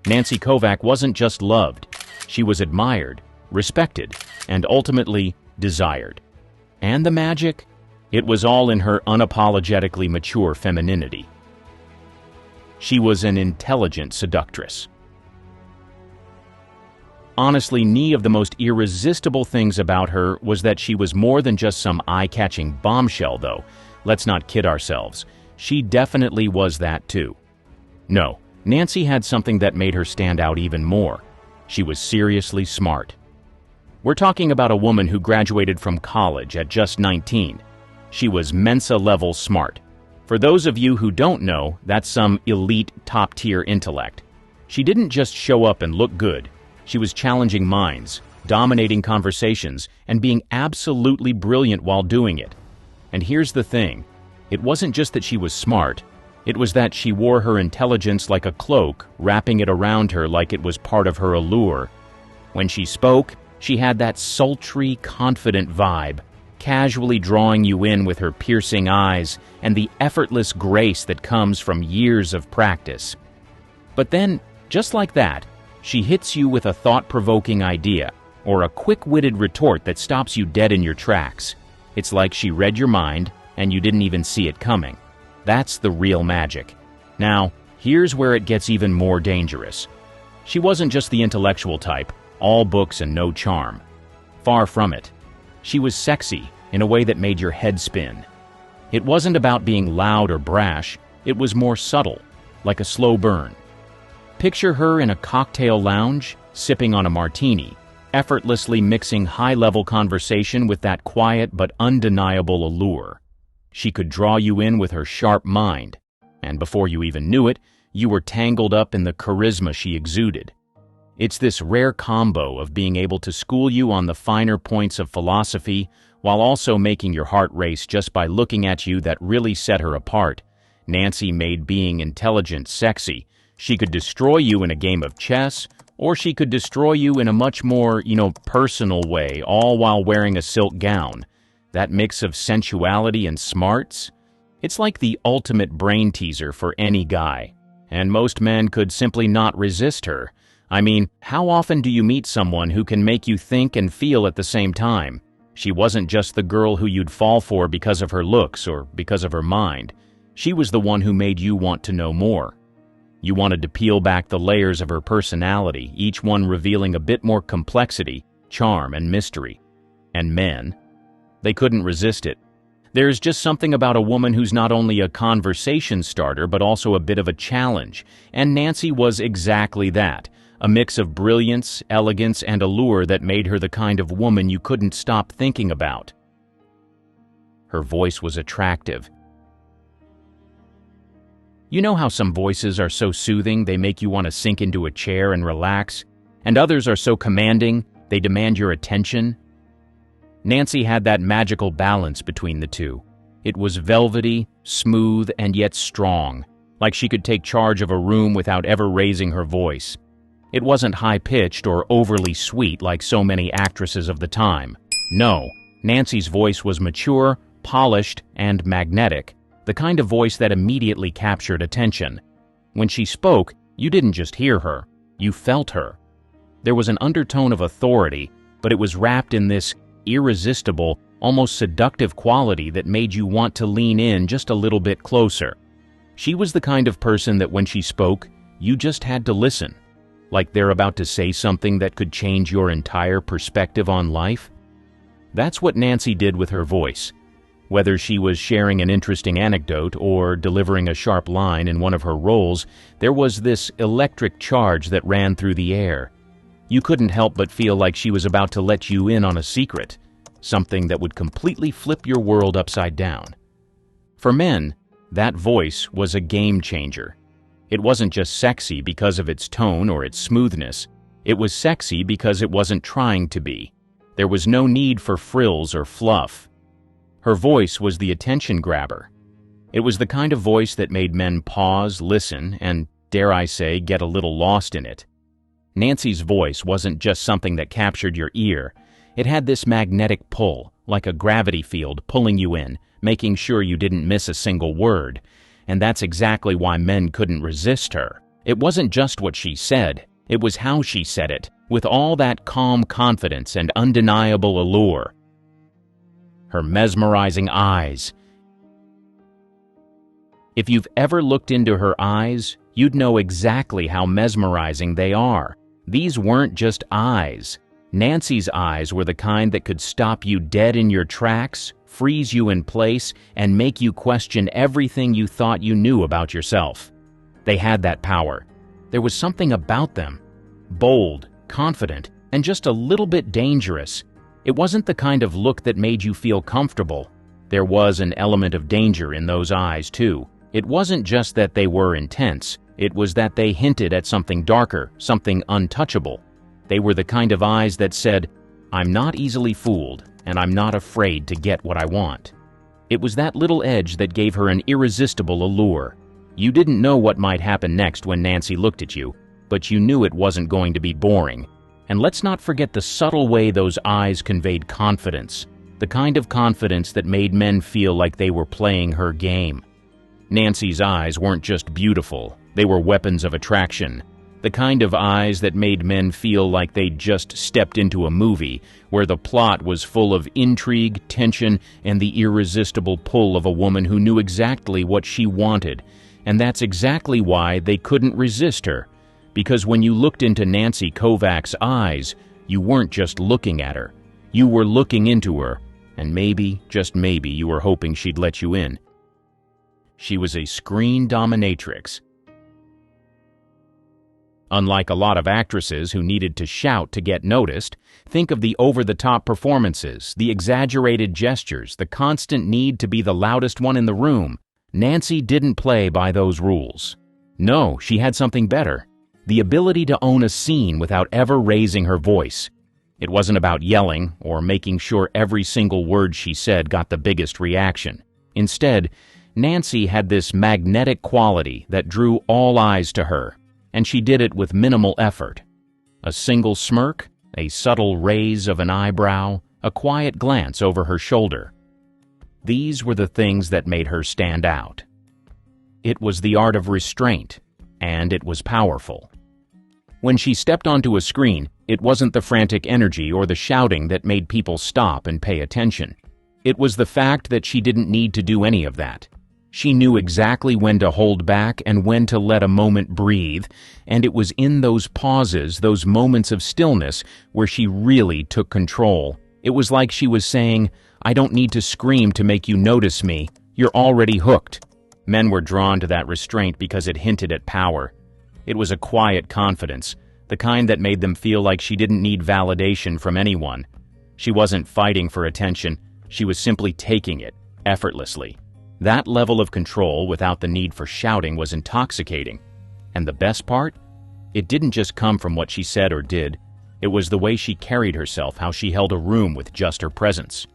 Nancy Kovac wasn't just loved, she was admired, respected, and ultimately desired. And the magic? It was all in her unapologetically mature femininity. She was an intelligent seductress. Honestly, none of the most irresistible things about her was that she was more than just some eye-catching bombshell, though. Let's not kid ourselves. She definitely was that too. No, Nancy had something that made her stand out even more. She was seriously smart. We're talking about a woman who graduated from college at just 19. She was Mensa-level smart. For those of you who don't know, that's some elite, top-tier intellect. She didn't just show up and look good. She was challenging minds, dominating conversations, and being absolutely brilliant while doing it. And here's the thing. It wasn't just that she was smart. It was that she wore her intelligence like a cloak, wrapping it around her like it was part of her allure. When she spoke, she had that sultry, confident vibe, casually drawing you in with her piercing eyes and the effortless grace that comes from years of practice. But then, just like that, she hits you with a thought-provoking idea, or a quick-witted retort that stops you dead in your tracks. It's like she read your mind, and you didn't even see it coming. That's the real magic. Now, here's where it gets even more dangerous. She wasn't just the intellectual type, all books and no charm. Far from it. She was sexy in a way that made your head spin. It wasn't about being loud or brash, it was more subtle, like a slow burn. Picture her in a cocktail lounge, sipping on a martini, effortlessly mixing high-level conversation with that quiet but undeniable allure. She could draw you in with her sharp mind, and before you even knew it, you were tangled up in the charisma she exuded. It's this rare combo of being able to school you on the finer points of philosophy while also making your heart race just by looking at you that really set her apart. Nancy made being intelligent sexy. She could destroy you in a game of chess, or she could destroy you in a much more, personal way, all while wearing a silk gown. That mix of sensuality and smarts? It's like the ultimate brain teaser for any guy. And most men could simply not resist her. I mean, how often do you meet someone who can make you think and feel at the same time? She wasn't just the girl who you'd fall for because of her looks or because of her mind. She was the one who made you want to know more. You wanted to peel back the layers of her personality, each one revealing a bit more complexity, charm, and mystery. And men, they couldn't resist it. There's just something about a woman who's not only a conversation starter but also a bit of a challenge, and Nancy was exactly that, a mix of brilliance, elegance, and allure that made her the kind of woman you couldn't stop thinking about. Her voice was attractive. You know how some voices are so soothing they make you want to sink into a chair and relax, and others are so commanding they demand your attention? Nancy had that magical balance between the two. It was velvety, smooth, and yet strong, like she could take charge of a room without ever raising her voice. It wasn't high-pitched or overly sweet like so many actresses of the time. No, Nancy's voice was mature, polished, and magnetic, the kind of voice that immediately captured attention. When she spoke, you didn't just hear her, you felt her. There was an undertone of authority, but it was wrapped in this irresistible, almost seductive quality that made you want to lean in just a little bit closer. She was the kind of person that when she spoke, you just had to listen, like they're about to say something that could change your entire perspective on life. That's what Nancy did with her voice. Whether she was sharing an interesting anecdote or delivering a sharp line in one of her roles, there was this electric charge that ran through the air. You couldn't help but feel like she was about to let you in on a secret, something that would completely flip your world upside down. For men, that voice was a game changer. It wasn't just sexy because of its tone or its smoothness. It was sexy because it wasn't trying to be. There was no need for frills or fluff. Her voice was the attention grabber. It was the kind of voice that made men pause, listen, and, dare I say, get a little lost in it. Nancy's voice wasn't just something that captured your ear. It had this magnetic pull, like a gravity field pulling you in, making sure you didn't miss a single word. And that's exactly why men couldn't resist her. It wasn't just what she said, it was how she said it, with all that calm confidence and undeniable allure. Her mesmerizing eyes. If you've ever looked into her eyes, you'd know exactly how mesmerizing they are. These weren't just eyes. Nancy's eyes were the kind that could stop you dead in your tracks, freeze you in place, and make you question everything you thought you knew about yourself. They had that power. There was something about them. Bold, confident, and just a little bit dangerous. It wasn't the kind of look that made you feel comfortable. There was an element of danger in those eyes, too. It wasn't just that they were intense. It was that they hinted at something darker, something untouchable. They were the kind of eyes that said, "I'm not easily fooled, and I'm not afraid to get what I want." It was that little edge that gave her an irresistible allure. You didn't know what might happen next when Nancy looked at you, but you knew it wasn't going to be boring. And let's not forget the subtle way those eyes conveyed confidence, the kind of confidence that made men feel like they were playing her game. Nancy's eyes weren't just beautiful, they were weapons of attraction. The kind of eyes that made men feel like they'd just stepped into a movie, where the plot was full of intrigue, tension, and the irresistible pull of a woman who knew exactly what she wanted. And that's exactly why they couldn't resist her. Because when you looked into Nancy Kovac's eyes, you weren't just looking at her. You were looking into her, and maybe, just maybe, you were hoping she'd let you in. She was a screen dominatrix. Unlike a lot of actresses who needed to shout to get noticed, think of the over-the-top performances, the exaggerated gestures, the constant need to be the loudest one in the room. Nancy didn't play by those rules. No, she had something better. The ability to own a scene without ever raising her voice. It wasn't about yelling or making sure every single word she said got the biggest reaction. Instead, Nancy had this magnetic quality that drew all eyes to her, and she did it with minimal effort. A single smirk, a subtle raise of an eyebrow, a quiet glance over her shoulder. These were the things that made her stand out. It was the art of restraint, and it was powerful. When she stepped onto a screen, it wasn't the frantic energy or the shouting that made people stop and pay attention. It was the fact that she didn't need to do any of that. She knew exactly when to hold back and when to let a moment breathe, and it was in those pauses, those moments of stillness, where she really took control. It was like she was saying, "I don't need to scream to make you notice me. You're already hooked." Men were drawn to that restraint because it hinted at power. It was a quiet confidence, the kind that made them feel like she didn't need validation from anyone. She wasn't fighting for attention, she was simply taking it, effortlessly. That level of control without the need for shouting was intoxicating. And the best part? It didn't just come from what she said or did. It was the way she carried herself, how she held a room with just her presence.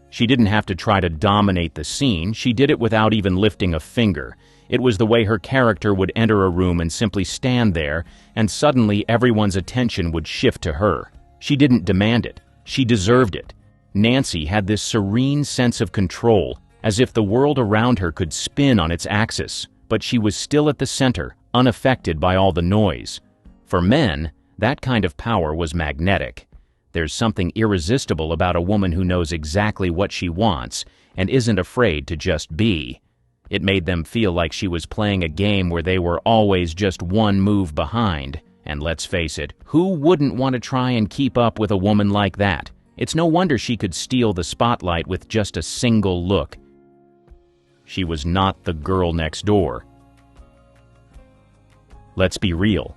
She didn't have to try to dominate the scene, she did it without even lifting a finger. It was the way her character would enter a room and simply stand there, and suddenly everyone's attention would shift to her. She didn't demand it, she deserved it. Nancy had this serene sense of control, as if the world around her could spin on its axis, but she was still at the center, unaffected by all the noise. For men, that kind of power was magnetic. There's something irresistible about a woman who knows exactly what she wants and isn't afraid to just be. It made them feel like she was playing a game where they were always just one move behind. And let's face it, who wouldn't want to try and keep up with a woman like that? It's no wonder she could steal the spotlight with just a single look. She was not the girl next door. Let's be real.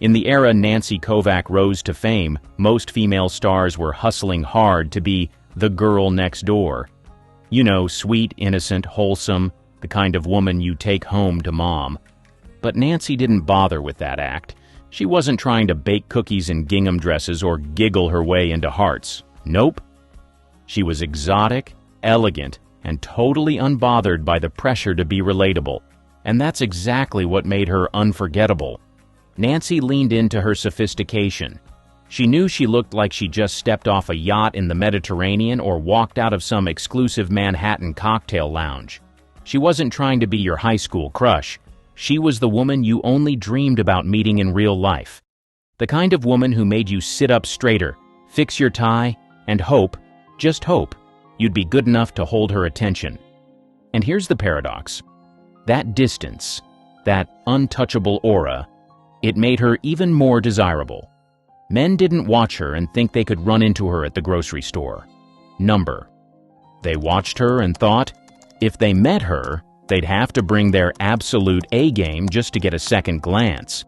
In the era Nancy Kovac rose to fame, most female stars were hustling hard to be the girl next door. You know, sweet, innocent, wholesome, the kind of woman you take home to mom. But Nancy didn't bother with that act. She wasn't trying to bake cookies in gingham dresses or giggle her way into hearts. Nope. She was exotic, elegant, and totally unbothered by the pressure to be relatable. And that's exactly what made her unforgettable. Nancy leaned into her sophistication. She knew she looked like she just stepped off a yacht in the Mediterranean or walked out of some exclusive Manhattan cocktail lounge. She wasn't trying to be your high school crush. She was the woman you only dreamed about meeting in real life. The kind of woman who made you sit up straighter, fix your tie, and hope, just hope, you'd be good enough to hold her attention. And here's the paradox. That distance, that untouchable aura, it made her even more desirable. Men didn't watch her and think they could run into her at the grocery store. Number. They watched her and thought, if they met her, they'd have to bring their absolute A-game just to get a second glance.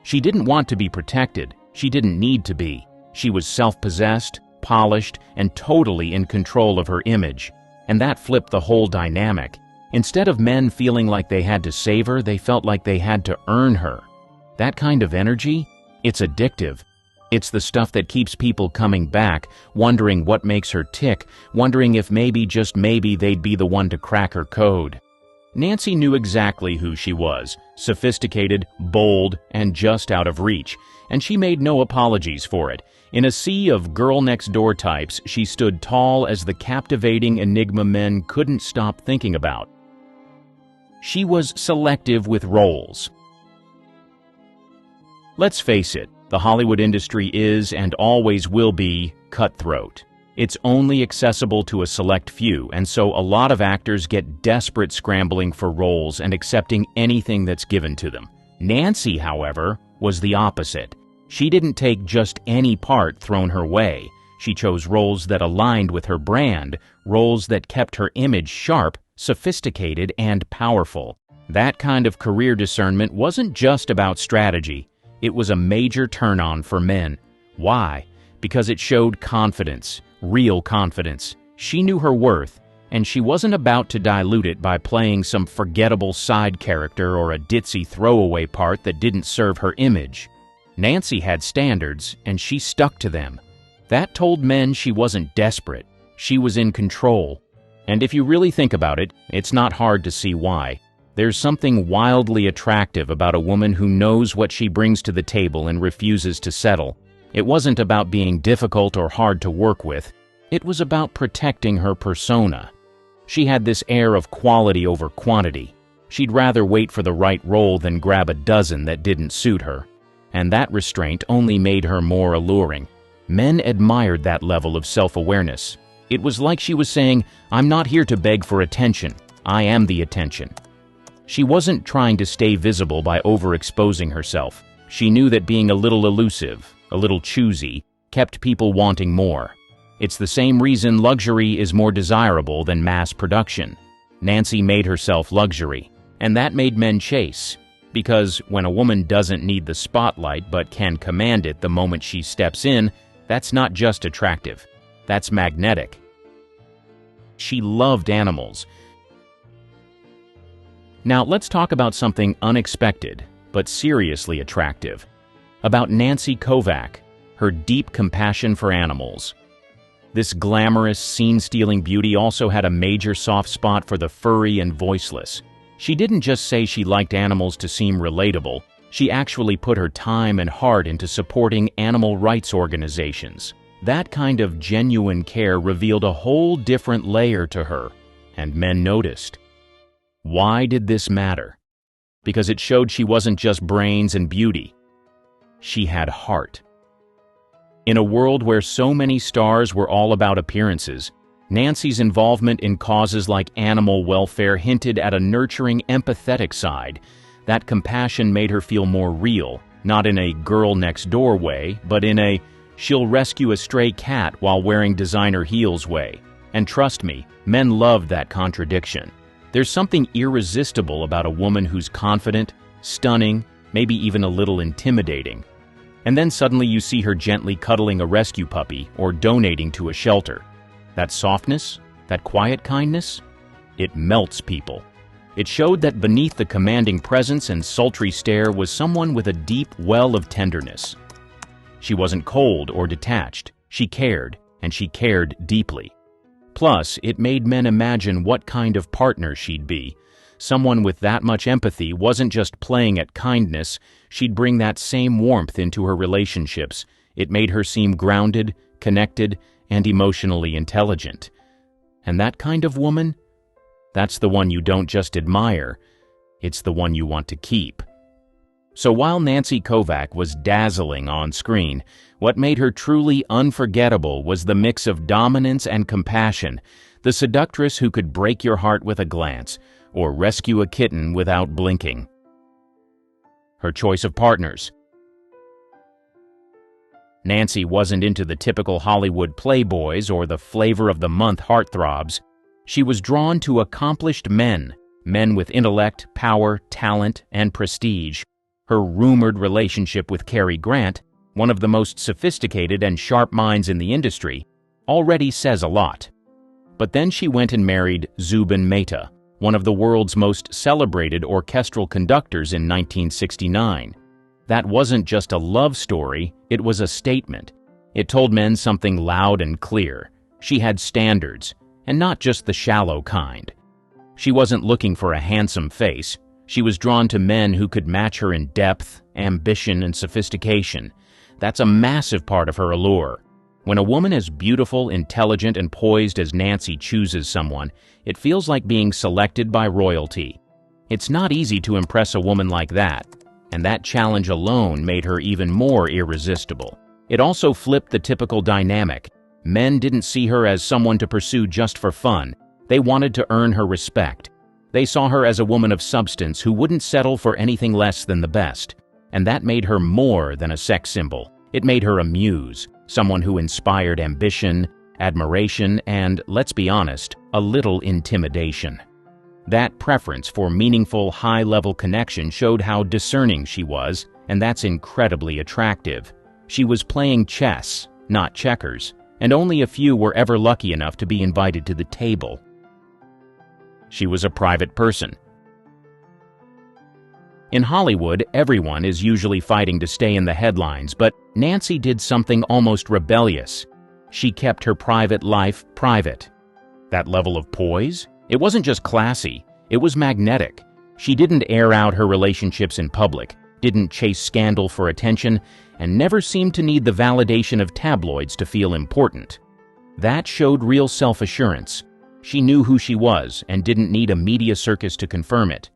She didn't want to be protected. She didn't need to be. She was self-possessed, polished, and totally in control of her image. And that flipped the whole dynamic. Instead of men feeling like they had to save her, they felt like they had to earn her. That kind of energy, it's addictive. It's the stuff that keeps people coming back, wondering what makes her tick, wondering if maybe, just maybe, they'd be the one to crack her code. Nancy knew exactly who she was, sophisticated, bold, and just out of reach, and she made no apologies for it. In a sea of girl-next-door types, she stood tall as the captivating enigma men couldn't stop thinking about. She was selective with roles. Let's face it, the Hollywood industry is and always will be cutthroat. It's only accessible to a select few, and so a lot of actors get desperate scrambling for roles and accepting anything that's given to them. Nancy, however, was the opposite. She didn't take just any part thrown her way. She chose roles that aligned with her brand, roles that kept her image sharp, sophisticated, and powerful. That kind of career discernment wasn't just about strategy. It was a major turn-on for men. Why? Because it showed confidence, real confidence. She knew her worth, and she wasn't about to dilute it by playing some forgettable side character or a ditzy throwaway part that didn't serve her image. Nancy had standards, and she stuck to them. That told men she wasn't desperate. She was in control. And if you really think about it, it's not hard to see why. There's something wildly attractive about a woman who knows what she brings to the table and refuses to settle. It wasn't about being difficult or hard to work with. It was about protecting her persona. She had this air of quality over quantity. She'd rather wait for the right role than grab a dozen that didn't suit her. And that restraint only made her more alluring. Men admired that level of self-awareness. It was like she was saying, I'm not here to beg for attention. I am the attention. She wasn't trying to stay visible by overexposing herself. She knew that being a little elusive, a little choosy, kept people wanting more. It's the same reason luxury is more desirable than mass production. Nancy made herself luxury, and that made men chase. Because when a woman doesn't need the spotlight but can command it the moment she steps in, that's not just attractive. That's magnetic. She loved animals. Now let's talk about something unexpected, but seriously attractive. About Nancy Kovac, her deep compassion for animals. This glamorous, scene-stealing beauty also had a major soft spot for the furry and voiceless. She didn't just say she liked animals to seem relatable. She actually put her time and heart into supporting animal rights organizations. That kind of genuine care revealed a whole different layer to her, and men noticed. Why did this matter? Because it showed she wasn't just brains and beauty. She had heart. In a world where so many stars were all about appearances, Nancy's involvement in causes like animal welfare hinted at a nurturing, empathetic side. That compassion made her feel more real, not in a girl-next-door way, but in a she'll rescue a stray cat while wearing designer heels way. And trust me, men loved that contradiction. There's something irresistible about a woman who's confident, stunning, maybe even a little intimidating. And then suddenly you see her gently cuddling a rescue puppy or donating to a shelter. That softness, that quiet kindness, it melts people. It showed that beneath the commanding presence and sultry stare was someone with a deep well of tenderness. She wasn't cold or detached. She cared, and she cared deeply. Plus, it made men imagine what kind of partner she'd be. Someone with that much empathy wasn't just playing at kindness, she'd bring that same warmth into her relationships. It made her seem grounded, connected, and emotionally intelligent. And that kind of woman? That's the one you don't just admire, it's the one you want to keep. So while Nancy Kovac was dazzling on screen, what made her truly unforgettable was the mix of dominance and compassion, the seductress who could break your heart with a glance, or rescue a kitten without blinking. Her choice of partners. Nancy wasn't into the typical Hollywood playboys or the flavor-of-the-month heartthrobs. She was drawn to accomplished men with intellect, power, talent, and prestige. Her rumored relationship with Cary Grant, one of the most sophisticated and sharp minds in the industry, already says a lot. But then she went and married Zubin Mehta, one of the world's most celebrated orchestral conductors in 1969. That wasn't just a love story, it was a statement. It told men something loud and clear. She had standards, and not just the shallow kind. She wasn't looking for a handsome face. She was drawn to men who could match her in depth, ambition, and sophistication. That's a massive part of her allure. When a woman as beautiful, intelligent, and poised as Nancy chooses someone, it feels like being selected by royalty. It's not easy to impress a woman like that, and that challenge alone made her even more irresistible. It also flipped the typical dynamic. Men didn't see her as someone to pursue just for fun. They wanted to earn her respect. They saw her as a woman of substance who wouldn't settle for anything less than the best. And that made her more than a sex symbol. It made her a muse, someone who inspired ambition, admiration, and, let's be honest, a little intimidation. That preference for meaningful, high-level connection showed how discerning she was, and that's incredibly attractive. She was playing chess, not checkers, and only a few were ever lucky enough to be invited to the table. She was a private person. In Hollywood, everyone is usually fighting to stay in the headlines, but Nancy did something almost rebellious. She kept her private life private. That level of poise? It wasn't just classy, it was magnetic. She didn't air out her relationships in public, didn't chase scandal for attention, and never seemed to need the validation of tabloids to feel important. That showed real self-assurance. She knew who she was and didn't need a media circus to confirm it.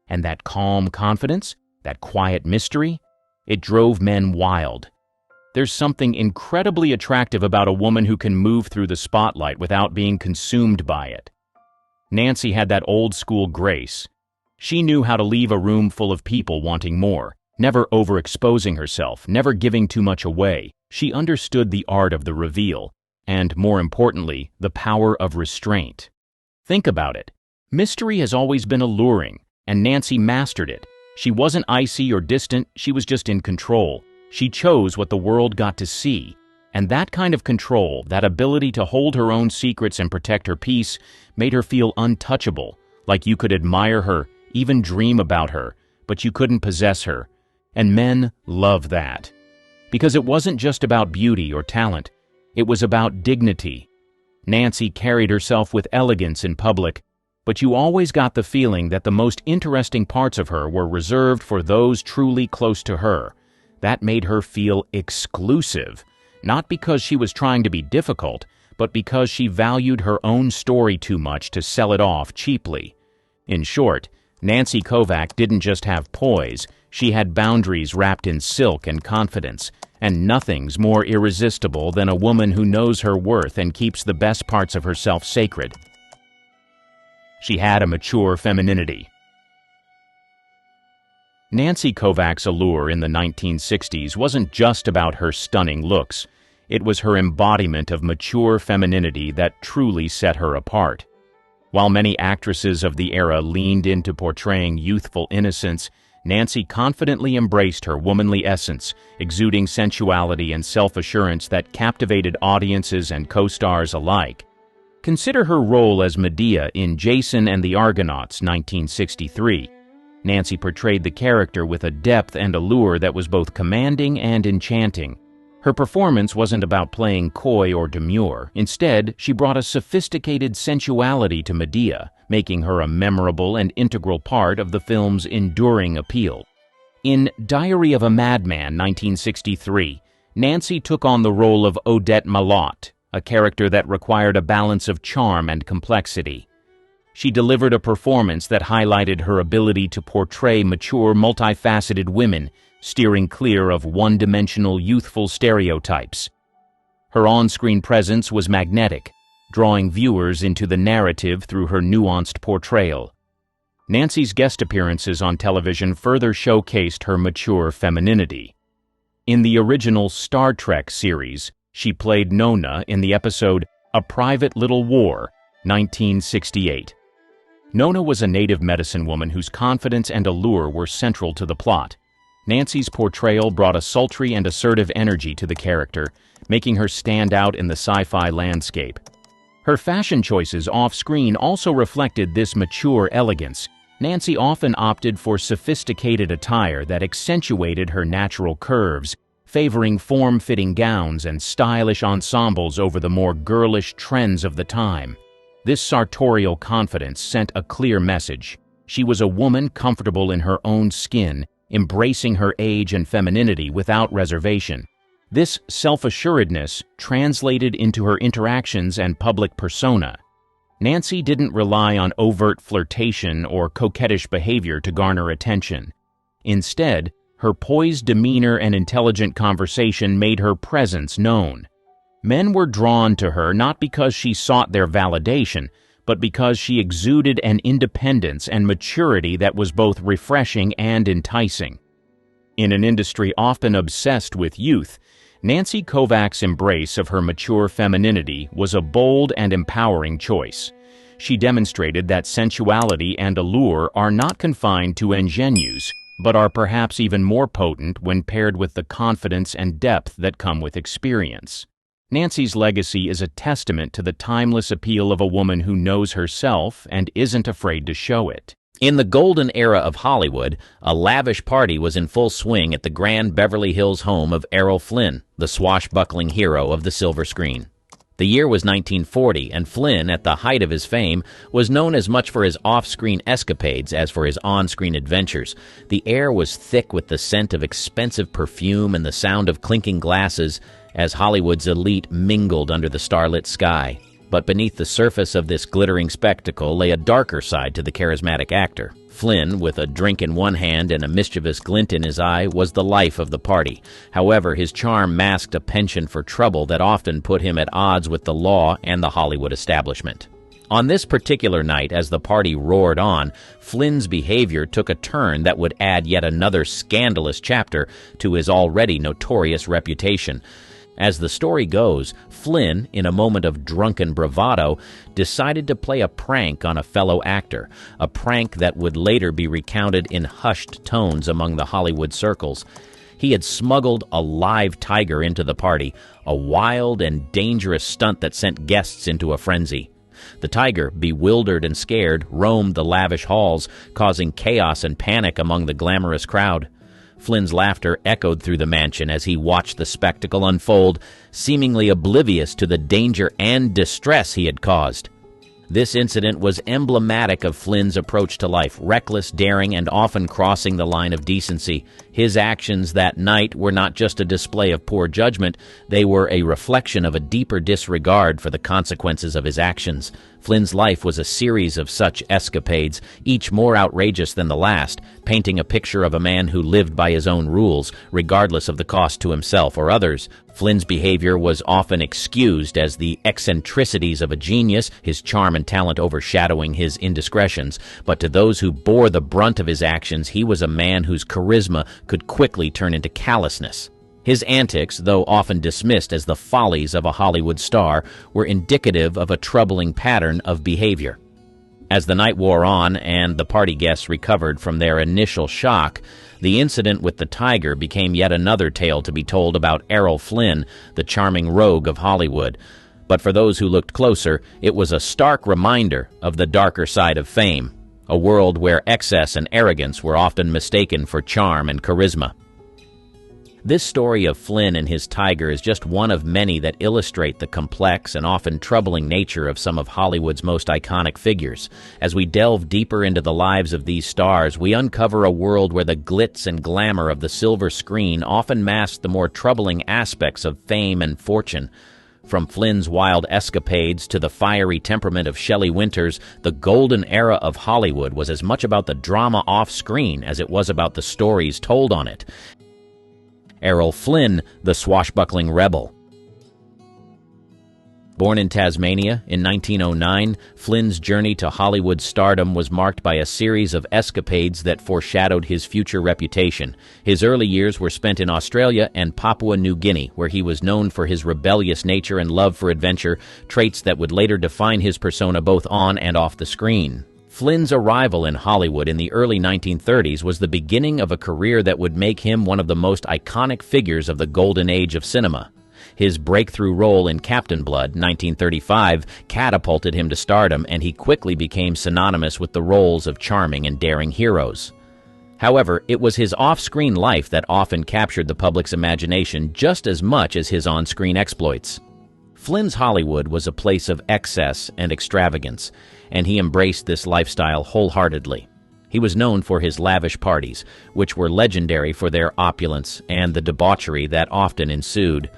And that calm confidence, that quiet mystery, it drove men wild. There's something incredibly attractive about a woman who can move through the spotlight without being consumed by it. Nancy had that old-school grace. She knew how to leave a room full of people wanting more, never overexposing herself, never giving too much away. She understood the art of the reveal, and, more importantly, the power of restraint. Think about it. Mystery has always been alluring, and Nancy mastered it. She wasn't icy or distant, she was just in control. She chose what the world got to see. And that kind of control, that ability to hold her own secrets and protect her peace, made her feel untouchable, like you could admire her, even dream about her, but you couldn't possess her. And men love that. Because it wasn't just about beauty or talent, it was about dignity. Nancy carried herself with elegance in public, but you always got the feeling that the most interesting parts of her were reserved for those truly close to her. That made her feel exclusive, not because she was trying to be difficult, but because she valued her own story too much to sell it off cheaply. In short, Nancy Kovac didn't just have poise, she had boundaries wrapped in silk and confidence, and nothing's more irresistible than a woman who knows her worth and keeps the best parts of herself sacred. She had a mature femininity. Nancy Kovac's allure in the 1960s wasn't just about her stunning looks. It was her embodiment of mature femininity that truly set her apart. While many actresses of the era leaned into portraying youthful innocence, Nancy confidently embraced her womanly essence, exuding sensuality and self-assurance that captivated audiences and co-stars alike. Consider her role as Medea in Jason and the Argonauts, 1963. Nancy portrayed the character with a depth and allure that was both commanding and enchanting. Her performance wasn't about playing coy or demure. Instead, she brought a sophisticated sensuality to Medea, making her a memorable and integral part of the film's enduring appeal. In Diary of a Madman, 1963, Nancy took on the role of Odette Malotte, a character that required a balance of charm and complexity. She delivered a performance that highlighted her ability to portray mature, multifaceted women, steering clear of one-dimensional youthful stereotypes. Her on-screen presence was magnetic, drawing viewers into the narrative through her nuanced portrayal. Nancy's guest appearances on television further showcased her mature femininity. In the original Star Trek series, she played Nona in the episode A Private Little War, 1968. Nona was a native medicine woman whose confidence and allure were central to the plot. Nancy's portrayal brought a sultry and assertive energy to the character, making her stand out in the sci-fi landscape. Her fashion choices off-screen also reflected this mature elegance. Nancy often opted for sophisticated attire that accentuated her natural curves, favoring form-fitting gowns and stylish ensembles over the more girlish trends of the time. This sartorial confidence sent a clear message. She was a woman comfortable in her own skin, embracing her age and femininity without reservation. This self-assuredness translated into her interactions and public persona. Nancy didn't rely on overt flirtation or coquettish behavior to garner attention. Instead, her poised demeanor and intelligent conversation made her presence known. Men were drawn to her not because she sought their validation, but because she exuded an independence and maturity that was both refreshing and enticing. In an industry often obsessed with youth, Nancy Kovac's embrace of her mature femininity was a bold and empowering choice. She demonstrated that sensuality and allure are not confined to ingenues, but are perhaps even more potent when paired with the confidence and depth that come with experience. Nancy's legacy is a testament to the timeless appeal of a woman who knows herself and isn't afraid to show it. In the golden era of Hollywood, a lavish party was in full swing at the grand Beverly Hills home of Errol Flynn, the swashbuckling hero of the silver screen. The year was 1940, and Flynn, at the height of his fame, was known as much for his off-screen escapades as for his on-screen adventures. The air was thick with the scent of expensive perfume and the sound of clinking glasses as Hollywood's elite mingled under the starlit sky. But beneath the surface of this glittering spectacle lay a darker side to the charismatic actor. Flynn, with a drink in one hand and a mischievous glint in his eye, was the life of the party. However, his charm masked a penchant for trouble that often put him at odds with the law and the Hollywood establishment. On this particular night, as the party roared on, Flynn's behavior took a turn that would add yet another scandalous chapter to his already notorious reputation. As the story goes, Flynn, in a moment of drunken bravado, decided to play a prank on a fellow actor, a prank that would later be recounted in hushed tones among the Hollywood circles. He had smuggled a live tiger into the party, a wild and dangerous stunt that sent guests into a frenzy. The tiger, bewildered and scared, roamed the lavish halls, causing chaos and panic among the glamorous crowd. Flynn's laughter echoed through the mansion as he watched the spectacle unfold, seemingly oblivious to the danger and distress he had caused. This incident was emblematic of Flynn's approach to life, reckless, daring, and often crossing the line of decency. His actions that night were not just a display of poor judgment, they were a reflection of a deeper disregard for the consequences of his actions. Flynn's life was a series of such escapades, each more outrageous than the last, painting a picture of a man who lived by his own rules, regardless of the cost to himself or others. Flynn's behavior was often excused as the eccentricities of a genius, his charm and talent overshadowing his indiscretions, but to those who bore the brunt of his actions, he was a man whose charisma could quickly turn into callousness. His antics, though often dismissed as the follies of a Hollywood star, were indicative of a troubling pattern of behavior. As the night wore on and the party guests recovered from their initial shock, the incident with the tiger became yet another tale to be told about Errol Flynn, the charming rogue of Hollywood. But for those who looked closer, it was a stark reminder of the darker side of fame, a world where excess and arrogance were often mistaken for charm and charisma. This story of Flynn and his tiger is just one of many that illustrate the complex and often troubling nature of some of Hollywood's most iconic figures. As we delve deeper into the lives of these stars, we uncover a world where the glitz and glamour of the silver screen often mask the more troubling aspects of fame and fortune. From Flynn's wild escapades to the fiery temperament of Shelley Winters, the golden era of Hollywood was as much about the drama off-screen as it was about the stories told on it. Errol Flynn, the swashbuckling rebel. Born in Tasmania in 1909, Flynn's journey to Hollywood stardom was marked by a series of escapades that foreshadowed his future reputation. His early years were spent in Australia and Papua New Guinea, where he was known for his rebellious nature and love for adventure, traits that would later define his persona both on and off the screen. Flynn's arrival in Hollywood in the early 1930s was the beginning of a career that would make him one of the most iconic figures of the golden age of cinema. His breakthrough role in Captain Blood, 1935, catapulted him to stardom, and he quickly became synonymous with the roles of charming and daring heroes. However, it was his off-screen life that often captured the public's imagination just as much as his on-screen exploits. Flynn's Hollywood was a place of excess and extravagance, and he embraced this lifestyle wholeheartedly. He was known for his lavish parties, which were legendary for their opulence and the debauchery that often ensued.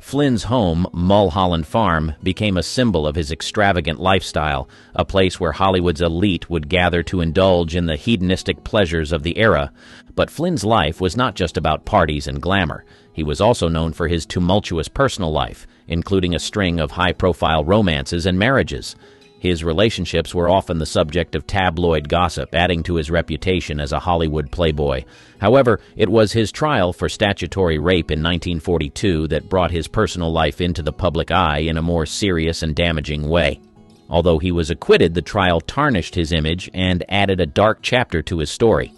Flynn's home, Mulholland Farm, became a symbol of his extravagant lifestyle, a place where Hollywood's elite would gather to indulge in the hedonistic pleasures of the era. But Flynn's life was not just about parties and glamour. He was also known for his tumultuous personal life, including a string of high-profile romances and marriages. His relationships were often the subject of tabloid gossip, adding to his reputation as a Hollywood playboy. However, it was his trial for statutory rape in 1942 that brought his personal life into the public eye in a more serious and damaging way. Although he was acquitted, the trial tarnished his image and added a dark chapter to his story.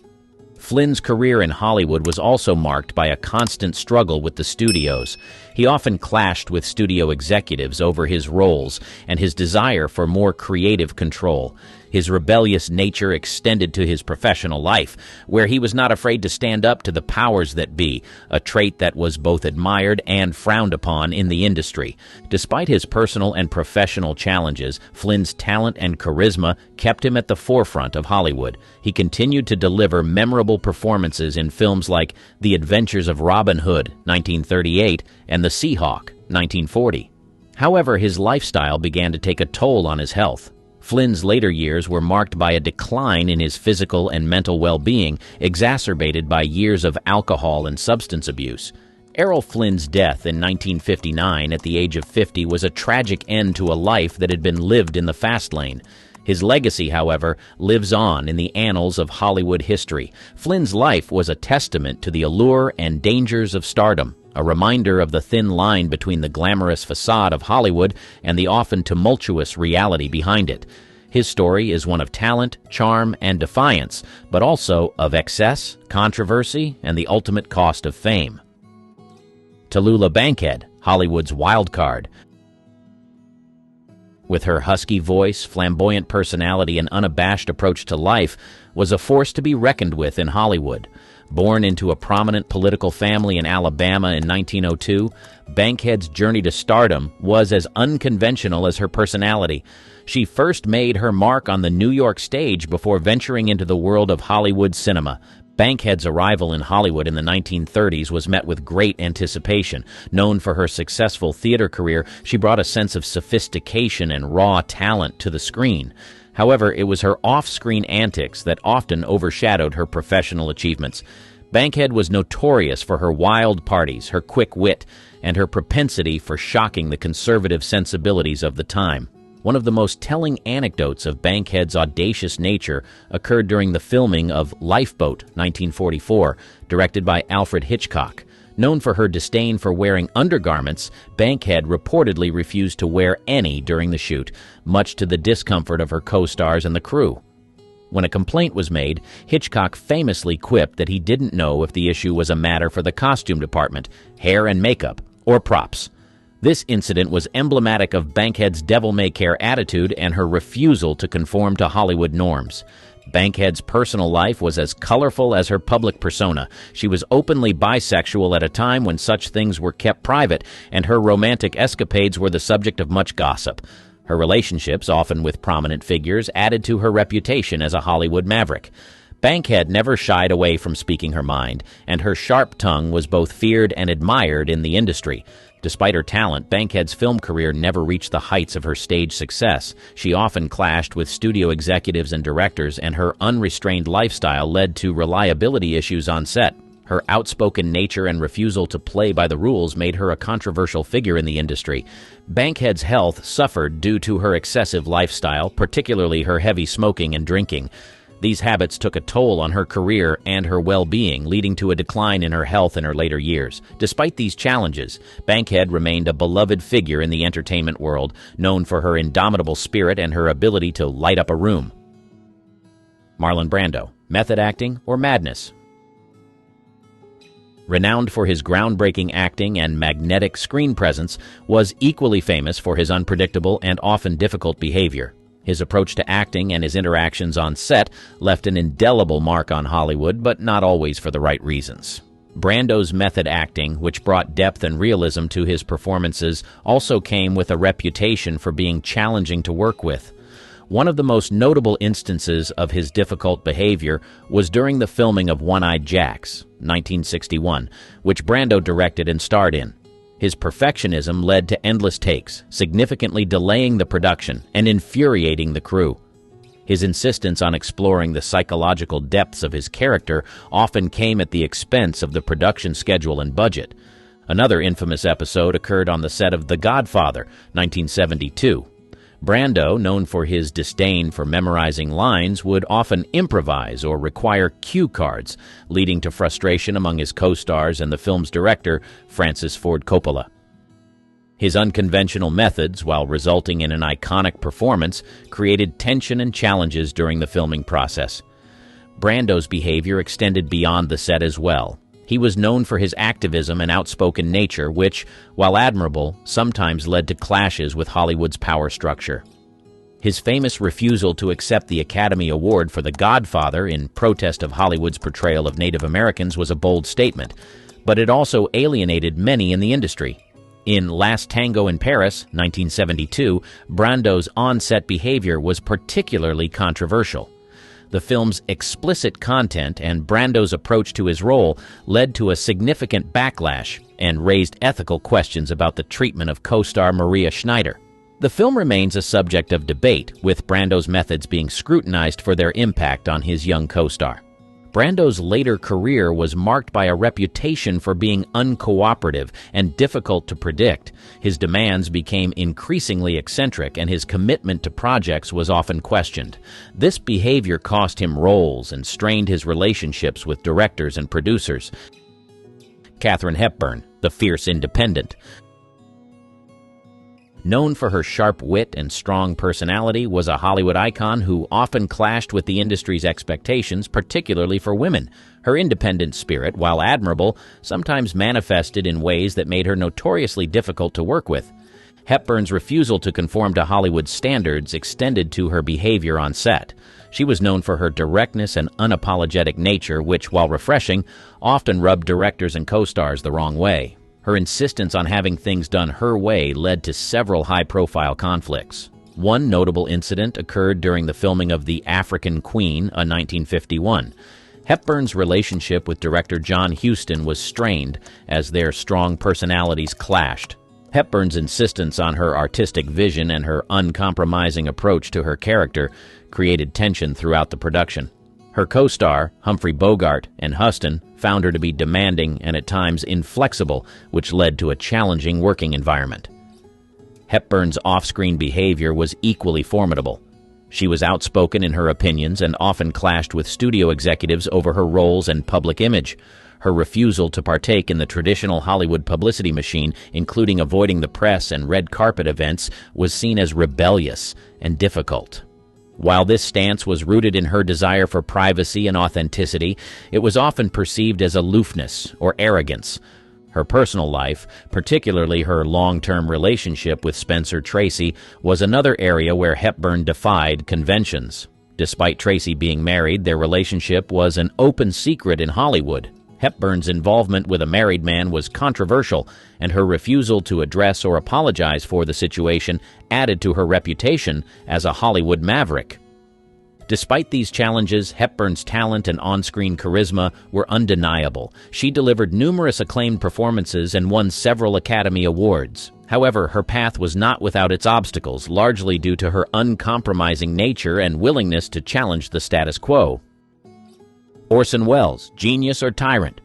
Flynn's career in Hollywood was also marked by a constant struggle with the studios. He often clashed with studio executives over his roles and his desire for more creative control. His rebellious nature extended to his professional life, where he was not afraid to stand up to the powers that be, a trait that was both admired and frowned upon in the industry. Despite his personal and professional challenges, Flynn's talent and charisma kept him at the forefront of Hollywood. He continued to deliver memorable performances in films like The Adventures of Robin Hood, 1938, and The Seahawk, 1940. However, his lifestyle began to take a toll on his health. Flynn's later years were marked by a decline in his physical and mental well-being, exacerbated by years of alcohol and substance abuse. Errol Flynn's death in 1959 at the age of 50 was a tragic end to a life that had been lived in the fast lane. His legacy, however, lives on in the annals of Hollywood history. Flynn's life was a testament to the allure and dangers of stardom, a reminder of the thin line between the glamorous facade of Hollywood and the often tumultuous reality behind it. His story is one of talent, charm, and defiance, but also of excess, controversy, and the ultimate cost of fame. Tallulah Bankhead, Hollywood's wild card. With her husky voice, flamboyant personality, and unabashed approach to life, was a force to be reckoned with in Hollywood. Born into a prominent political family in Alabama in 1902, Bankhead's journey to stardom was as unconventional as her personality. She first made her mark on the New York stage before venturing into the world of Hollywood cinema. Bankhead's arrival in Hollywood in the 1930s was met with great anticipation. Known for her successful theater career, she brought a sense of sophistication and raw talent to the screen. However, it was her off-screen antics that often overshadowed her professional achievements. Bankhead was notorious for her wild parties, her quick wit, and her propensity for shocking the conservative sensibilities of the time. One of the most telling anecdotes of Bankhead's audacious nature occurred during the filming of Lifeboat, 1944, directed by Alfred Hitchcock. Known for her disdain for wearing undergarments, Bankhead reportedly refused to wear any during the shoot, much to the discomfort of her co-stars and the crew. When a complaint was made, Hitchcock famously quipped that he didn't know if the issue was a matter for the costume department, hair and makeup, or props. This incident was emblematic of Bankhead's devil-may-care attitude and her refusal to conform to Hollywood norms. Bankhead's personal life was as colorful as her public persona. She was openly bisexual at a time when such things were kept private, and her romantic escapades were the subject of much gossip. Her relationships, often with prominent figures, added to her reputation as a Hollywood maverick. Bankhead never shied away from speaking her mind, and her sharp tongue was both feared and admired in the industry. Despite her talent, Bankhead's film career never reached the heights of her stage success. She often clashed with studio executives and directors, and her unrestrained lifestyle led to reliability issues on set. Her outspoken nature and refusal to play by the rules made her a controversial figure in the industry. Bankhead's health suffered due to her excessive lifestyle, particularly her heavy smoking and drinking. These habits took a toll on her career and her well-being, leading to a decline in her health in her later years. Despite these challenges, Bankhead remained a beloved figure in the entertainment world, known for her indomitable spirit and her ability to light up a room. Marlon Brando, method acting or madness? Renowned for his groundbreaking acting and magnetic screen presence, was equally famous for his unpredictable and often difficult behavior. His approach to acting and his interactions on set left an indelible mark on Hollywood, but not always for the right reasons. Brando's method acting, which brought depth and realism to his performances, also came with a reputation for being challenging to work with. One of the most notable instances of his difficult behavior was during the filming of One-Eyed Jacks, 1961, which Brando directed and starred in. His perfectionism led to endless takes, significantly delaying the production and infuriating the crew. His insistence on exploring the psychological depths of his character often came at the expense of the production schedule and budget. Another infamous episode occurred on the set of The Godfather, 1972. Brando, known for his disdain for memorizing lines, would often improvise or require cue cards, leading to frustration among his co-stars and the film's director, Francis Ford Coppola. His unconventional methods, while resulting in an iconic performance, created tension and challenges during the filming process. Brando's behavior extended beyond the set as well. He was known for his activism and outspoken nature, which, while admirable, sometimes led to clashes with Hollywood's power structure. His famous refusal to accept the Academy Award for The Godfather in protest of Hollywood's portrayal of Native Americans was a bold statement, but it also alienated many in the industry. In Last Tango in Paris, 1972, Brando's on-set behavior was particularly controversial. The film's explicit content and Brando's approach to his role led to a significant backlash and raised ethical questions about the treatment of co-star Maria Schneider. The film remains a subject of debate, with Brando's methods being scrutinized for their impact on his young co-star. Brando's later career was marked by a reputation for being uncooperative and difficult to predict. His demands became increasingly eccentric, and his commitment to projects was often questioned. This behavior cost him roles and strained his relationships with directors and producers. Katharine Hepburn, the fierce independent. Known for her sharp wit and strong personality, was a Hollywood icon who often clashed with the industry's expectations, particularly for women. Her independent spirit, while admirable, sometimes manifested in ways that made her notoriously difficult to work with. Hepburn's refusal to conform to Hollywood standards extended to her behavior on set. She was known for her directness and unapologetic nature, which, while refreshing, often rubbed directors and co-stars the wrong way. Her insistence on having things done her way led to several high-profile conflicts. One notable incident occurred during the filming of The African Queen, a 1951. Hepburn's relationship with director John Huston was strained as their strong personalities clashed. Hepburn's insistence on her artistic vision and her uncompromising approach to her character created tension throughout the production. Her co-star, Humphrey Bogart, and Huston found her to be demanding and at times inflexible, which led to a challenging working environment. Hepburn's off-screen behavior was equally formidable. She was outspoken in her opinions and often clashed with studio executives over her roles and public image. Her refusal to partake in the traditional Hollywood publicity machine, including avoiding the press and red carpet events, was seen as rebellious and difficult. While this stance was rooted in her desire for privacy and authenticity, it was often perceived as aloofness or arrogance. Her personal life, particularly her long-term relationship with Spencer Tracy, was another area where Hepburn defied conventions. Despite Tracy being married, their relationship was an open secret in Hollywood. Hepburn's involvement with a married man was controversial, and her refusal to address or apologize for the situation added to her reputation as a Hollywood maverick. Despite these challenges, Hepburn's talent and on-screen charisma were undeniable. She delivered numerous acclaimed performances and won several Academy Awards. However, her path was not without its obstacles, largely due to her uncompromising nature and willingness to challenge the status quo. Orson Welles, genius or tyrant?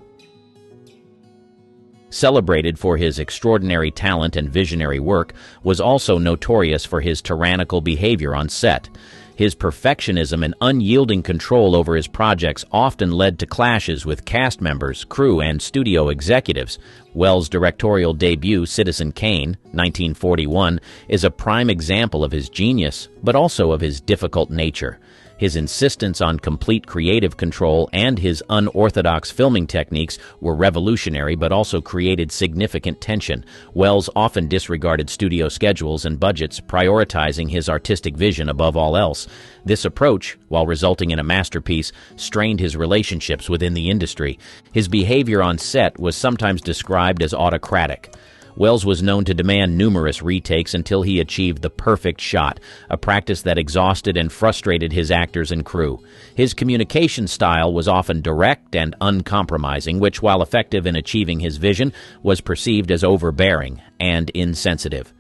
Celebrated for his extraordinary talent and visionary work, was also notorious for his tyrannical behavior on set. His perfectionism and unyielding control over his projects often led to clashes with cast members, crew, and studio executives. Welles' directorial debut, Citizen Kane, 1941, is a prime example of his genius, but also of his difficult nature. His insistence on complete creative control and his unorthodox filming techniques were revolutionary but also created significant tension. Welles often disregarded studio schedules and budgets, prioritizing his artistic vision above all else. This approach, while resulting in a masterpiece, strained his relationships within the industry. His behavior on set was sometimes described as autocratic. Welles was known to demand numerous retakes until he achieved the perfect shot, a practice that exhausted and frustrated his actors and crew. His communication style was often direct and uncompromising, which, while effective in achieving his vision, was perceived as overbearing and insensitive.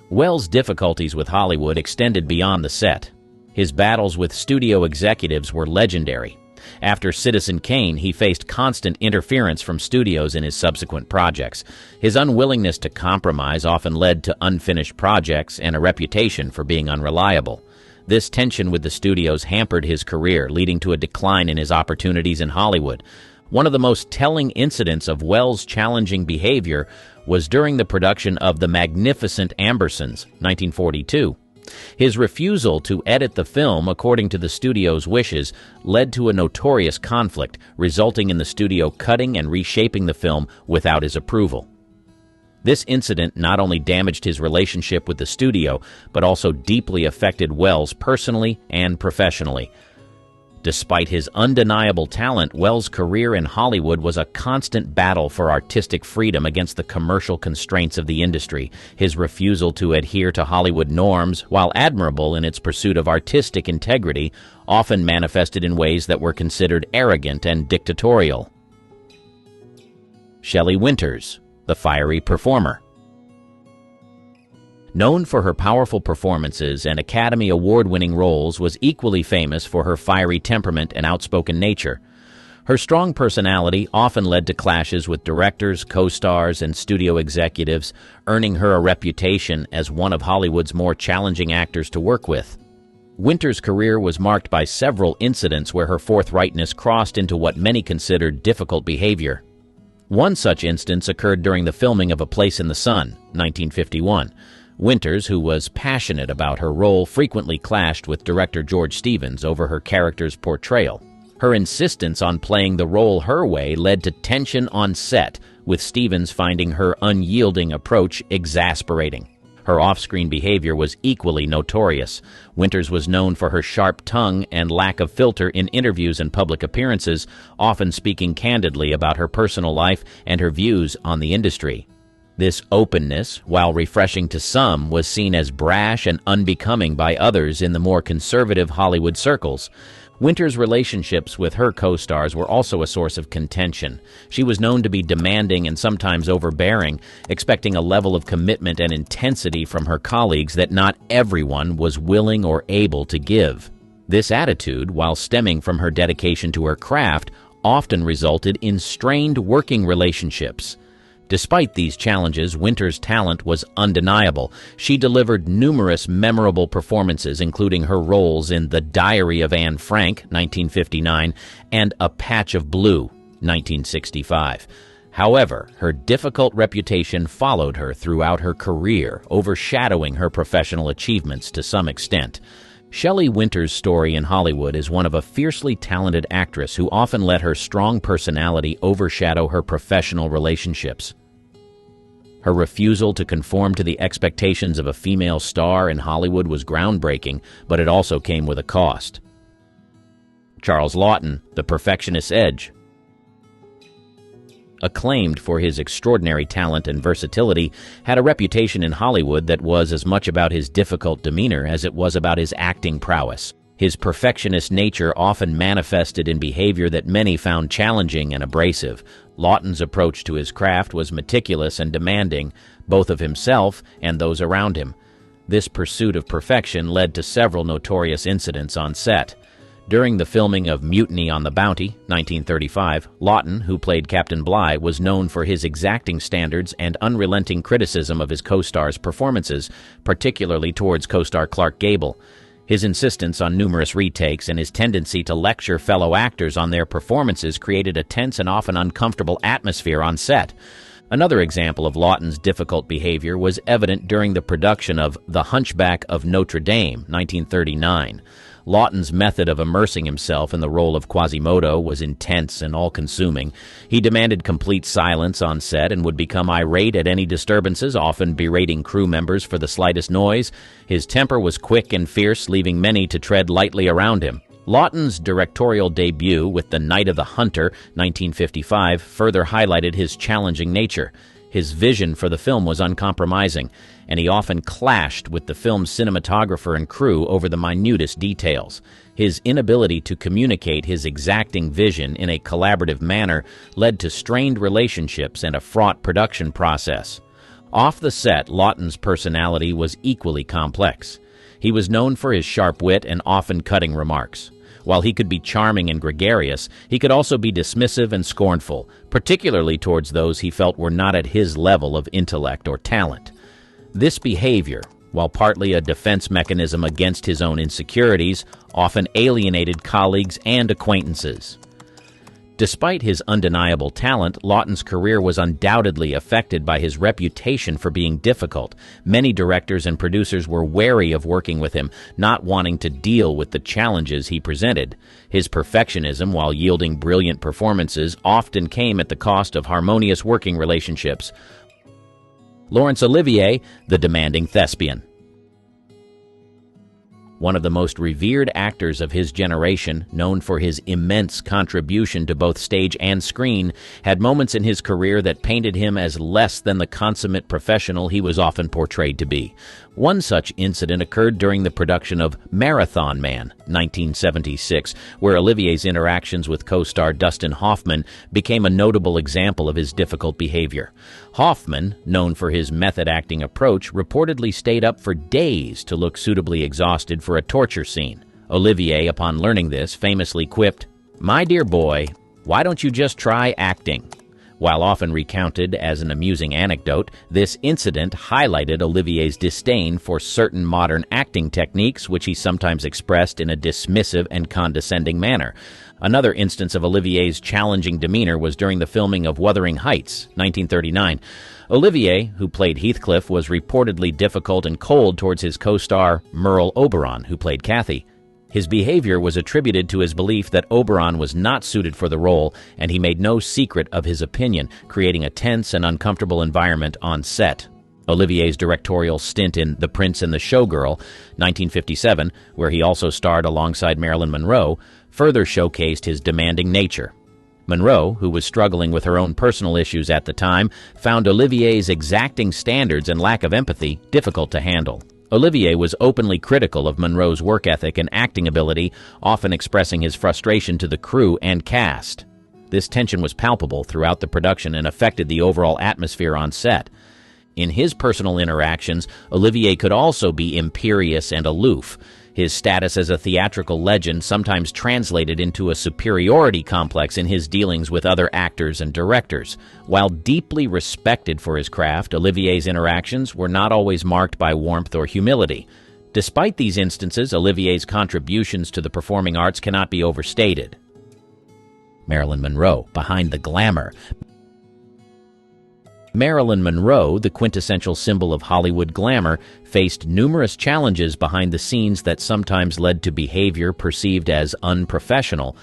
Welles' difficulties with Hollywood extended beyond the set. His battles with studio executives were legendary. After Citizen Kane, he faced constant interference from studios in his subsequent projects. His unwillingness to compromise often led to unfinished projects and a reputation for being unreliable. This tension with the studios hampered his career, leading to a decline in his opportunities in Hollywood. One of the most telling incidents of Welles' challenging behavior was during the production of The Magnificent Ambersons, 1942. His refusal to edit the film according to the studio's wishes led to a notorious conflict, resulting in the studio cutting and reshaping the film without his approval. This incident not only damaged his relationship with the studio, but also deeply affected Welles personally and professionally. Despite his undeniable talent, Welles' career in Hollywood was a constant battle for artistic freedom against the commercial constraints of the industry. His refusal to adhere to Hollywood norms, while admirable in its pursuit of artistic integrity, often manifested in ways that were considered arrogant and dictatorial. Shelley Winters, the fiery performer. Known for her powerful performances and Academy Award-winning roles, was equally famous for her fiery temperament and outspoken nature. Her strong personality often led to clashes with directors, co-stars, and studio executives, earning her a reputation as one of Hollywood's more challenging actors to work with. Winters' career was marked by several incidents where her forthrightness crossed into what many considered difficult behavior. One such instance occurred during the filming of A Place in the Sun, 1951. Winters, who was passionate about her role, frequently clashed with director George Stevens over her character's portrayal. Her insistence on playing the role her way led to tension on set, with Stevens finding her unyielding approach exasperating. Her off-screen behavior was equally notorious. Winters was known for her sharp tongue and lack of filter in interviews and public appearances, often speaking candidly about her personal life and her views on the industry. This openness, while refreshing to some, was seen as brash and unbecoming by others in the more conservative Hollywood circles. Winters' relationships with her co-stars were also a source of contention. She was known to be demanding and sometimes overbearing, expecting a level of commitment and intensity from her colleagues that not everyone was willing or able to give. This attitude, while stemming from her dedication to her craft, often resulted in strained working relationships. Despite these challenges, Winters' talent was undeniable. She delivered numerous memorable performances, including her roles in The Diary of Anne Frank, 1959, and A Patch of Blue, 1965. However, her difficult reputation followed her throughout her career, overshadowing her professional achievements to some extent. Shelley Winters' story in Hollywood is one of a fiercely talented actress who often let her strong personality overshadow her professional relationships. Her refusal to conform to the expectations of a female star in Hollywood was groundbreaking, but it also came with a cost. Charles Laughton, The Perfectionist's Edge. Acclaimed for his extraordinary talent and versatility, had a reputation in Hollywood that was as much about his difficult demeanor as it was about his acting prowess. His perfectionist nature often manifested in behavior that many found challenging and abrasive. Laughton's approach to his craft was meticulous and demanding, both of himself and those around him. This pursuit of perfection led to several notorious incidents on set. During the filming of Mutiny on the Bounty, 1935, Laughton, who played Captain Bligh, was known for his exacting standards and unrelenting criticism of his co-stars' performances, particularly towards co-star Clark Gable. His insistence on numerous retakes and his tendency to lecture fellow actors on their performances created a tense and often uncomfortable atmosphere on set. Another example of Laughton's difficult behavior was evident during the production of The Hunchback of Notre Dame, 1939. Laughton's method of immersing himself in the role of Quasimodo was intense and all-consuming. He demanded complete silence on set and would become irate at any disturbances, often berating crew members for the slightest noise. His temper was quick and fierce, leaving many to tread lightly around him. Laughton's directorial debut with The Night of the Hunter, 1955, further highlighted his challenging nature. His vision for the film was uncompromising, and he often clashed with the film's cinematographer and crew over the minutest details. His inability to communicate his exacting vision in a collaborative manner led to strained relationships and a fraught production process. Off the set, Laughton's personality was equally complex. He was known for his sharp wit and often cutting remarks. While he could be charming and gregarious, he could also be dismissive and scornful, particularly towards those he felt were not at his level of intellect or talent. This behavior, while partly a defense mechanism against his own insecurities, often alienated colleagues and acquaintances. Despite his undeniable talent, Laughton's career was undoubtedly affected by his reputation for being difficult. Many directors and producers were wary of working with him, not wanting to deal with the challenges he presented. His perfectionism, while yielding brilliant performances, often came at the cost of harmonious working relationships. Laurence Olivier, the demanding thespian. One of the most revered actors of his generation, known for his immense contribution to both stage and screen, had moments in his career that painted him as less than the consummate professional he was often portrayed to be. One such incident occurred during the production of Marathon Man, 1976, where Olivier's interactions with co-star Dustin Hoffman became a notable example of his difficult behavior. Hoffman, known for his method-acting approach, reportedly stayed up for days to look suitably exhausted for a torture scene. Olivier, upon learning this, famously quipped, "My dear boy, why don't you just try acting?" While often recounted as an amusing anecdote, this incident highlighted Olivier's disdain for certain modern acting techniques, which he sometimes expressed in a dismissive and condescending manner. Another instance of Olivier's challenging demeanor was during the filming of Wuthering Heights, 1939. Olivier, who played Heathcliff, was reportedly difficult and cold towards his co-star Merle Oberon, who played Kathy. His behavior was attributed to his belief that Oberon was not suited for the role, and he made no secret of his opinion, creating a tense and uncomfortable environment on set. Olivier's directorial stint in The Prince and the Showgirl, 1957, where he also starred alongside Marilyn Monroe, further showcased his demanding nature. Monroe, who was struggling with her own personal issues at the time, found Olivier's exacting standards and lack of empathy difficult to handle. Olivier was openly critical of Monroe's work ethic and acting ability, often expressing his frustration to the crew and cast. This tension was palpable throughout the production and affected the overall atmosphere on set. In his personal interactions, Olivier could also be imperious and aloof. His status as a theatrical legend sometimes translated into a superiority complex in his dealings with other actors and directors. While deeply respected for his craft, Olivier's interactions were not always marked by warmth or humility. Despite these instances, Olivier's contributions to the performing arts cannot be overstated. Marilyn Monroe, behind the glamour. Marilyn Monroe, the quintessential symbol of Hollywood glamour, faced numerous challenges behind the scenes that sometimes led to behavior perceived as unprofessional.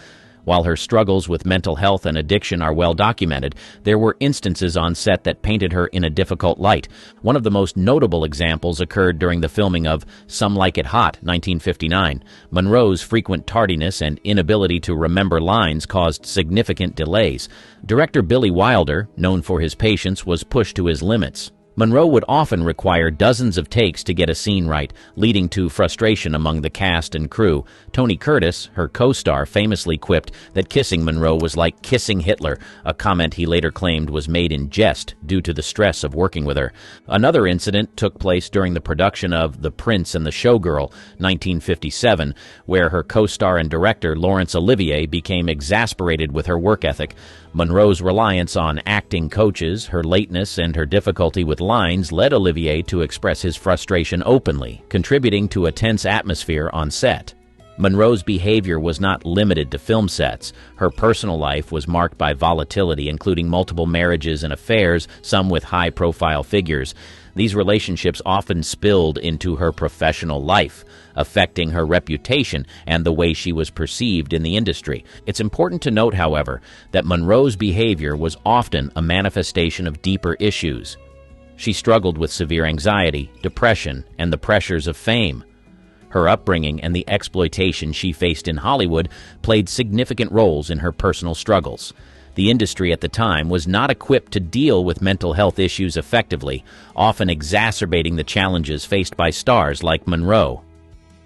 While her struggles with mental health and addiction are well documented, there were instances on set that painted her in a difficult light. One of the most notable examples occurred during the filming of Some Like It Hot, 1959. Monroe's frequent tardiness and inability to remember lines caused significant delays. Director Billy Wilder, known for his patience, was pushed to his limits. Monroe would often require dozens of takes to get a scene right, leading to frustration among the cast and crew. Tony Curtis, her co-star, famously quipped that kissing Monroe was like kissing Hitler, a comment he later claimed was made in jest due to the stress of working with her. Another incident took place during the production of The Prince and the Showgirl, 1957, where her co-star and director Laurence Olivier became exasperated with her work ethic. Monroe's reliance on acting coaches, her lateness, and her difficulty with lines led Olivier to express his frustration openly, contributing to a tense atmosphere on set. Monroe's behavior was not limited to film sets. Her personal life was marked by volatility, including multiple marriages and affairs, some with high-profile figures. These relationships often spilled into her professional life, affecting her reputation and the way she was perceived in the industry. It's important to note, however, that Monroe's behavior was often a manifestation of deeper issues. She struggled with severe anxiety, depression, and the pressures of fame. Her upbringing and the exploitation she faced in Hollywood played significant roles in her personal struggles. The industry at the time was not equipped to deal with mental health issues effectively, often exacerbating the challenges faced by stars like Monroe.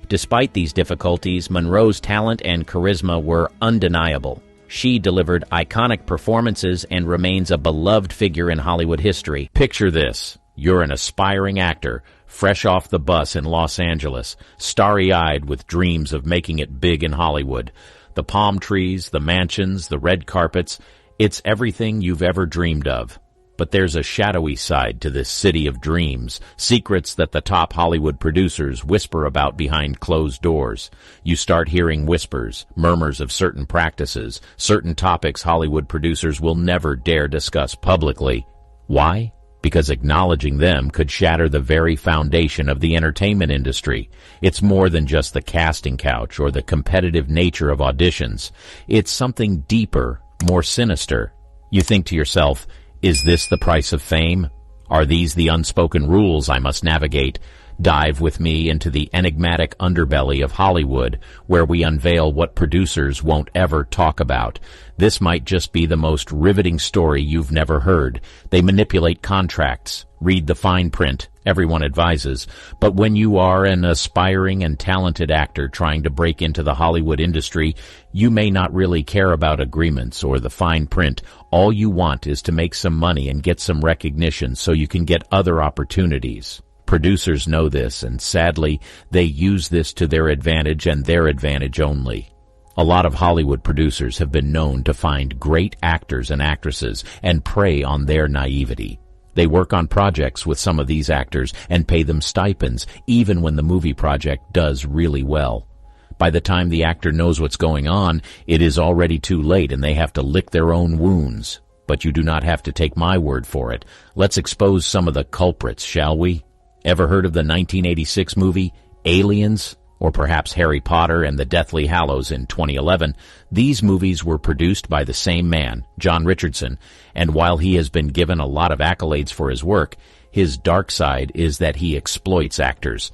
Despite these difficulties, Monroe's talent and charisma were undeniable. She delivered iconic performances and remains a beloved figure in Hollywood history. Picture this. You're an aspiring actor, fresh off the bus in Los Angeles, starry-eyed with dreams of making it big in Hollywood. The palm trees, the mansions, the red carpets, it's everything you've ever dreamed of. But there's a shadowy side to this city of dreams, secrets that the top Hollywood producers whisper about behind closed doors. You start hearing whispers, murmurs of certain practices, certain topics Hollywood producers will never dare discuss publicly. Why? Because acknowledging them could shatter the very foundation of the entertainment industry. It's more than just the casting couch or the competitive nature of auditions. It's something deeper, more sinister. You think to yourself, is this the price of fame? Are these the unspoken rules I must navigate? Dive with me into the enigmatic underbelly of Hollywood, where we unveil what producers won't ever talk about. This might just be the most riveting story you've never heard. They manipulate contracts. Read the fine print, everyone advises. But when you are an aspiring and talented actor trying to break into the Hollywood industry, you may not really care about agreements or the fine print. All you want is to make some money and get some recognition so you can get other opportunities. Producers know this, and sadly, they use this to their advantage and their advantage only. A lot of Hollywood producers have been known to find great actors and actresses and prey on their naivety. They work on projects with some of these actors and pay them stipends, even when the movie project does really well. By the time the actor knows what's going on, it is already too late and they have to lick their own wounds. But you do not have to take my word for it. Let's expose some of the culprits, shall we? Ever heard of the 1986 movie Aliens? Or perhaps Harry Potter and the Deathly Hallows in 2011? These movies were produced by the same man, John Richardson, and while he has been given a lot of accolades for his work, his dark side is that he exploits actors.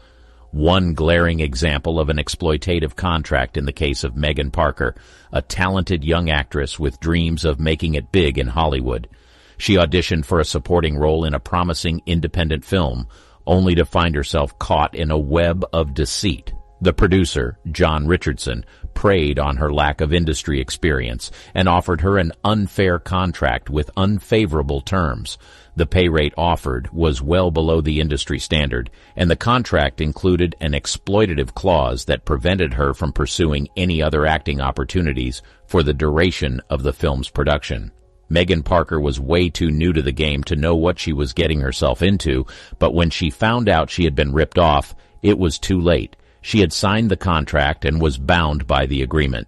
One glaring example of an exploitative contract in the case of Megan Parker, a talented young actress with dreams of making it big in Hollywood. She auditioned for a supporting role in a promising independent film, only to find herself caught in a web of deceit. The producer, John Richardson, preyed on her lack of industry experience and offered her an unfair contract with unfavorable terms. The pay rate offered was well below the industry standard, and the contract included an exploitative clause that prevented her from pursuing any other acting opportunities for the duration of the film's production. Megan Parker was way too new to the game to know what she was getting herself into, but when she found out she had been ripped off, it was too late. She had signed the contract and was bound by the agreement.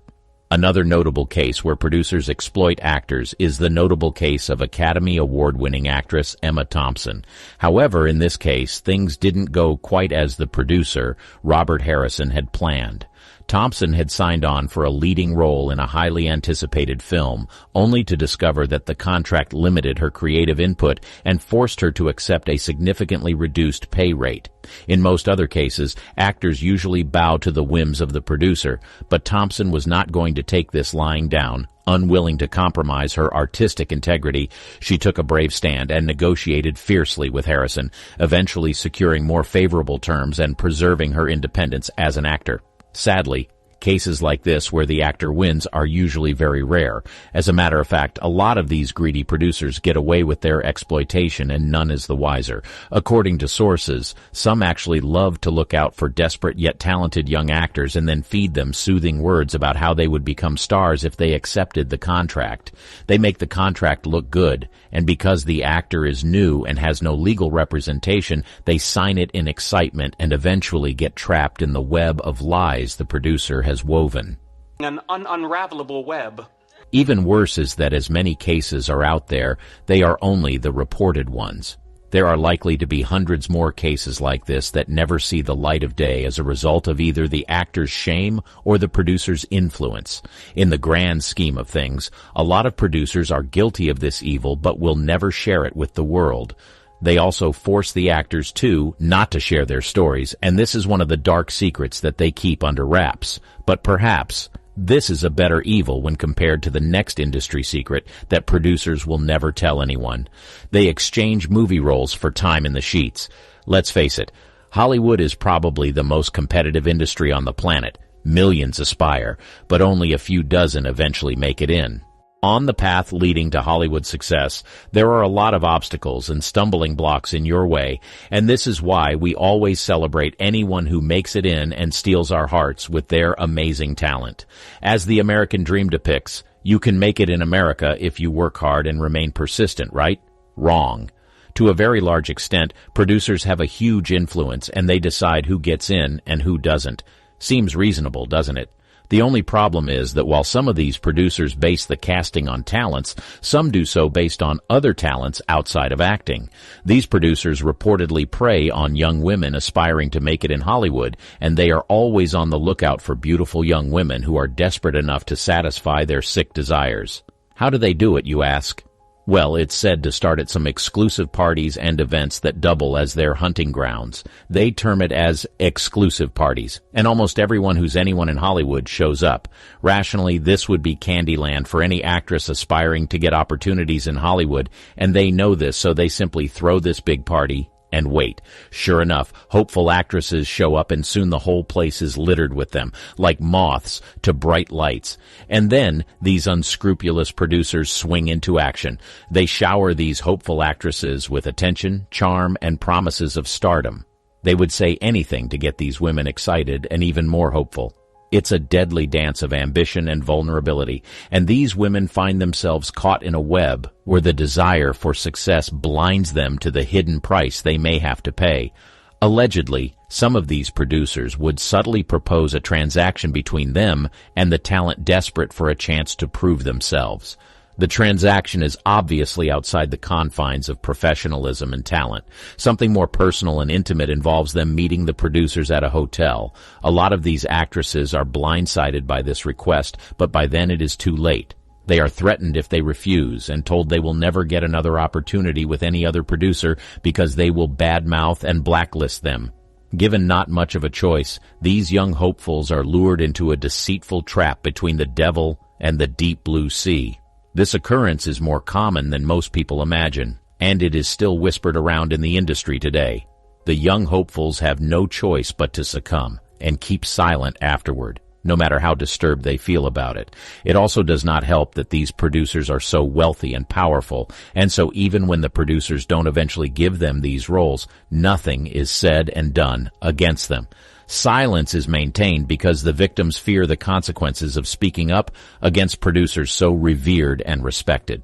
Another notable case where producers exploit actors is the notable case of Academy Award-winning actress Emma Thompson. However, in this case, things didn't go quite as the producer, Robert Harrison, had planned. Thompson had signed on for a leading role in a highly anticipated film, only to discover that the contract limited her creative input and forced her to accept a significantly reduced pay rate. In most other cases, actors usually bow to the whims of the producer, but Thompson was not going to take this lying down. Unwilling to compromise her artistic integrity, she took a brave stand and negotiated fiercely with Harrison, eventually securing more favorable terms and preserving her independence as an actor. Sadly, cases like this where the actor wins are usually very rare. As a matter of fact, a lot of these greedy producers get away with their exploitation and none is the wiser. According to sources, some actually love to look out for desperate yet talented young actors and then feed them soothing words about how they would become stars if they accepted the contract. They make the contract look good, and because the actor is new and has no legal representation, they sign it in excitement and eventually get trapped in the web of lies the producer has woven. An unravelable web. Even worse is that as many cases are out there, they are only the reported ones. There are likely to be hundreds more cases like this that never see the light of day as a result of either the actor's shame or the producer's influence. In the grand scheme of things, a lot of producers are guilty of this evil but will never share it with the world. They also force the actors not to share their stories, and this is one of the dark secrets that they keep under wraps. But perhaps this is a better evil when compared to the next industry secret that producers will never tell anyone. They exchange movie roles for time in the sheets. Let's face it, Hollywood is probably the most competitive industry on the planet. Millions aspire, but only a few dozen eventually make it in. On the path leading to Hollywood success, there are a lot of obstacles and stumbling blocks in your way, and this is why we always celebrate anyone who makes it in and steals our hearts with their amazing talent. As the American dream depicts, you can make it in America if you work hard and remain persistent, right? Wrong. To a very large extent, producers have a huge influence and they decide who gets in and who doesn't. Seems reasonable, doesn't it? The only problem is that while some of these producers base the casting on talents, some do so based on other talents outside of acting. These producers reportedly prey on young women aspiring to make it in Hollywood, and they are always on the lookout for beautiful young women who are desperate enough to satisfy their sick desires. How do they do it, you ask? Well, it's said to start at some exclusive parties and events that double as their hunting grounds. They term it as exclusive parties, and almost everyone who's anyone in Hollywood shows up. Rationally, this would be Candyland for any actress aspiring to get opportunities in Hollywood, and they know this, so they simply throw this big party and wait. Sure enough, hopeful actresses show up and soon the whole place is littered with them, like moths to bright lights. And then these unscrupulous producers swing into action. They shower these hopeful actresses with attention, charm, and promises of stardom. They would say anything to get these women excited and even more hopeful. It's a deadly dance of ambition and vulnerability, and these women find themselves caught in a web where the desire for success blinds them to the hidden price they may have to pay. Allegedly, some of these producers would subtly propose a transaction between them and the talent desperate for a chance to prove themselves. The transaction is obviously outside the confines of professionalism and talent. Something more personal and intimate involves them meeting the producers at a hotel. A lot of these actresses are blindsided by this request, but by then it is too late. They are threatened if they refuse and told they will never get another opportunity with any other producer because they will badmouth and blacklist them. Given not much of a choice, these young hopefuls are lured into a deceitful trap between the devil and the deep blue sea. This occurrence is more common than most people imagine, and it is still whispered around in the industry today. The young hopefuls have no choice but to succumb and keep silent afterward, no matter how disturbed they feel about it. It also does not help that these producers are so wealthy and powerful, and so even when the producers don't eventually give them these roles, nothing is said and done against them. Silence is maintained because the victims fear the consequences of speaking up against producers so revered and respected.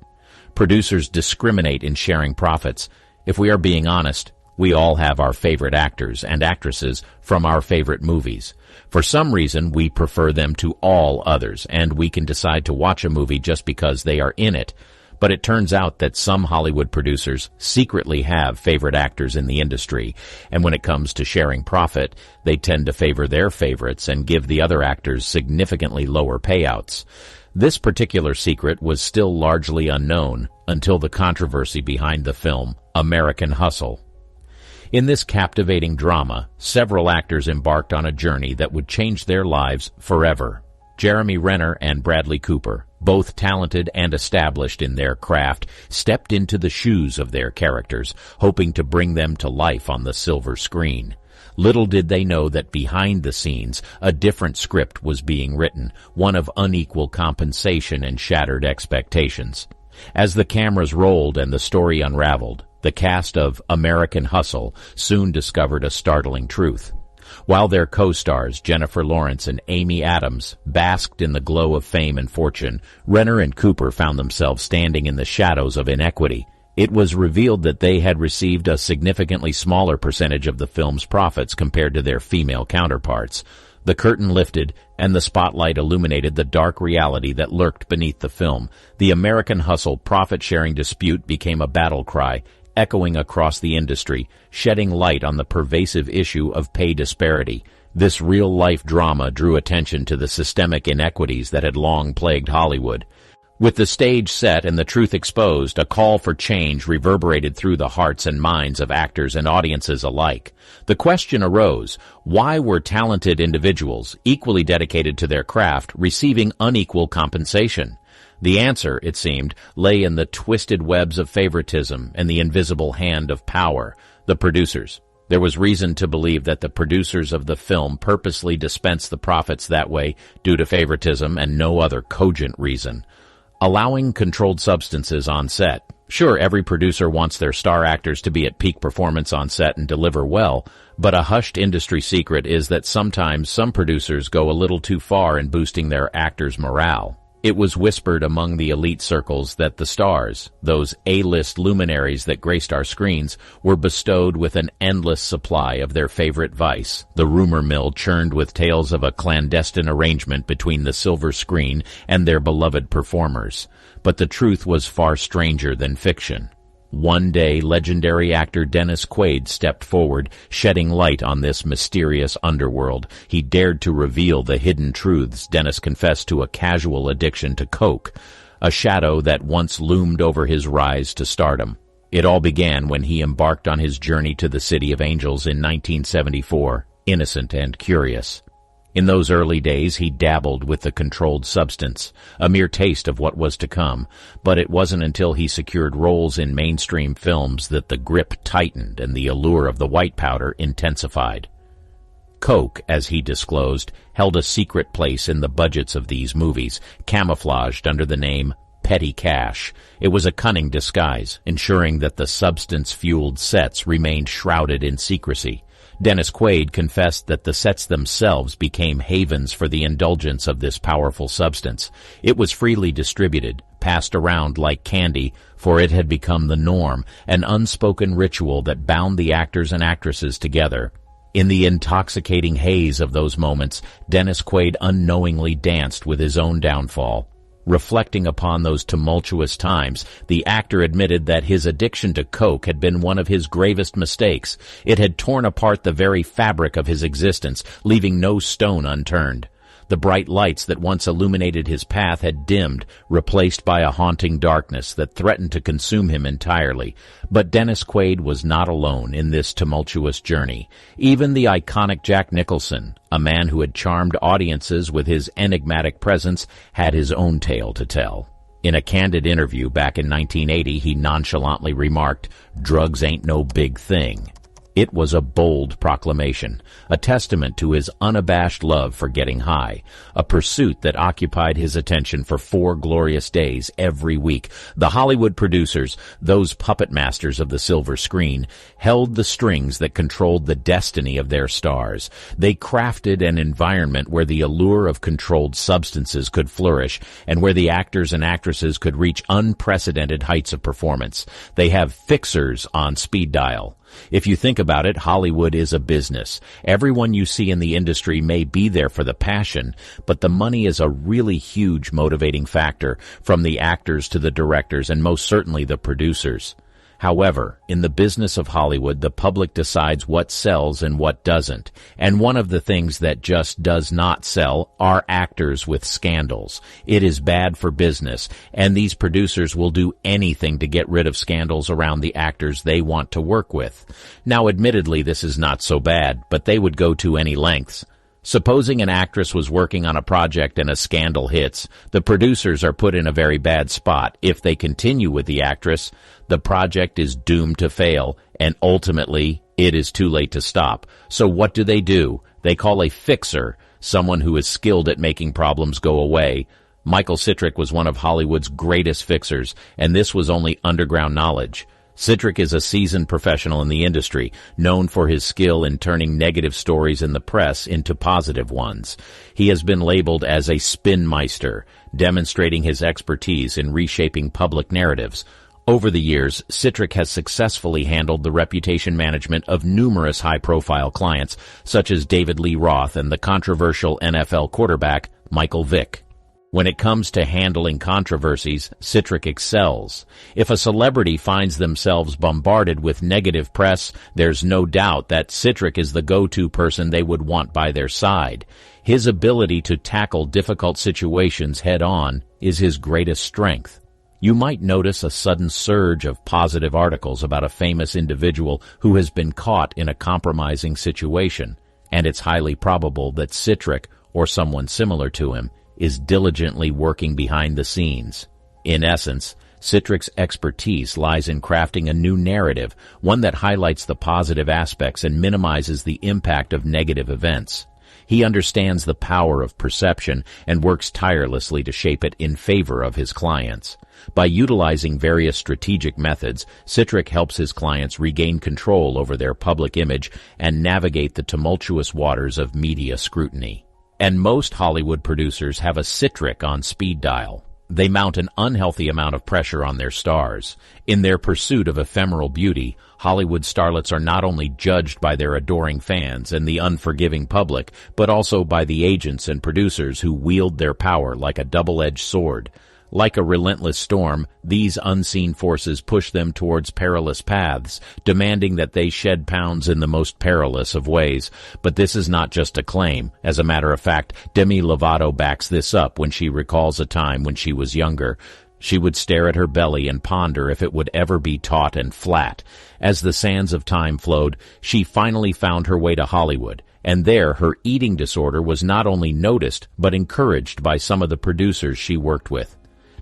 Producers discriminate in sharing profits. If we are being honest, we all have our favorite actors and actresses from our favorite movies. For some reason, we prefer them to all others, and we can decide to watch a movie just because they are in it. But it turns out that some Hollywood producers secretly have favorite actors in the industry, and when it comes to sharing profit, they tend to favor their favorites and give the other actors significantly lower payouts. This particular secret was still largely unknown until the controversy behind the film American Hustle. In this captivating drama, several actors embarked on a journey that would change their lives forever. Jeremy Renner and Bradley Cooper, both talented and established in their craft, stepped into the shoes of their characters, hoping to bring them to life on the silver screen. Little did they know that behind the scenes, a different script was being written, one of unequal compensation and shattered expectations. As the cameras rolled and the story unraveled, the cast of American Hustle soon discovered a startling truth. While their co-stars, Jennifer Lawrence and Amy Adams, basked in the glow of fame and fortune, Renner and Cooper found themselves standing in the shadows of inequity. It was revealed that they had received a significantly smaller percentage of the film's profits compared to their female counterparts. The curtain lifted, and the spotlight illuminated the dark reality that lurked beneath the film. The American Hustle profit-sharing dispute became a battle cry, echoing across the industry, shedding light on the pervasive issue of pay disparity. This real-life drama drew attention to the systemic inequities that had long plagued Hollywood. With the stage set and the truth exposed, a call for change reverberated through the hearts and minds of actors and audiences alike. The question arose, why were talented individuals, equally dedicated to their craft, receiving unequal compensation? The answer, it seemed, lay in the twisted webs of favoritism and the invisible hand of power, the producers. There was reason to believe that the producers of the film purposely dispensed the profits that way due to favoritism and no other cogent reason. Allowing controlled substances on set. Sure, every producer wants their star actors to be at peak performance on set and deliver well, but a hushed industry secret is that sometimes some producers go a little too far in boosting their actors' morale. It was whispered among the elite circles that the stars, those A-list luminaries that graced our screens, were bestowed with an endless supply of their favorite vice. The rumor mill churned with tales of a clandestine arrangement between the silver screen and their beloved performers. But the truth was far stranger than fiction. One day, legendary actor Dennis Quaid stepped forward, shedding light on this mysterious underworld. He dared to reveal the hidden truths. Dennis confessed to a casual addiction to coke, a shadow that once loomed over his rise to stardom. It all began when he embarked on his journey to the City of Angels in 1974, innocent and curious. In those early days, he dabbled with the controlled substance, a mere taste of what was to come, but it wasn't until he secured roles in mainstream films that the grip tightened and the allure of the white powder intensified. Coke, as he disclosed, held a secret place in the budgets of these movies, camouflaged under the name petty cash. It was a cunning disguise, ensuring that the substance-fueled sets remained shrouded in secrecy. Dennis Quaid confessed that the sets themselves became havens for the indulgence of this powerful substance. It was freely distributed, passed around like candy, for it had become the norm, an unspoken ritual that bound the actors and actresses together. In the intoxicating haze of those moments, Dennis Quaid unknowingly danced with his own downfall. Reflecting upon those tumultuous times, the actor admitted that his addiction to coke had been one of his gravest mistakes. It had torn apart the very fabric of his existence, leaving no stone unturned. The bright lights that once illuminated his path had dimmed, replaced by a haunting darkness that threatened to consume him entirely. But Dennis Quaid was not alone in this tumultuous journey. Even the iconic Jack Nicholson, a man who had charmed audiences with his enigmatic presence, had his own tale to tell. In a candid interview back in 1980, he nonchalantly remarked, "Drugs ain't no big thing." It was a bold proclamation, a testament to his unabashed love for getting high, a pursuit that occupied his attention for 4 glorious days every week. The Hollywood producers, those puppet masters of the silver screen, held the strings that controlled the destiny of their stars. They crafted an environment where the allure of controlled substances could flourish and where the actors and actresses could reach unprecedented heights of performance. They have fixers on speed dial. If you think about it, Hollywood is a business. Everyone you see in the industry may be there for the passion, but the money is a really huge motivating factor, from the actors to the directors and most certainly the producers. However, in the business of Hollywood, the public decides what sells and what doesn't. And one of the things that just does not sell are actors with scandals. It is bad for business, and these producers will do anything to get rid of scandals around the actors they want to work with. Now, admittedly, this is not so bad, but they would go to any lengths. Supposing an actress was working on a project and a scandal hits, the producers are put in a very bad spot. If they continue with the actress, the project is doomed to fail, and ultimately, it is too late to stop. So what do? They call a fixer, someone who is skilled at making problems go away. Michael Citrick was one of Hollywood's greatest fixers, and this was only underground knowledge. Citrick is a seasoned professional in the industry, known for his skill in turning negative stories in the press into positive ones. He has been labeled as a spinmeister, demonstrating his expertise in reshaping public narratives. Over the years, Citrick has successfully handled the reputation management of numerous high-profile clients, such as David Lee Roth and the controversial NFL quarterback Michael Vick. When it comes to handling controversies, Citrick excels. If a celebrity finds themselves bombarded with negative press, there's no doubt that Citrick is the go-to person they would want by their side. His ability to tackle difficult situations head-on is his greatest strength. You might notice a sudden surge of positive articles about a famous individual who has been caught in a compromising situation, and it's highly probable that Citrick, or someone similar to him, is diligently working behind the scenes. In essence, Citrick's expertise lies in crafting a new narrative, one that highlights the positive aspects and minimizes the impact of negative events. He understands the power of perception and works tirelessly to shape it in favor of his clients. By utilizing various strategic methods, Citrick helps his clients regain control over their public image and navigate the tumultuous waters of media scrutiny. And most Hollywood producers have a Citrick on speed dial. They mount an unhealthy amount of pressure on their stars. In their pursuit of ephemeral beauty, Hollywood starlets are not only judged by their adoring fans and the unforgiving public, but also by the agents and producers who wield their power like a double-edged sword. Like a relentless storm, these unseen forces push them towards perilous paths, demanding that they shed pounds in the most perilous of ways. But this is not just a claim. As a matter of fact, Demi Lovato backs this up when she recalls a time when she was younger. She would stare at her belly and ponder if it would ever be taut and flat. As the sands of time flowed, she finally found her way to Hollywood, and there her eating disorder was not only noticed, but encouraged by some of the producers she worked with.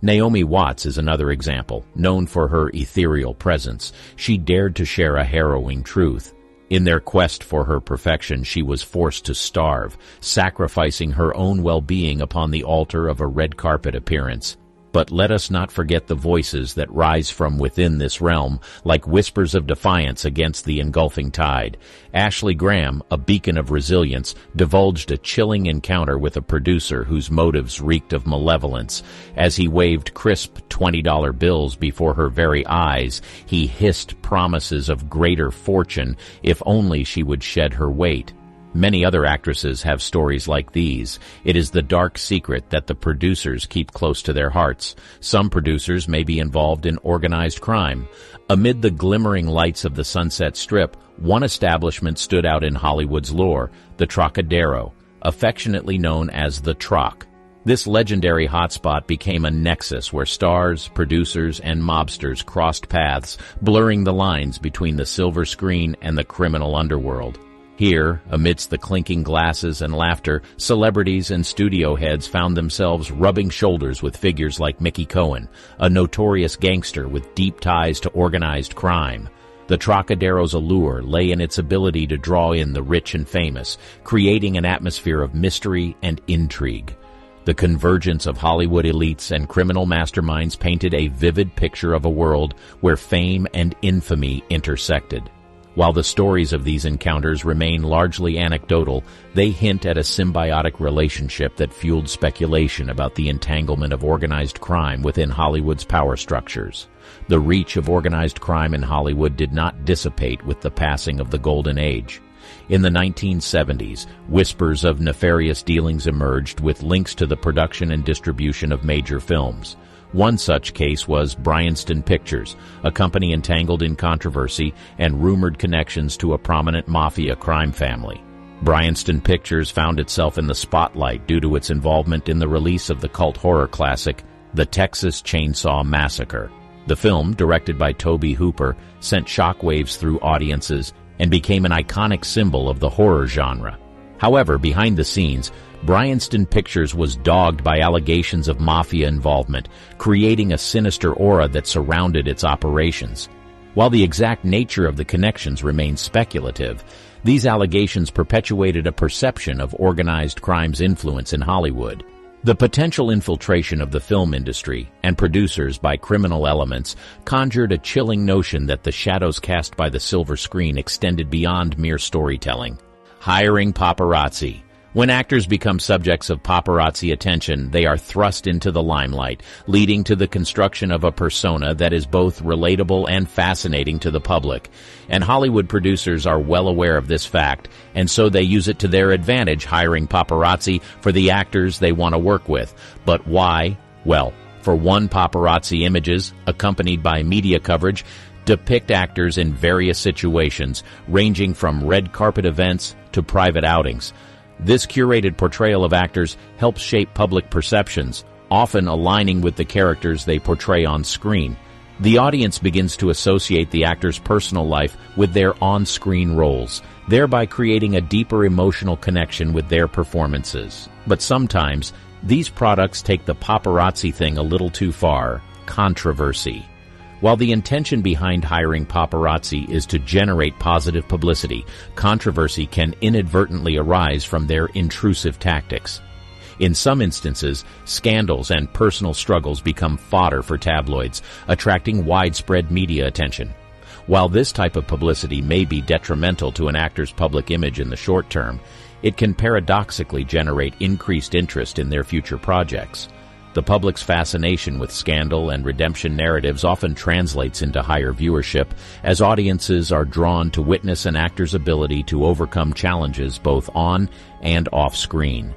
Naomi Watts is another example. Known for her ethereal presence, she dared to share a harrowing truth. In their quest for her perfection, she was forced to starve, sacrificing her own well-being upon the altar of a red carpet appearance. But let us not forget the voices that rise from within this realm, like whispers of defiance against the engulfing tide. Ashley Graham, a beacon of resilience, divulged a chilling encounter with a producer whose motives reeked of malevolence. As he waved crisp $20 bills before her very eyes, he hissed promises of greater fortune if only she would shed her weight. Many other actresses have stories like these. It is the dark secret that the producers keep close to their hearts. Some producers may be involved in organized crime. Amid the glimmering lights of the Sunset Strip, one establishment stood out in Hollywood's lore, the Trocadero, affectionately known as the Troc. This legendary hotspot became a nexus where stars, producers, and mobsters crossed paths, blurring the lines between the silver screen and the criminal underworld. Here, amidst the clinking glasses and laughter, celebrities and studio heads found themselves rubbing shoulders with figures like Mickey Cohen, a notorious gangster with deep ties to organized crime. The Trocadero's allure lay in its ability to draw in the rich and famous, creating an atmosphere of mystery and intrigue. The convergence of Hollywood elites and criminal masterminds painted a vivid picture of a world where fame and infamy intersected. While the stories of these encounters remain largely anecdotal, they hint at a symbiotic relationship that fueled speculation about the entanglement of organized crime within Hollywood's power structures. The reach of organized crime in Hollywood did not dissipate with the passing of the Golden Age. In the 1970s, whispers of nefarious dealings emerged with links to the production and distribution of major films. One such case was Bryanston Pictures, a company entangled in controversy and rumored connections to a prominent mafia crime family. Bryanston Pictures found itself in the spotlight due to its involvement in the release of the cult horror classic, The Texas Chainsaw Massacre. The film, directed by Tobe Hooper, sent shockwaves through audiences and became an iconic symbol of the horror genre. However, behind the scenes, Bryanston Pictures was dogged by allegations of mafia involvement, creating a sinister aura that surrounded its operations. While the exact nature of the connections remains speculative, these allegations perpetuated a perception of organized crime's influence in Hollywood. The potential infiltration of the film industry and producers by criminal elements conjured a chilling notion that the shadows cast by the silver screen extended beyond mere storytelling. Hiring paparazzi. When actors become subjects of paparazzi attention, they are thrust into the limelight, leading to the construction of a persona that is both relatable and fascinating to the public. And Hollywood producers are well aware of this fact, and so they use it to their advantage, hiring paparazzi for the actors they want to work with. But why? Well, for one, paparazzi images, accompanied by media coverage, depict actors in various situations, ranging from red carpet events to private outings. This curated portrayal of actors helps shape public perceptions, often aligning with the characters they portray on screen. The audience begins to associate the actor's personal life with their on-screen roles, thereby creating a deeper emotional connection with their performances. But sometimes, these products take the paparazzi thing a little too far. Controversy. While the intention behind hiring paparazzi is to generate positive publicity, controversy can inadvertently arise from their intrusive tactics. In some instances, scandals and personal struggles become fodder for tabloids, attracting widespread media attention. While this type of publicity may be detrimental to an actor's public image in the short term, it can paradoxically generate increased interest in their future projects. The public's fascination with scandal and redemption narratives often translates into higher viewership, as audiences are drawn to witness an actor's ability to overcome challenges both on and off screen.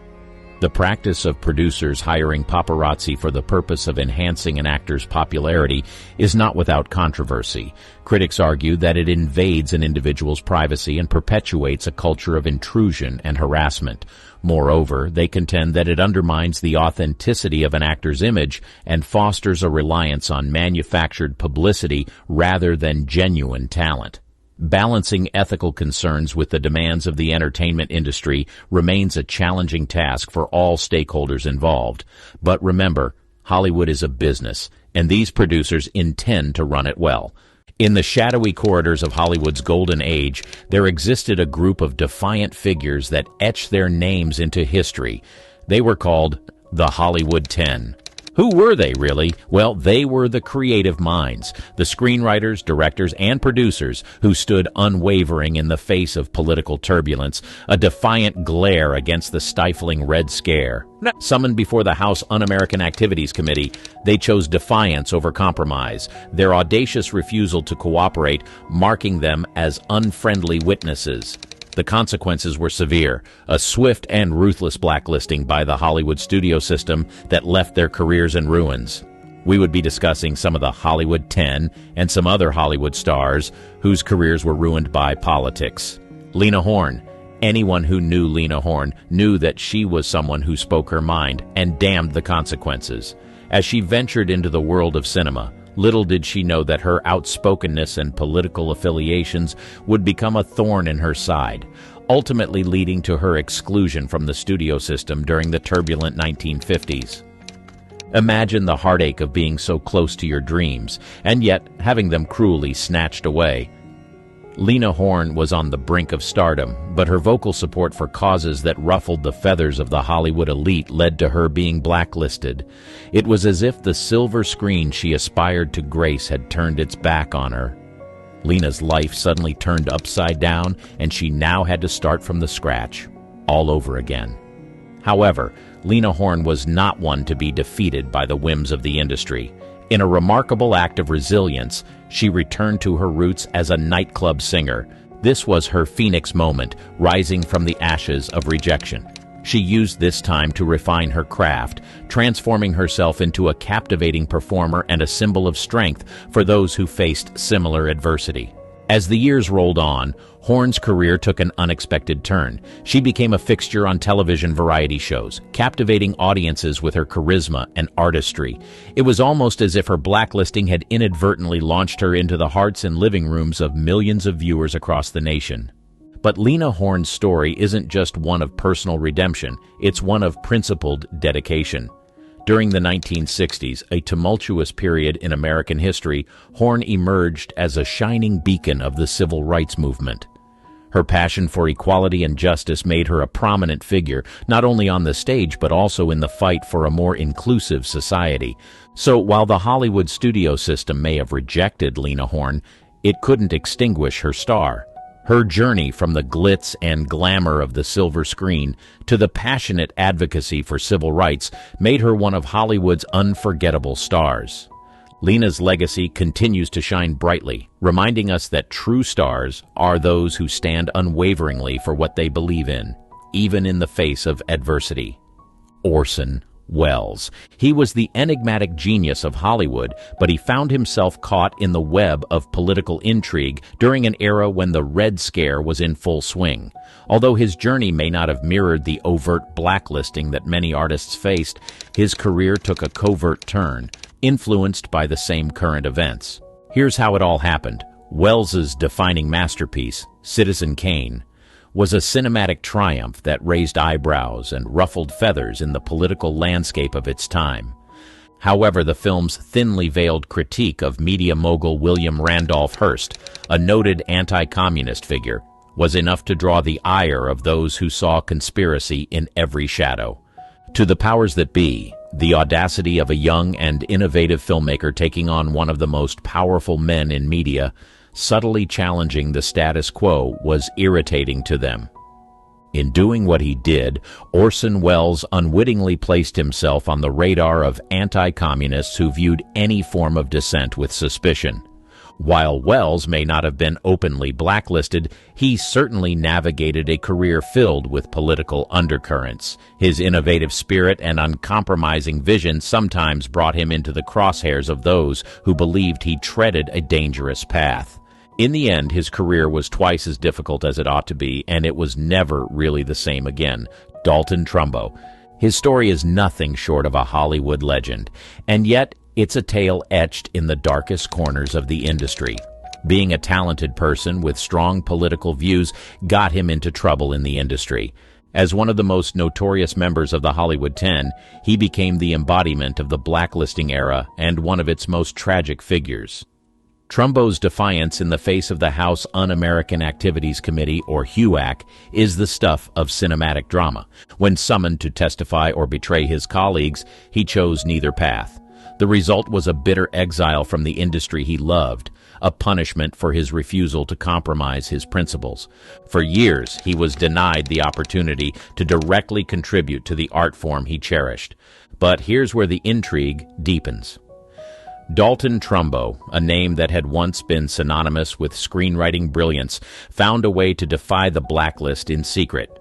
The practice of producers hiring paparazzi for the purpose of enhancing an actor's popularity is not without controversy. Critics argue that it invades an individual's privacy and perpetuates a culture of intrusion and harassment. Moreover, they contend that it undermines the authenticity of an actor's image and fosters a reliance on manufactured publicity rather than genuine talent. Balancing ethical concerns with the demands of the entertainment industry remains a challenging task for all stakeholders involved. But remember, Hollywood is a business, and these producers intend to run it well. In the shadowy corridors of Hollywood's golden age, there existed a group of defiant figures that etched their names into history. They were called the Hollywood 10. Who were they, really? Well, they were the creative minds, the screenwriters, directors, and producers who stood unwavering in the face of political turbulence, a defiant glare against the stifling Red Scare. Summoned before the House Un-American Activities Committee, they chose defiance over compromise, their audacious refusal to cooperate marking them as unfriendly witnesses. The consequences were severe, a swift and ruthless blacklisting by the Hollywood studio system that left their careers in ruins. We would be discussing some of the Hollywood 10 and some other Hollywood stars whose careers were ruined by politics. Lena Horne. Anyone who knew Lena Horne knew that she was someone who spoke her mind and damned the consequences. As she ventured into the world of cinema, little did she know that her outspokenness and political affiliations would become a thorn in her side, ultimately leading to her exclusion from the studio system during the turbulent 1950s. Imagine the heartache of being so close to your dreams, and yet having them cruelly snatched away. Lena Horne was on the brink of stardom, but her vocal support for causes that ruffled the feathers of the Hollywood elite led to her being blacklisted. It was as if the silver screen she aspired to grace had turned its back on her. Lena's life suddenly turned upside down, and she now had to start from the scratch, all over again. However, Lena Horne was not one to be defeated by the whims of the industry. In a remarkable act of resilience, she returned to her roots as a nightclub singer. This was her phoenix moment, rising from the ashes of rejection. She used this time to refine her craft, transforming herself into a captivating performer and a symbol of strength for those who faced similar adversity. As the years rolled on, Horne's career took an unexpected turn. She became a fixture on television variety shows, captivating audiences with her charisma and artistry. It was almost as if her blacklisting had inadvertently launched her into the hearts and living rooms of millions of viewers across the nation. But Lena Horne's story isn't just one of personal redemption, it's one of principled dedication. During the 1960s, a tumultuous period in American history, Horne emerged as a shining beacon of the civil rights movement. Her passion for equality and justice made her a prominent figure, not only on the stage but also in the fight for a more inclusive society. So while the Hollywood studio system may have rejected Lena Horne, it couldn't extinguish her star. Her journey from the glitz and glamour of the silver screen to the passionate advocacy for civil rights made her one of Hollywood's unforgettable stars. Lena's legacy continues to shine brightly, reminding us that true stars are those who stand unwaveringly for what they believe in, even in the face of adversity. Orson Welles. He was the enigmatic genius of Hollywood, but he found himself caught in the web of political intrigue during an era when the Red Scare was in full swing. Although his journey may not have mirrored the overt blacklisting that many artists faced, his career took a covert turn, influenced by the same current events. Here's how it all happened. Welles's defining masterpiece, Citizen Kane, was a cinematic triumph that raised eyebrows and ruffled feathers in the political landscape of its time. However, the film's thinly veiled critique of media mogul William Randolph Hearst, a noted anti-communist figure, was enough to draw the ire of those who saw conspiracy in every shadow. To the powers that be, the audacity of a young and innovative filmmaker taking on one of the most powerful men in media, subtly challenging the status quo, was irritating to them. In doing what he did, Orson Welles unwittingly placed himself on the radar of anti-communists who viewed any form of dissent with suspicion. While Welles may not have been openly blacklisted, he certainly navigated a career filled with political undercurrents. His innovative spirit and uncompromising vision sometimes brought him into the crosshairs of those who believed he treaded a dangerous path. In the end, his career was twice as difficult as it ought to be, and it was never really the same again. Dalton Trumbo. His story is nothing short of a Hollywood legend, and yet it's a tale etched in the darkest corners of the industry. Being a talented person with strong political views got him into trouble in the industry. As one of the most notorious members of the Hollywood 10, he became the embodiment of the blacklisting era and one of its most tragic figures. Trumbo's defiance in the face of the House Un-American Activities Committee, or HUAC, is the stuff of cinematic drama. When summoned to testify or betray his colleagues, he chose neither path. The result was a bitter exile from the industry he loved, a punishment for his refusal to compromise his principles. For years, he was denied the opportunity to directly contribute to the art form he cherished. But here's where the intrigue deepens. Dalton Trumbo, a name that had once been synonymous with screenwriting brilliance, found a way to defy the blacklist in secret.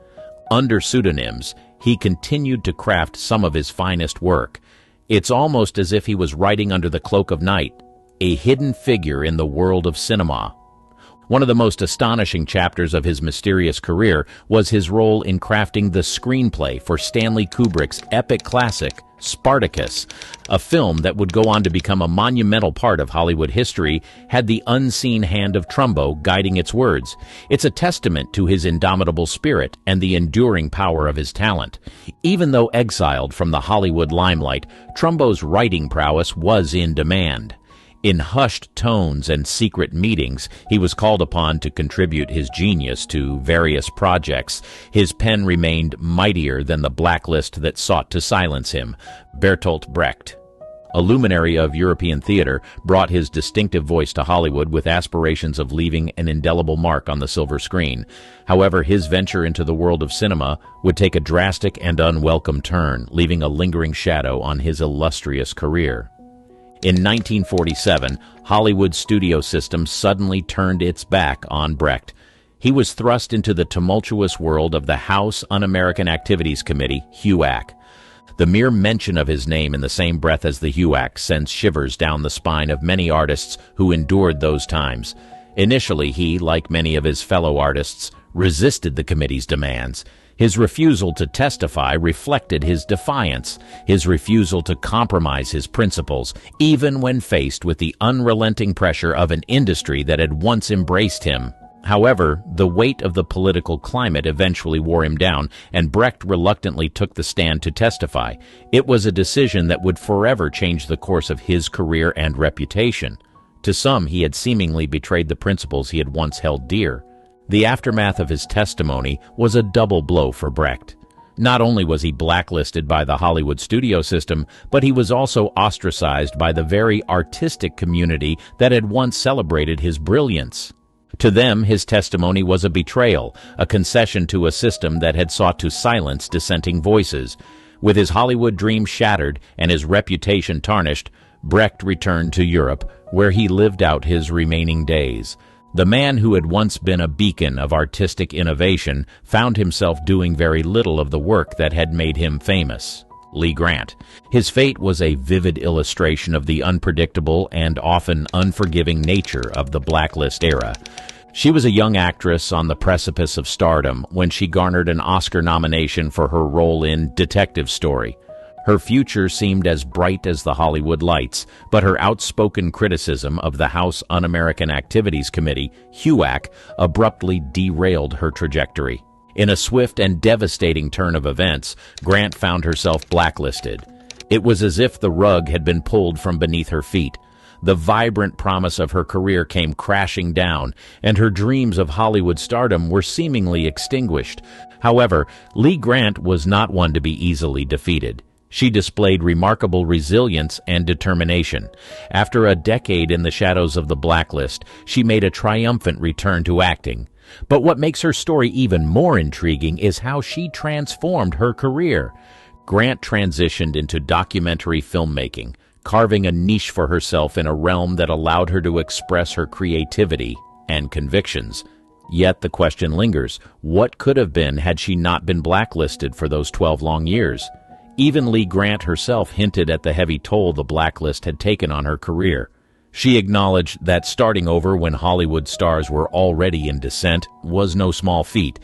Under pseudonyms, he continued to craft some of his finest work. It's almost as if he was writing under the cloak of night, a hidden figure in the world of cinema. One of the most astonishing chapters of his mysterious career was his role in crafting the screenplay for Stanley Kubrick's epic classic, Spartacus. A film that would go on to become a monumental part of Hollywood history had the unseen hand of Trumbo guiding its words. It's a testament to his indomitable spirit and the enduring power of his talent. Even though exiled from the Hollywood limelight, Trumbo's writing prowess was in demand. In hushed tones and secret meetings, he was called upon to contribute his genius to various projects. His pen remained mightier than the blacklist that sought to silence him. Bertolt Brecht. A luminary of European theater, brought his distinctive voice to Hollywood with aspirations of leaving an indelible mark on the silver screen. However, his venture into the world of cinema would take a drastic and unwelcome turn, leaving a lingering shadow on his illustrious career. In 1947, Hollywood's studio system suddenly turned its back on Brecht. He was thrust into the tumultuous world of the House Un-American Activities Committee, HUAC. The mere mention of his name in the same breath as the HUAC sends shivers down the spine of many artists who endured those times. Initially, he, like many of his fellow artists, resisted the committee's demands. His refusal to testify reflected his defiance, his refusal to compromise his principles, even when faced with the unrelenting pressure of an industry that had once embraced him. However, the weight of the political climate eventually wore him down, and Brecht reluctantly took the stand to testify. It was a decision that would forever change the course of his career and reputation. To some, he had seemingly betrayed the principles he had once held dear. The aftermath of his testimony was a double blow for Brecht. Not only was he blacklisted by the Hollywood studio system, but he was also ostracized by the very artistic community that had once celebrated his brilliance. To them, his testimony was a betrayal, a concession to a system that had sought to silence dissenting voices. With his Hollywood dream shattered and his reputation tarnished, Brecht returned to Europe, where he lived out his remaining days. The man who had once been a beacon of artistic innovation found himself doing very little of the work that had made him famous. Lee Grant. His fate was a vivid illustration of the unpredictable and often unforgiving nature of the blacklist era. She was a young actress on the precipice of stardom when she garnered an Oscar nomination for her role in Detective Story. Her future seemed as bright as the Hollywood lights, but her outspoken criticism of the House Un-American Activities Committee, HUAC, abruptly derailed her trajectory. In a swift and devastating turn of events, Grant found herself blacklisted. It was as if the rug had been pulled from beneath her feet. The vibrant promise of her career came crashing down, and her dreams of Hollywood stardom were seemingly extinguished. However, Lee Grant was not one to be easily defeated. She displayed remarkable resilience and determination. After a decade in the shadows of the blacklist, she made a triumphant return to acting. But what makes her story even more intriguing is how she transformed her career. Grant transitioned into documentary filmmaking, carving a niche for herself in a realm that allowed her to express her creativity and convictions. Yet the question lingers, what could have been had she not been blacklisted for those 12 long years? Even Lee Grant herself hinted at the heavy toll the blacklist had taken on her career. She acknowledged that starting over when Hollywood stars were already in descent was no small feat.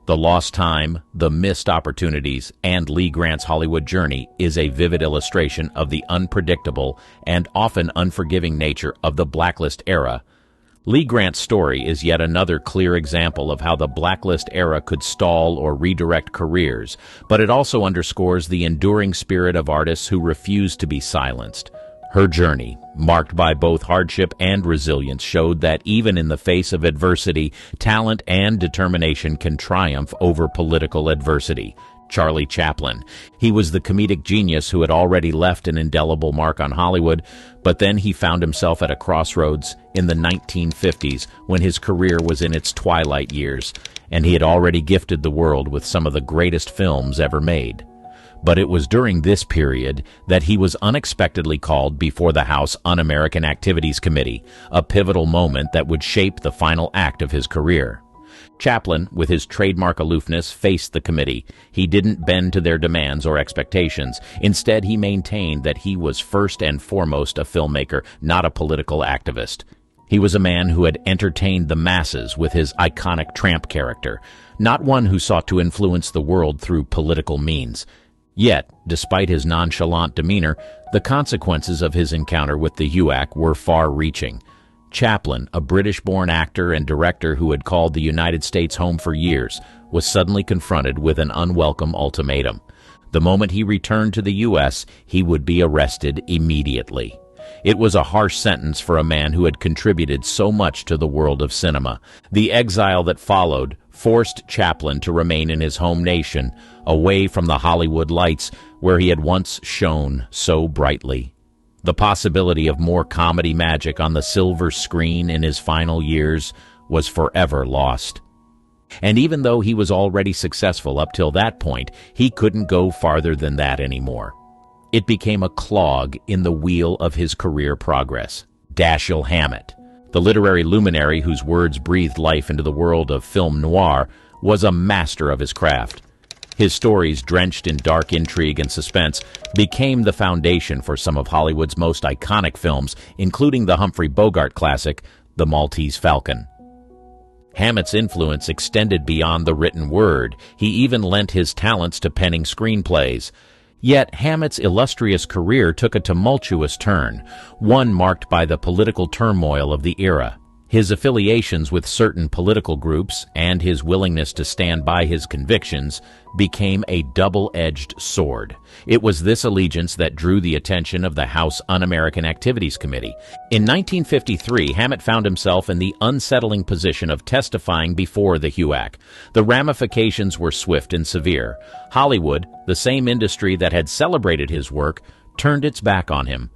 The lost time, the missed opportunities, and Lee Grant's Hollywood journey is a vivid illustration of the unpredictable and often unforgiving nature of the blacklist era. Lee Grant's story is yet another clear example of how the blacklist era could stall or redirect careers, but it also underscores the enduring spirit of artists who refuse to be silenced. Her journey, marked by both hardship and resilience, showed that even in the face of adversity, talent and determination can triumph over political adversity. Charlie Chaplin. He was the comedic genius who had already left an indelible mark on Hollywood, but then he found himself at a crossroads in the 1950s when his career was in its twilight years, and he had already gifted the world with some of the greatest films ever made. But it was during this period that he was unexpectedly called before the House Un-American Activities Committee, a pivotal moment that would shape the final act of his career. Chaplin, with his trademark aloofness, faced the committee. He didn't bend to their demands or expectations. Instead, he maintained that he was first and foremost a filmmaker, not a political activist. He was a man who had entertained the masses with his iconic tramp character, not one who sought to influence the world through political means. Yet, despite his nonchalant demeanor, the consequences of his encounter with the HUAC were far-reaching. Chaplin, a British-born actor and director who had called the United States home for years, was suddenly confronted with an unwelcome ultimatum. The moment he returned to the U.S., he would be arrested immediately. It was a harsh sentence for a man who had contributed so much to the world of cinema. The exile that followed forced Chaplin to remain in his home nation, away from the Hollywood lights where he had once shone so brightly. The possibility of more comedy magic on the silver screen in his final years was forever lost. And even though he was already successful up till that point, he couldn't go farther than that anymore. It became a clog in the wheel of his career progress. Dashiell Hammett, the literary luminary whose words breathed life into the world of film noir, was a master of his craft. His stories, drenched in dark intrigue and suspense, became the foundation for some of Hollywood's most iconic films, including the Humphrey Bogart classic, The Maltese Falcon. Hammett's influence extended beyond the written word. He even lent his talents to penning screenplays. Yet Hammett's illustrious career took a tumultuous turn, one marked by the political turmoil of the era. His affiliations with certain political groups and his willingness to stand by his convictions became a double-edged sword. It was this allegiance that drew the attention of the House Un-American Activities Committee. In 1953, Hammett found himself in the unsettling position of testifying before the HUAC. The ramifications were swift and severe. Hollywood, the same industry that had celebrated his work, turned its back on him.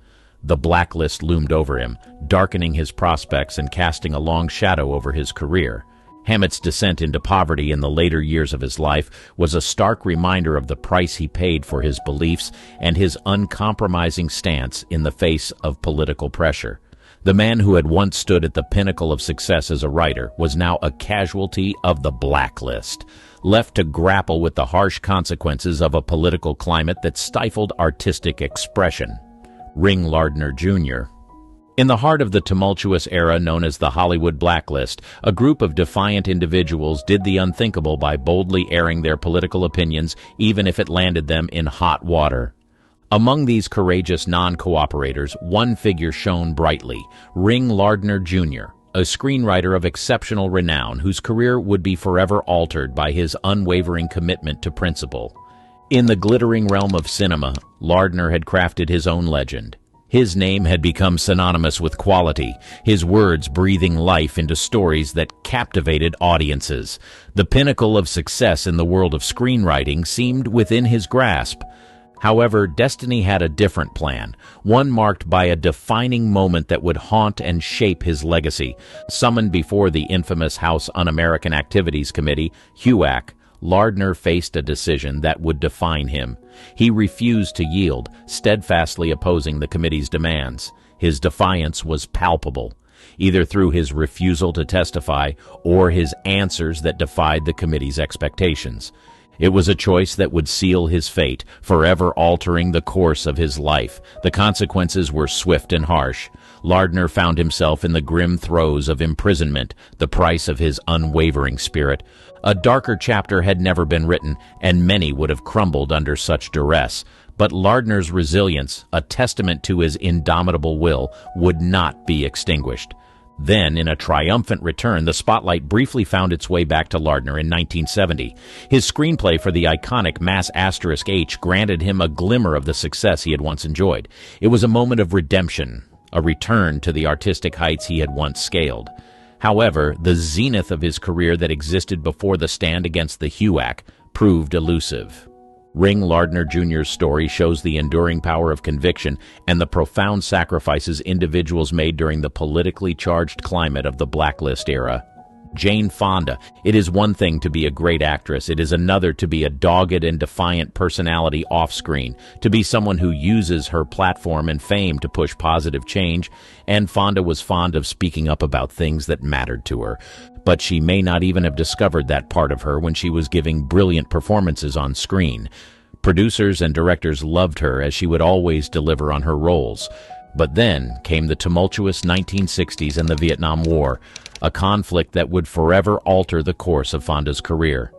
The blacklist loomed over him, darkening his prospects and casting a long shadow over his career. Hammett's descent into poverty in the later years of his life was a stark reminder of the price he paid for his beliefs and his uncompromising stance in the face of political pressure. The man who had once stood at the pinnacle of success as a writer was now a casualty of the blacklist, left to grapple with the harsh consequences of a political climate that stifled artistic expression. Ring Lardner Jr. In the heart of the tumultuous era known as the Hollywood Blacklist, a group of defiant individuals did the unthinkable by boldly airing their political opinions, even if it landed them in hot water. Among these courageous non-cooperators, one figure shone brightly: Ring Lardner Jr., a screenwriter of exceptional renown whose career would be forever altered by his unwavering commitment to principle. In the glittering realm of cinema, Lardner had crafted his own legend. His name had become synonymous with quality, his words breathing life into stories that captivated audiences. The pinnacle of success in the world of screenwriting seemed within his grasp. However, destiny had a different plan, one marked by a defining moment that would haunt and shape his legacy. Summoned before the infamous House Un-American Activities Committee, HUAC, Lardner faced a decision that would define him. He refused to yield, steadfastly opposing the committee's demands. His defiance was palpable, either through his refusal to testify or his answers that defied the committee's expectations. It was a choice that would seal his fate, forever altering the course of his life. The consequences were swift and harsh. Lardner found himself in the grim throes of imprisonment, the price of his unwavering spirit. A darker chapter had never been written, and many would have crumbled under such duress. But Lardner's resilience, a testament to his indomitable will, would not be extinguished. Then, in a triumphant return, the spotlight briefly found its way back to Lardner in 1970. His screenplay for the iconic Mass *H granted him a glimmer of the success he had once enjoyed. It was a moment of redemption, a return to the artistic heights he had once scaled. However, the zenith of his career that existed before the stand against the HUAC proved elusive. Ring Lardner Jr.'s story shows the enduring power of conviction and the profound sacrifices individuals made during the politically charged climate of the blacklist era. Jane Fonda. It is one thing to be a great actress. It is another to be a dogged and defiant personality off-screen, to be someone who uses her platform and fame to push positive change. And Fonda was fond of speaking up about things that mattered to her. But she may not even have discovered that part of her when she was giving brilliant performances on screen. Producers and directors loved her as she would always deliver on her roles. But then came the tumultuous 1960s and the Vietnam War, a conflict that would forever alter the course of Fonda's career.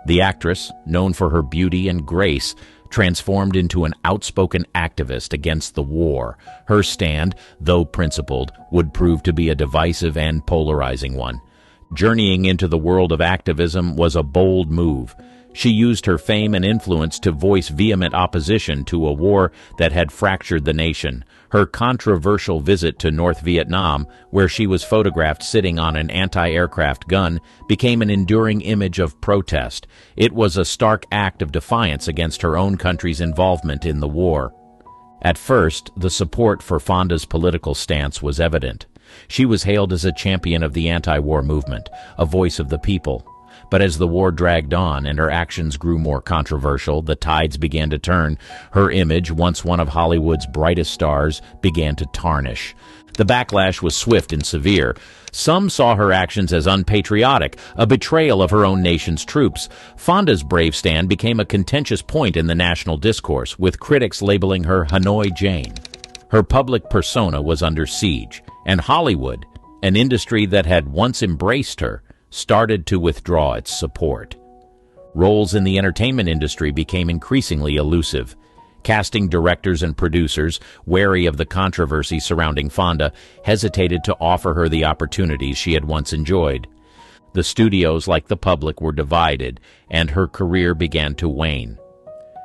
The actress, known for her beauty and grace, transformed into an outspoken activist against the war. Her stand, though principled, would prove to be a divisive and polarizing one. Journeying into the world of activism was a bold move. She used her fame and influence to voice vehement opposition to a war that had fractured the nation. Her controversial visit to North Vietnam, where she was photographed sitting on an anti-aircraft gun, became an enduring image of protest. It was a stark act of defiance against her own country's involvement in the war. At first, the support for Fonda's political stance was evident. She was hailed as a champion of the anti-war movement, a voice of the people. But as the war dragged on and her actions grew more controversial, the tides began to turn. Her image, once one of Hollywood's brightest stars, began to tarnish. The backlash was swift and severe. Some saw her actions as unpatriotic, a betrayal of her own nation's troops. Fonda's brave stand became a contentious point in the national discourse, with critics labeling her Hanoi Jane. Her public persona was under siege, and Hollywood, an industry that had once embraced her, started to withdraw its support. Roles in the entertainment industry became increasingly elusive. Casting directors and producers, wary of the controversy surrounding Fonda, hesitated to offer her the opportunities she had once enjoyed. The studios, like the public, were divided, and her career began to wane.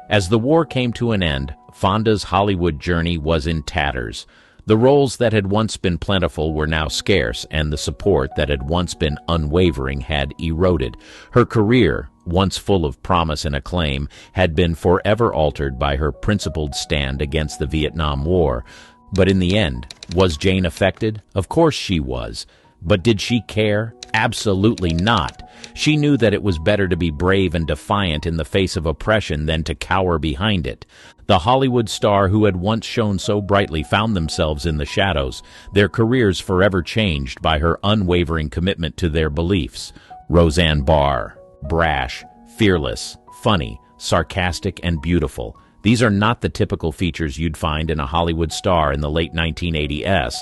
As the war came to an end, Fonda's Hollywood journey was in tatters. The roles that had once been plentiful were now scarce, and the support that had once been unwavering had eroded. Her career, once full of promise and acclaim, had been forever altered by her principled stand against the Vietnam War. But in the end, was Jane affected? Of course she was. But did she care? Absolutely not. She knew that it was better to be brave and defiant in the face of oppression than to cower behind it. The Hollywood star who had once shone so brightly found themselves in the shadows, their careers forever changed by her unwavering commitment to their beliefs. Roseanne Barr. Brash, fearless, funny, sarcastic, and beautiful. These are not the typical features you'd find in a Hollywood star in the late 1980s,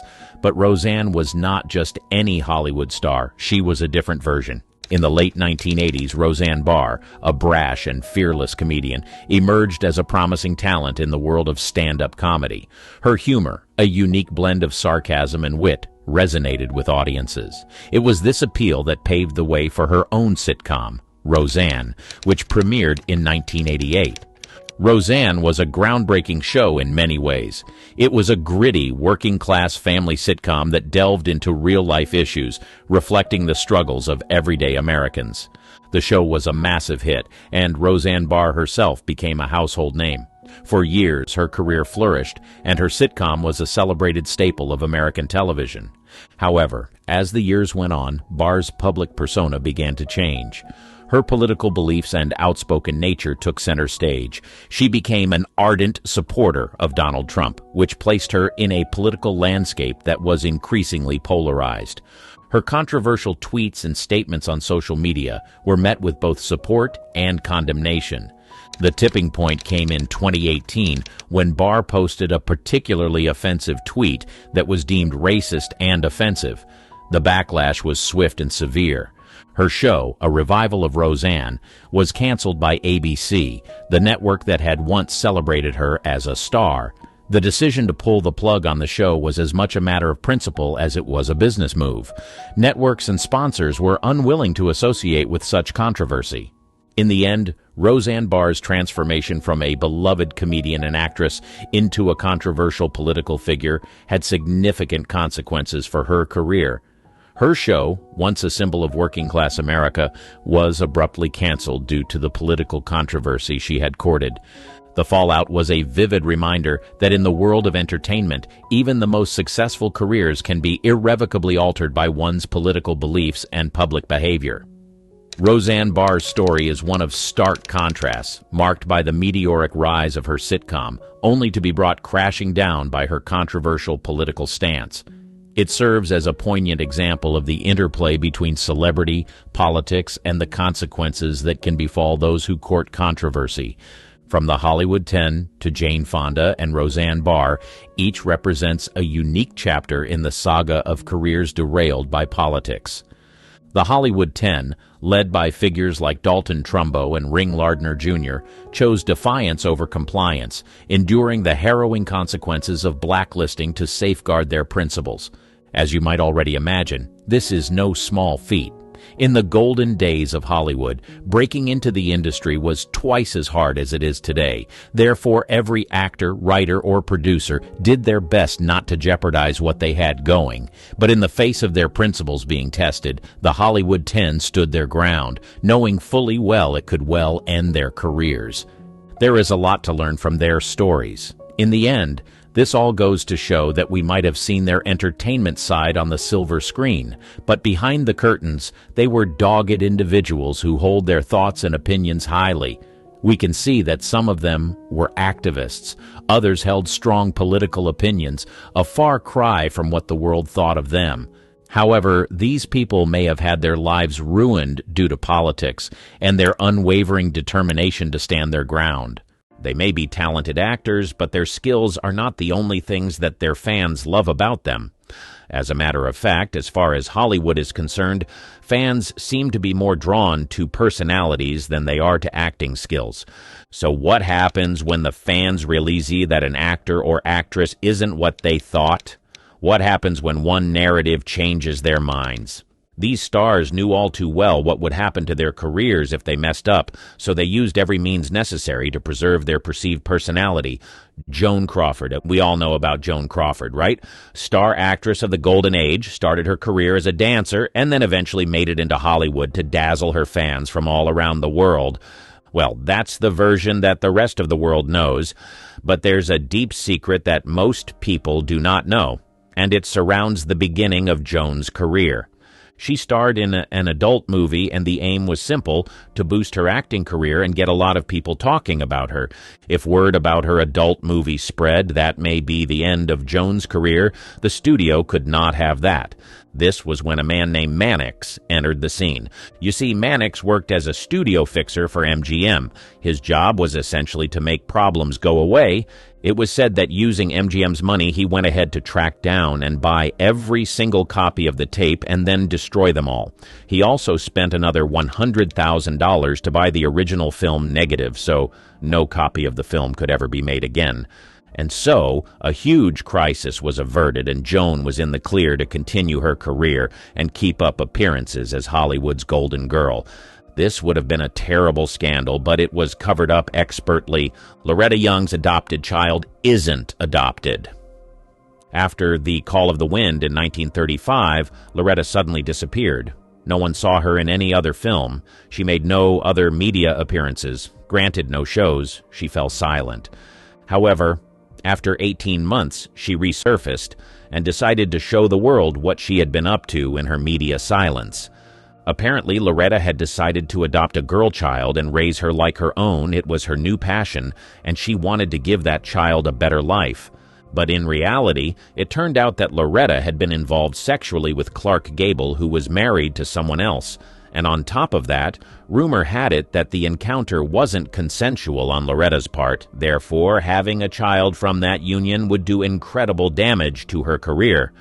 but Roseanne was not just any Hollywood star. She was a different version. In the late 1980s, Roseanne Barr, a brash and fearless comedian, emerged as a promising talent in the world of stand-up comedy. Her humor, a unique blend of sarcasm and wit, resonated with audiences. It was this appeal that paved the way for her own sitcom, Roseanne, which premiered in 1988. Roseanne was a groundbreaking show in many ways. It was a gritty, working-class family sitcom that delved into real-life issues, reflecting the struggles of everyday Americans. The show was a massive hit, and Roseanne Barr herself became a household name. For years, her career flourished, and her sitcom was a celebrated staple of American television. However, as the years went on, Barr's public persona began to change. Her political beliefs and outspoken nature took center stage. She became an ardent supporter of Donald Trump, which placed her in a political landscape that was increasingly polarized. Her controversial tweets and statements on social media were met with both support and condemnation. The tipping point came in 2018 when Barr posted a particularly offensive tweet that was deemed racist and offensive. The backlash was swift and severe. Her show, a revival of Roseanne, was canceled by ABC, the network that had once celebrated her as a star. The decision to pull the plug on the show was as much a matter of principle as it was a business move. Networks and sponsors were unwilling to associate with such controversy. In the end, Roseanne Barr's transformation from a beloved comedian and actress into a controversial political figure had significant consequences for her career. Her show, once a symbol of working-class America, was abruptly canceled due to the political controversy she had courted. The fallout was a vivid reminder that in the world of entertainment, even the most successful careers can be irrevocably altered by one's political beliefs and public behavior. Roseanne Barr's story is one of stark contrasts, marked by the meteoric rise of her sitcom, only to be brought crashing down by her controversial political stance. It serves as a poignant example of the interplay between celebrity, politics, and the consequences that can befall those who court controversy. From the Hollywood 10 to Jane Fonda and Roseanne Barr, each represents a unique chapter in the saga of careers derailed by politics. The Hollywood 10, led by figures like Dalton Trumbo and Ring Lardner Jr., chose defiance over compliance, enduring the harrowing consequences of blacklisting to safeguard their principles. As you might already imagine, this is no small feat. In the golden days of Hollywood, breaking into the industry was twice as hard as it is today. Therefore, every actor, writer, or producer did their best not to jeopardize what they had going. But in the face of their principles being tested, the Hollywood 10 stood their ground, knowing fully well it could well end their careers. There is a lot to learn from their stories. In the end, this all goes to show that we might have seen their entertainment side on the silver screen, but behind the curtains, they were dogged individuals who hold their thoughts and opinions highly. We can see that some of them were activists, others held strong political opinions, a far cry from what the world thought of them. However, these people may have had their lives ruined due to politics and their unwavering determination to stand their ground. They may be talented actors, but their skills are not the only things that their fans love about them. As a matter of fact, as far as Hollywood is concerned, fans seem to be more drawn to personalities than they are to acting skills. So what happens when the fans really see that an actor or actress isn't what they thought? What happens when one narrative changes their minds? These stars knew all too well what would happen to their careers if they messed up, so they used every means necessary to preserve their perceived personality. Joan Crawford. We all know about Joan Crawford, right? Star actress of the Golden Age, started her career as a dancer, and then eventually made it into Hollywood to dazzle her fans from all around the world. Well, that's the version that the rest of the world knows, but there's a deep secret that most people do not know, and it surrounds the beginning of Joan's career. She starred in an adult movie, and the aim was simple, to boost her acting career and get a lot of people talking about her. If word about her adult movie spread, that may be the end of Joan's career. The studio could not have that. This was when a man named Mannix entered the scene. You see, Mannix worked as a studio fixer for MGM. His job was essentially to make problems go away. It was said that using MGM's money, he went ahead to track down and buy every single copy of the tape and then destroy them all. He also spent another $100,000 to buy the original film negative, so no copy of the film could ever be made again. And so, a huge crisis was averted, and Joan was in the clear to continue her career and keep up appearances as Hollywood's golden girl. This would have been a terrible scandal, but it was covered up expertly. Loretta Young's adopted child isn't adopted. After The Call of the Wind in 1935, Loretta suddenly disappeared. No one saw her in any other film. She made no other media appearances. Granted, no shows. She fell silent. However, after 18 months, she resurfaced and decided to show the world what she had been up to in her media silence. Apparently, Loretta had decided to adopt a girl child and raise her like her own. It was her new passion, and she wanted to give that child a better life. But in reality, it turned out that Loretta had been involved sexually with Clark Gable, who was married to someone else. And on top of that, rumor had it that the encounter wasn't consensual on Loretta's part. Therefore, having a child from that union would do incredible damage to her career.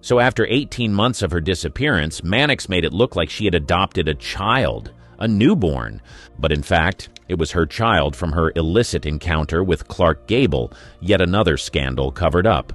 So after 18 months of her disappearance, Mannix made it look like she had adopted a child, a newborn. But in fact, it was her child from her illicit encounter with Clark Gable, yet another scandal covered up.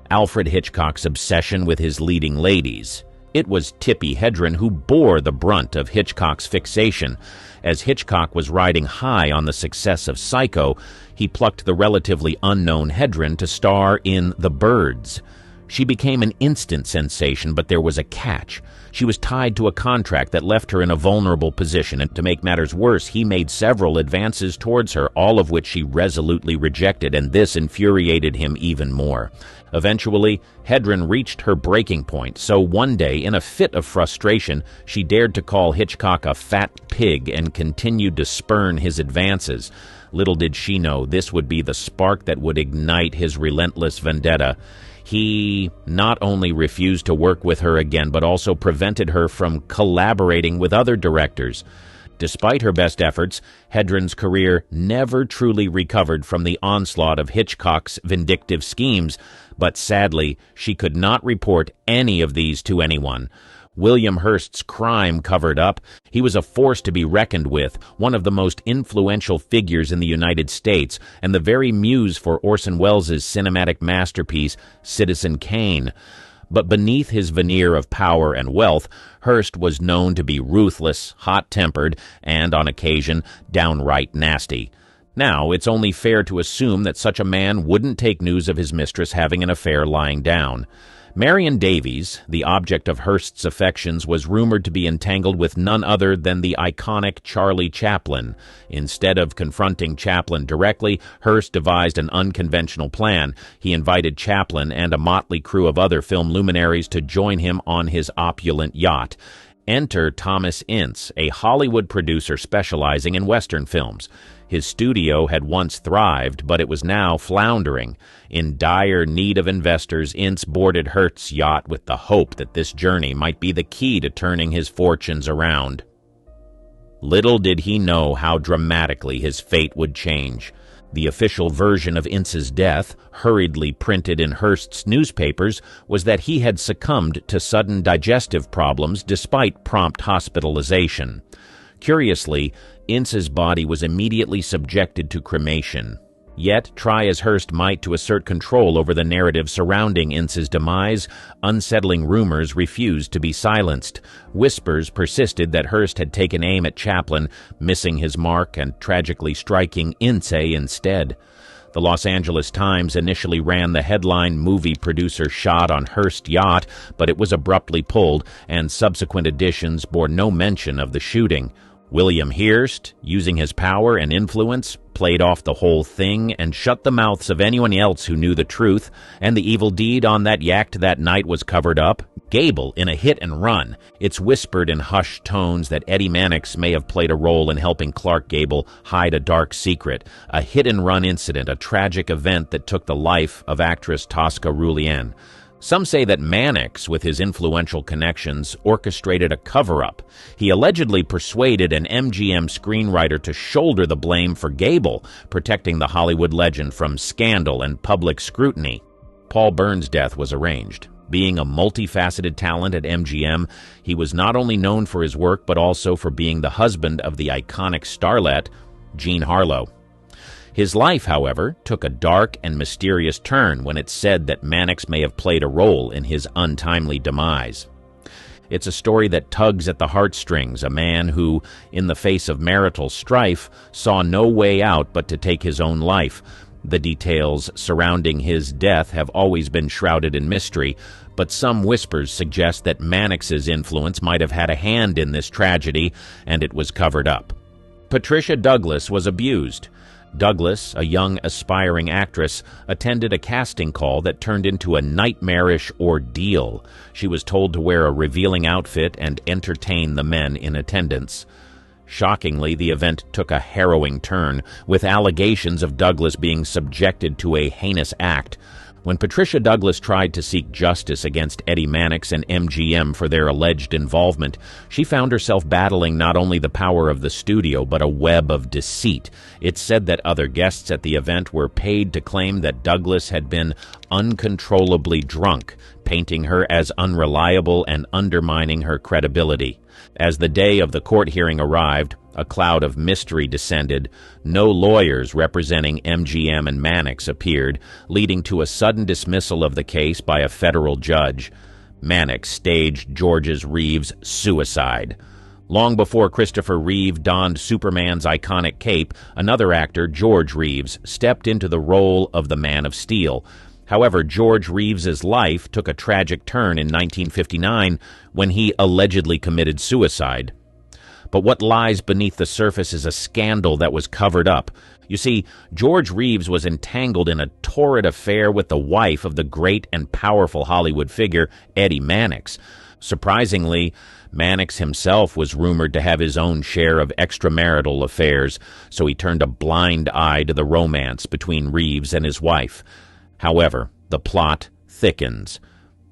Alfred Hitchcock's obsession with his leading ladies. It was Tippi Hedren who bore the brunt of Hitchcock's fixation. As Hitchcock was riding high on the success of Psycho, he plucked the relatively unknown Hedren to star in The Birds. She became an instant sensation, but there was a catch. She was tied to a contract that left her in a vulnerable position, and to make matters worse, he made several advances towards her, all of which she resolutely rejected, and this infuriated him even more. Eventually, Hedren reached her breaking point, so one day, in a fit of frustration, she dared to call Hitchcock a fat pig and continued to spurn his advances. Little did she know this would be the spark that would ignite his relentless vendetta. He not only refused to work with her again, but also prevented her from collaborating with other directors. Despite her best efforts, Hedren's career never truly recovered from the onslaught of Hitchcock's vindictive schemes, but sadly, she could not report any of these to anyone. William Hearst's crime covered up. He was a force to be reckoned with, one of the most influential figures in the United States, and the very muse for Orson Welles' cinematic masterpiece, Citizen Kane. But beneath his veneer of power and wealth, Hearst was known to be ruthless, hot-tempered, and, on occasion, downright nasty. Now, it's only fair to assume that such a man wouldn't take news of his mistress having an affair lying down. Marion Davies, the object of Hearst's affections, was rumored to be entangled with none other than the iconic Charlie Chaplin. Instead of confronting Chaplin directly, Hearst devised an unconventional plan. He invited Chaplin and a motley crew of other film luminaries to join him on his opulent yacht. Enter Thomas Ince, a Hollywood producer specializing in Western films. His studio had once thrived, but it was now floundering. In dire need of investors, Ince boarded Hearst's yacht with the hope that this journey might be the key to turning his fortunes around. Little did he know how dramatically his fate would change. The official version of Ince's death, hurriedly printed in Hearst's newspapers, was that he had succumbed to sudden digestive problems despite prompt hospitalization. Curiously, Ince's body was immediately subjected to cremation. Yet, try as Hearst might to assert control over the narrative surrounding Ince's demise, unsettling rumors refused to be silenced. Whispers persisted that Hearst had taken aim at Chaplin, missing his mark and tragically striking Ince instead. The Los Angeles Times initially ran the headline "Movie producer shot on Hearst yacht," but it was abruptly pulled, and subsequent editions bore no mention of the shooting. William Hearst, using his power and influence, played off the whole thing and shut the mouths of anyone else who knew the truth, and the evil deed on that yacht that night was covered up. Gable in a hit and run. It's whispered in hushed tones that Eddie Mannix may have played a role in helping Clark Gable hide a dark secret, a hit-and-run incident, a tragic event that took the life of actress Tosca Rulian. Some say that Mannix, with his influential connections, orchestrated a cover-up. He allegedly persuaded an MGM screenwriter to shoulder the blame for Gable, protecting the Hollywood legend from scandal and public scrutiny. Paul Byrne's death was arranged. Being a multifaceted talent at MGM, he was not only known for his work but also for being the husband of the iconic starlet, Jean Harlow. His life, however, took a dark and mysterious turn when it's said that Mannix may have played a role in his untimely demise. It's a story that tugs at the heartstrings, a man who, in the face of marital strife, saw no way out but to take his own life. The details surrounding his death have always been shrouded in mystery, but some whispers suggest that Mannix's influence might have had a hand in this tragedy, and it was covered up. Patricia Douglas was abused. Douglas, a young aspiring actress, attended a casting call that turned into a nightmarish ordeal. She was told to wear a revealing outfit and entertain the men in attendance. Shockingly, the event took a harrowing turn, with allegations of Douglas being subjected to a heinous act. When Patricia Douglas tried to seek justice against Eddie Mannix and MGM for their alleged involvement, she found herself battling not only the power of the studio but a web of deceit. It's said that other guests at the event were paid to claim that Douglas had been uncontrollably drunk, painting her as unreliable and undermining her credibility. As the day of the court hearing arrived, a cloud of mystery descended. No lawyers representing MGM and Mannix appeared, leading to a sudden dismissal of the case by a federal judge. Mannix staged George Reeves' suicide. Long before Christopher Reeve donned Superman's iconic cape, another actor, George Reeves, stepped into the role of the Man of Steel. However, George Reeves's life took a tragic turn in 1959 when he allegedly committed suicide. But what lies beneath the surface is a scandal that was covered up. You see, George Reeves was entangled in a torrid affair with the wife of the great and powerful Hollywood figure, Eddie Mannix. Surprisingly, Mannix himself was rumored to have his own share of extramarital affairs, so he turned a blind eye to the romance between Reeves and his wife. However, the plot thickens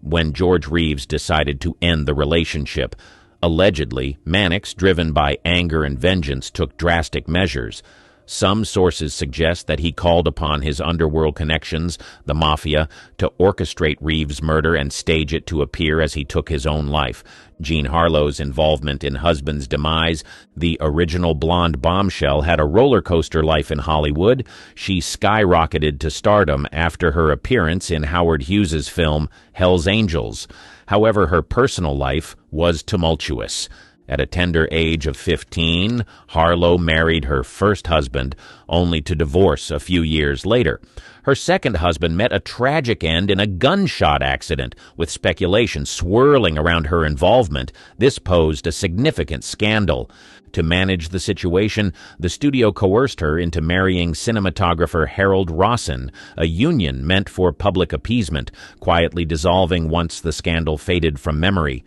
when George Reeves decided to end the relationship. Allegedly, Mannix, driven by anger and vengeance, took drastic measures. Some sources suggest that he called upon his underworld connections, the mafia, to orchestrate Reeves' murder and stage it to appear as he took his own life. Jean Harlow's involvement in Husband's demise, the original blonde bombshell, had a roller coaster life in Hollywood. She skyrocketed to stardom after her appearance in Howard Hughes's film Hell's Angels. However, her personal life was tumultuous. At a tender age of 15, Harlow married her first husband, only to divorce a few years later. Her second husband met a tragic end in a gunshot accident, with speculation swirling around her involvement. This posed a significant scandal. To manage the situation, the studio coerced her into marrying cinematographer Harold Rossin, a union meant for public appeasement, quietly dissolving once the scandal faded from memory.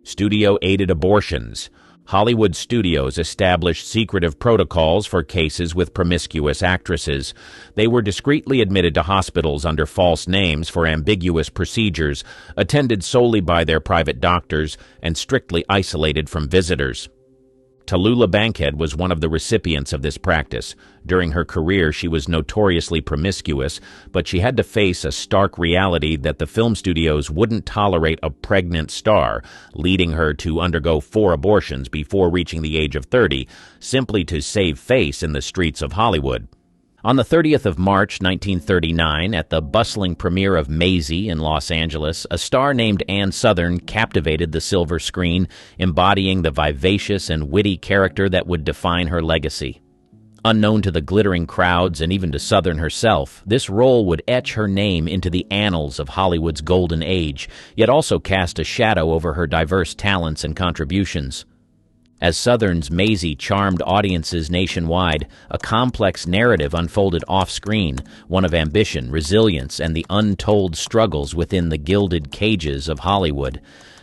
Studio-aided abortions. Hollywood studios established secretive protocols for cases with promiscuous actresses. They were discreetly admitted to hospitals under false names for ambiguous procedures, attended solely by their private doctors, and strictly isolated from visitors. Tallulah Bankhead was one of the recipients of this practice. During her career, she was notoriously promiscuous, but she had to face a stark reality that the film studios wouldn't tolerate a pregnant star, leading her to undergo 4 abortions before reaching the age of 30, simply to save face in the streets of Hollywood. On the 30th of March, 1939, at the bustling premiere of Maisie in Los Angeles, a star named Ann Sothern captivated the silver screen, embodying the vivacious and witty character that would define her legacy. Unknown to the glittering crowds and even to Sothern herself, this role would etch her name into the annals of Hollywood's golden age, yet also cast a shadow over her diverse talents and contributions. As Sothern's Maisie charmed audiences nationwide, a complex narrative unfolded off-screen, one of ambition, resilience, and the untold struggles within the gilded cages of Hollywood.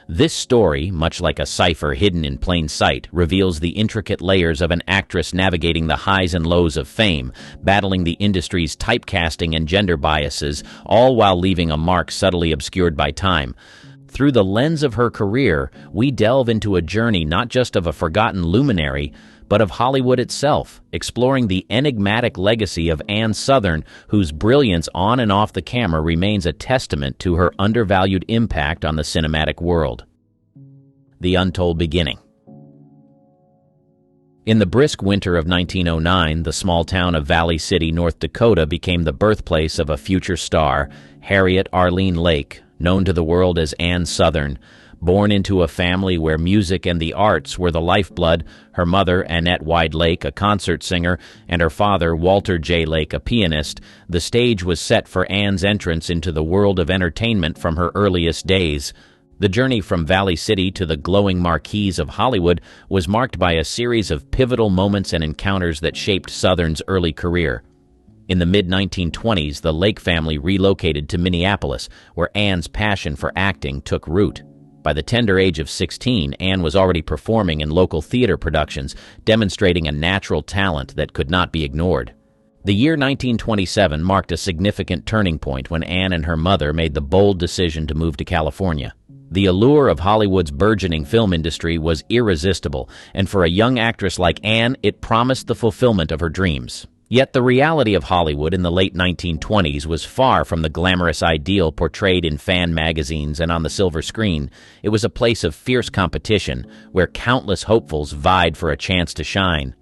This story, much like a cipher hidden in plain sight, reveals the intricate layers of an actress navigating the highs and lows of fame, battling the industry's typecasting and gender biases, all while leaving a mark subtly obscured by time. Through the lens of her career, we delve into a journey not just of a forgotten luminary, but of Hollywood itself, exploring the enigmatic legacy of Ann Sothern, whose brilliance on and off the camera remains a testament to her undervalued impact on the cinematic world. The Untold Beginning. In the brisk winter of 1909, the small town of Valley City, North Dakota, became the birthplace of a future star, Harriet Arlene Lake, known to the world as Ann Sothern. Born into a family where music and the arts were the lifeblood, her mother, Annette Wide Lake, a concert singer, and her father, Walter J. Lake, a pianist, the stage was set for Ann's entrance into the world of entertainment from her earliest days. The journey from Valley City to the glowing marquees of Hollywood was marked by a series of pivotal moments and encounters that shaped Sothern's early career. In the mid-1920s, the Lake family relocated to Minneapolis, where Ann's passion for acting took root. By the tender age of 16, Ann was already performing in local theater productions, demonstrating a natural talent that could not be ignored. The year 1927 marked a significant turning point when Ann and her mother made the bold decision to move to California. The allure of Hollywood's burgeoning film industry was irresistible, and for a young actress like Ann, it promised the fulfillment of her dreams. Yet the reality of Hollywood in the late 1920s was far from the glamorous ideal portrayed in fan magazines and on the silver screen. It was a place of fierce competition, where countless hopefuls vied for a chance to shine.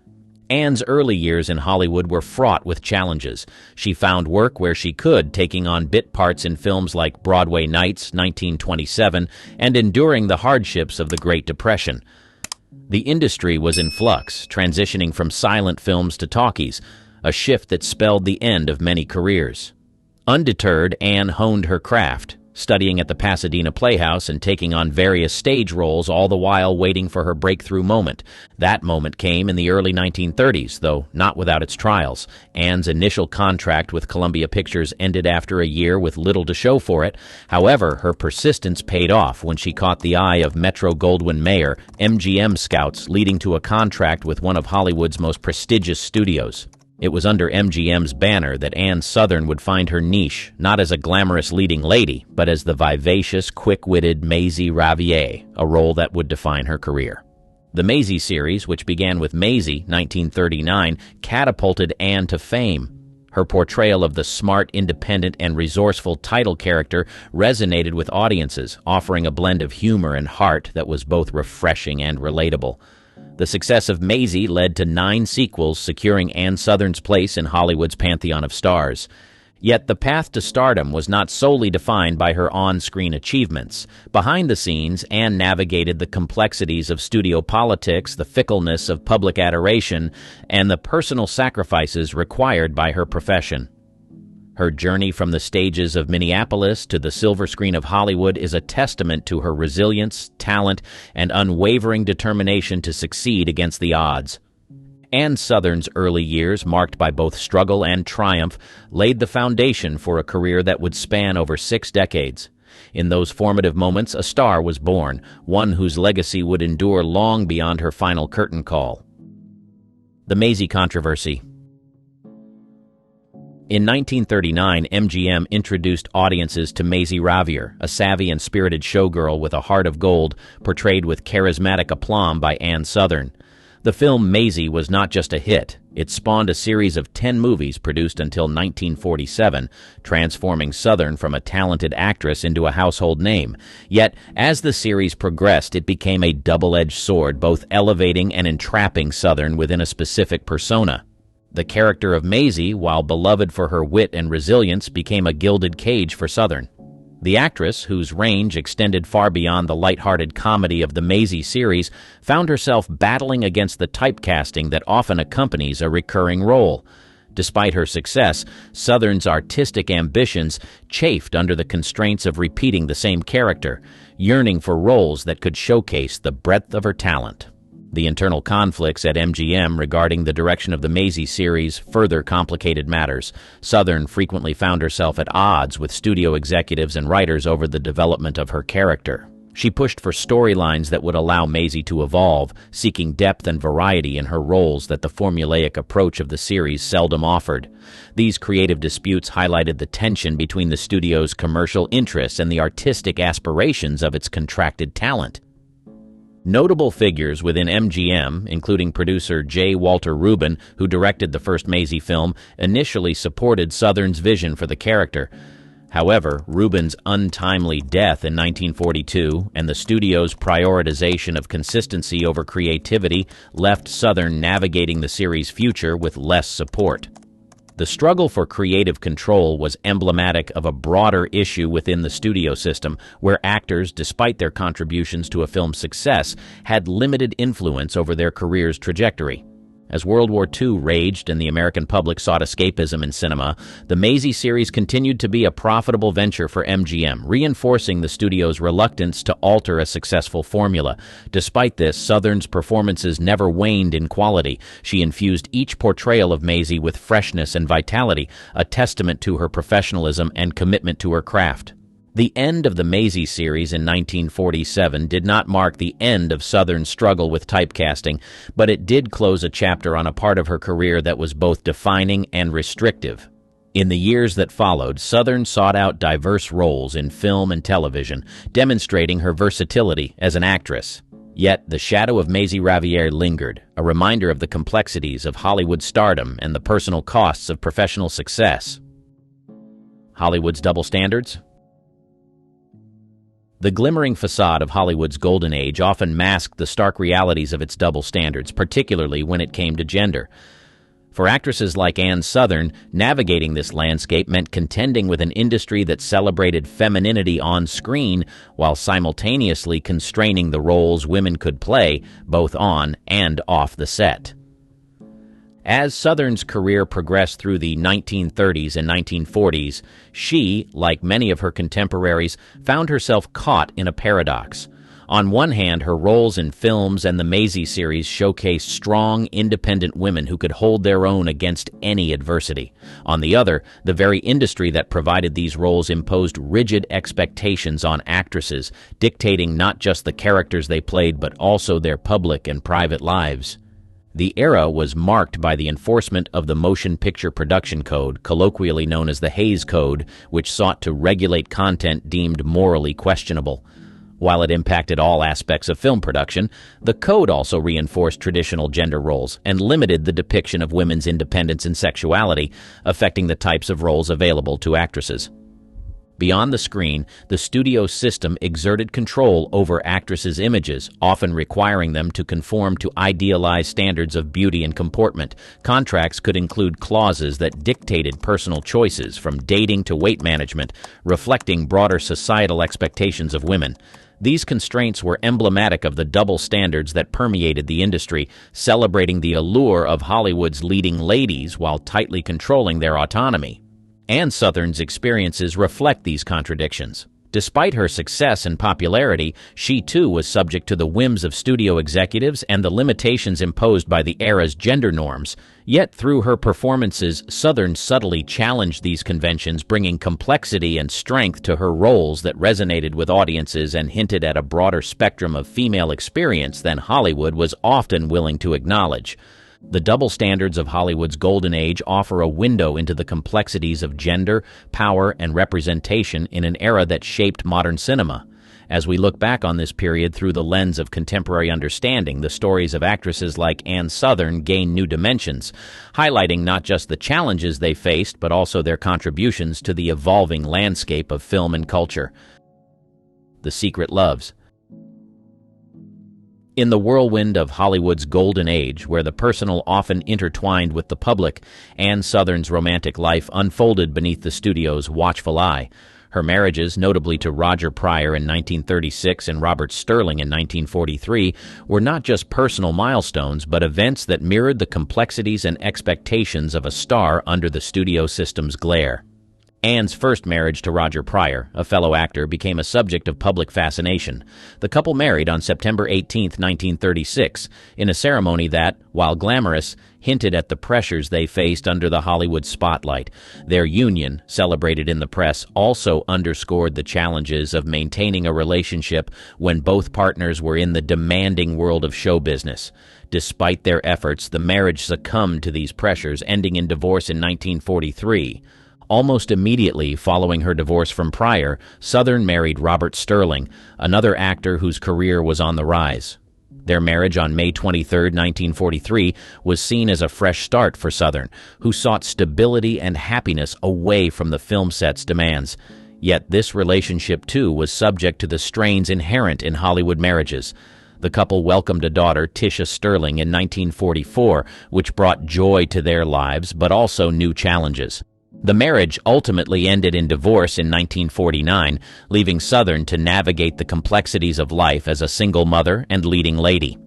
Ann's early years in Hollywood were fraught with challenges. She found work where she could, taking on bit parts in films like Broadway Nights, 1927, and enduring the hardships of the Great Depression. The industry was in flux, transitioning from silent films to talkies, a shift that spelled the end of many careers. Undeterred, Ann honed her craft, studying at the Pasadena Playhouse and taking on various stage roles, all the while waiting for her breakthrough moment. That moment came in the early 1930s, though not without its trials. Ann's initial contract with Columbia Pictures ended after a year with little to show for it. However, her persistence paid off when she caught the eye of Metro-Goldwyn-Mayer, MGM scouts, leading to a contract with one of Hollywood's most prestigious studios. It was under MGM's banner that Ann Sothern would find her niche, not as a glamorous leading lady, but as the vivacious, quick-witted Maisie Ravier, a role that would define her career. The Maisie series, which began with Maisie, 1939, catapulted Ann to fame. Her portrayal of the smart, independent, and resourceful title character resonated with audiences, offering a blend of humor and heart that was both refreshing and relatable. The success of Maisie led to 9 sequels, securing Ann Sothern's place in Hollywood's pantheon of stars. Yet the path to stardom was not solely defined by her on-screen achievements. Behind the scenes, Anne navigated the complexities of studio politics, the fickleness of public adoration, and the personal sacrifices required by her profession. Her journey from the stages of Minneapolis to the silver screen of Hollywood is a testament to her resilience, talent, and unwavering determination to succeed against the odds. Anne Southern's early years, marked by both struggle and triumph, laid the foundation for a career that would span over 6 decades. In those formative moments, a star was born, one whose legacy would endure long beyond her final curtain call. The Maisie controversy. In 1939, MGM introduced audiences to Maisie Ravier, a savvy and spirited showgirl with a heart of gold, portrayed with charismatic aplomb by Anne Southern. The film Maisie was not just a hit. It spawned a series of 10 movies produced until 1947, transforming Southern from a talented actress into a household name. Yet, as the series progressed, it became a double-edged sword, both elevating and entrapping Southern within a specific persona. The character of Maisie, while beloved for her wit and resilience, became a gilded cage for Southern. The actress, whose range extended far beyond the light-hearted comedy of the Maisie series, found herself battling against the typecasting that often accompanies a recurring role. Despite her success, Southern's artistic ambitions chafed under the constraints of repeating the same character, yearning for roles that could showcase the breadth of her talent. The internal conflicts at MGM regarding the direction of the Maisie series further complicated matters. Southern frequently found herself at odds with studio executives and writers over the development of her character. She pushed for storylines that would allow Maisie to evolve, seeking depth and variety in her roles that the formulaic approach of the series seldom offered. These creative disputes highlighted the tension between the studio's commercial interests and the artistic aspirations of its contracted talent. Notable figures within MGM, including producer J. Walter Rubin, who directed the first Maisie film, initially supported Southern's vision for the character. However, Rubin's untimely death in 1942 and the studio's prioritization of consistency over creativity left Southern navigating the series' future with less support. The struggle for creative control was emblematic of a broader issue within the studio system, where actors, despite their contributions to a film's success, had limited influence over their career's trajectory. As World War II raged and the American public sought escapism in cinema, the Maisie series continued to be a profitable venture for MGM, reinforcing the studio's reluctance to alter a successful formula. Despite this, Southern's performances never waned in quality. She infused each portrayal of Maisie with freshness and vitality, a testament to her professionalism and commitment to her craft. The end of the Maisie series in 1947 did not mark the end of Southern's struggle with typecasting, but it did close a chapter on a part of her career that was both defining and restrictive. In the years that followed, Southern sought out diverse roles in film and television, demonstrating her versatility as an actress. Yet the shadow of Maisie Ravier lingered, a reminder of the complexities of Hollywood stardom and the personal costs of professional success. Hollywood's double standards? The glimmering facade of Hollywood's golden age often masked the stark realities of its double standards, particularly when it came to gender. For actresses like Anne Southern, navigating this landscape meant contending with an industry that celebrated femininity on screen while simultaneously constraining the roles women could play, both on and off the set. As Southern's career progressed through the 1930s and 1940s, she, like many of her contemporaries, found herself caught in a paradox. On one hand, her roles in films and the Maisie series showcased strong, independent women who could hold their own against any adversity. On the other, the very industry that provided these roles imposed rigid expectations on actresses, dictating not just the characters they played but also their public and private lives. The era was marked by the enforcement of the Motion Picture Production Code, colloquially known as the Hays Code, which sought to regulate content deemed morally questionable. While it impacted all aspects of film production, the code also reinforced traditional gender roles and limited the depiction of women's independence and sexuality, affecting the types of roles available to actresses. Beyond the screen, the studio system exerted control over actresses' images, often requiring them to conform to idealized standards of beauty and comportment. Contracts could include clauses that dictated personal choices, from dating to weight management, reflecting broader societal expectations of women. These constraints were emblematic of the double standards that permeated the industry, celebrating the allure of Hollywood's leading ladies while tightly controlling their autonomy. Ann Sothern's experiences reflect these contradictions. Despite her success and popularity, she too was subject to the whims of studio executives and the limitations imposed by the era's gender norms. Yet through her performances, Sothern subtly challenged these conventions, bringing complexity and strength to her roles that resonated with audiences and hinted at a broader spectrum of female experience than Hollywood was often willing to acknowledge. The double standards of Hollywood's golden age offer a window into the complexities of gender, power, and representation in an era that shaped modern cinema. As we look back on this period through the lens of contemporary understanding, the stories of actresses like Ann Sothern gain new dimensions, highlighting not just the challenges they faced, but also their contributions to the evolving landscape of film and culture. The Secret Loves. In the whirlwind of Hollywood's golden age, where the personal often intertwined with the public, Ann Sothern's romantic life unfolded beneath the studio's watchful eye. Her marriages, notably to Roger Pryor in 1936 and Robert Sterling in 1943, were not just personal milestones, but events that mirrored the complexities and expectations of a star under the studio system's glare. Ann's first marriage to Roger Pryor, a fellow actor, became a subject of public fascination. The couple married on September 18, 1936, in a ceremony that, while glamorous, hinted at the pressures they faced under the Hollywood spotlight. Their union, celebrated in the press, also underscored the challenges of maintaining a relationship when both partners were in the demanding world of show business. Despite their efforts, the marriage succumbed to these pressures, ending in divorce in 1943. Almost immediately following her divorce from Pryor, Sothern married Robert Sterling, another actor whose career was on the rise. Their marriage on May 23, 1943, was seen as a fresh start for Sothern, who sought stability and happiness away from the film set's demands. Yet this relationship, too, was subject to the strains inherent in Hollywood marriages. The couple welcomed a daughter, Tisha Sterling, in 1944, which brought joy to their lives, but also new challenges. The marriage ultimately ended in divorce in 1949, leaving Sothern to navigate the complexities of life as a single mother and leading lady.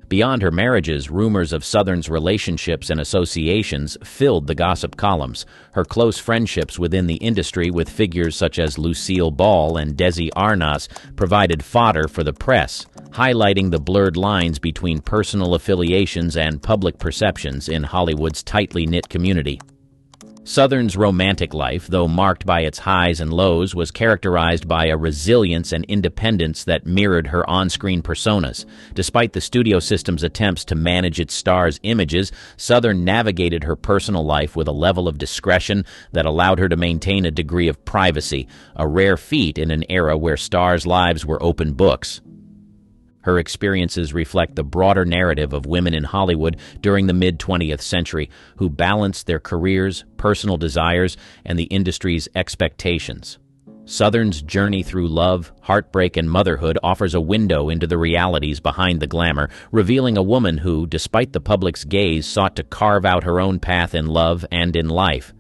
Beyond her marriages, rumors of Sothern's relationships and associations filled the gossip columns. Her close friendships within the industry with figures such as Lucille Ball and Desi Arnaz provided fodder for the press, highlighting the blurred lines between personal affiliations and public perceptions in Hollywood's tightly knit community. Sothern's romantic life, though marked by its highs and lows, was characterized by a resilience and independence that mirrored her on-screen personas. Despite the studio system's attempts to manage its stars' images, Sothern navigated her personal life with a level of discretion that allowed her to maintain a degree of privacy, a rare feat in an era where stars' lives were open books. Her experiences reflect the broader narrative of women in Hollywood during the mid-20th century, who balanced their careers, personal desires, and the industry's expectations. Sothern's journey through love, heartbreak, and motherhood offers a window into the realities behind the glamour, revealing a woman who, despite the public's gaze, sought to carve out her own path in love and in life.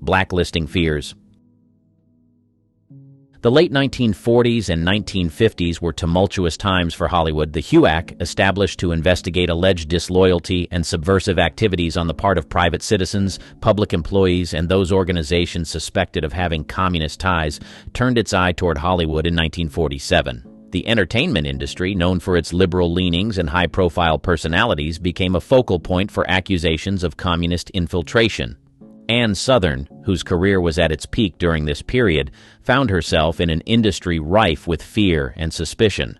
Blacklisting fears. The late 1940s and 1950s were tumultuous times for Hollywood. The HUAC, established to investigate alleged disloyalty and subversive activities on the part of private citizens, public employees, and those organizations suspected of having communist ties, turned its eye toward Hollywood in 1947. The entertainment industry, known for its liberal leanings and high-profile personalities, became a focal point for accusations of communist infiltration. Ann Sothern, whose career was at its peak during this period, found herself in an industry rife with fear and suspicion.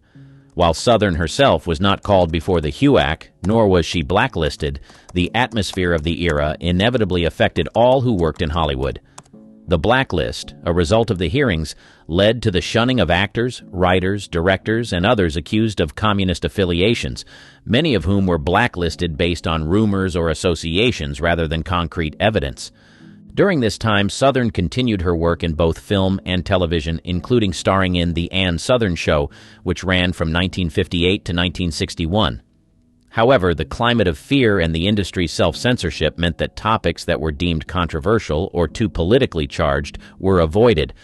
While Sothern herself was not called before the HUAC, nor was she blacklisted, the atmosphere of the era inevitably affected all who worked in Hollywood. The blacklist, a result of the hearings, led to the shunning of actors, writers, directors, and others accused of communist affiliations, many of whom were blacklisted based on rumors or associations rather than concrete evidence. During this time, Southern continued her work in both film and television, including starring in The Ann Sothern Show, which ran from 1958 to 1961. However, the climate of fear and the industry's self-censorship meant that topics that were deemed controversial or too politically charged were avoided.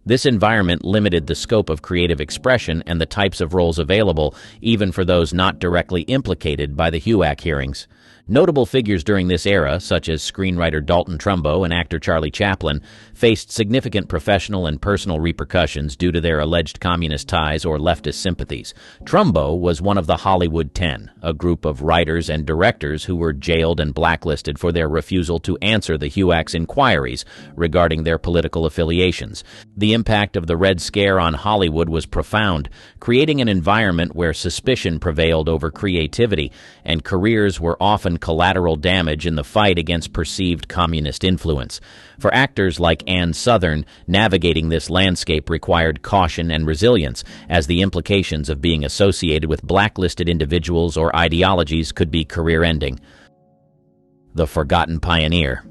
This environment limited the scope of creative expression and the types of roles available, even for those not directly implicated by the HUAC hearings. Notable figures during this era, such as screenwriter Dalton Trumbo and actor Charlie Chaplin, faced significant professional and personal repercussions due to their alleged communist ties or leftist sympathies. Trumbo was one of the Hollywood 10, a group of writers and directors who were jailed and blacklisted for their refusal to answer the HUAC's inquiries regarding their political affiliations. The impact of the Red Scare on Hollywood was profound, creating an environment where suspicion prevailed over creativity, and careers were often collateral damage in the fight against perceived communist influence. For actors like Ann Sothern, navigating this landscape required caution and resilience, as the implications of being associated with blacklisted individuals or ideologies could be career-ending. The Forgotten Pioneer.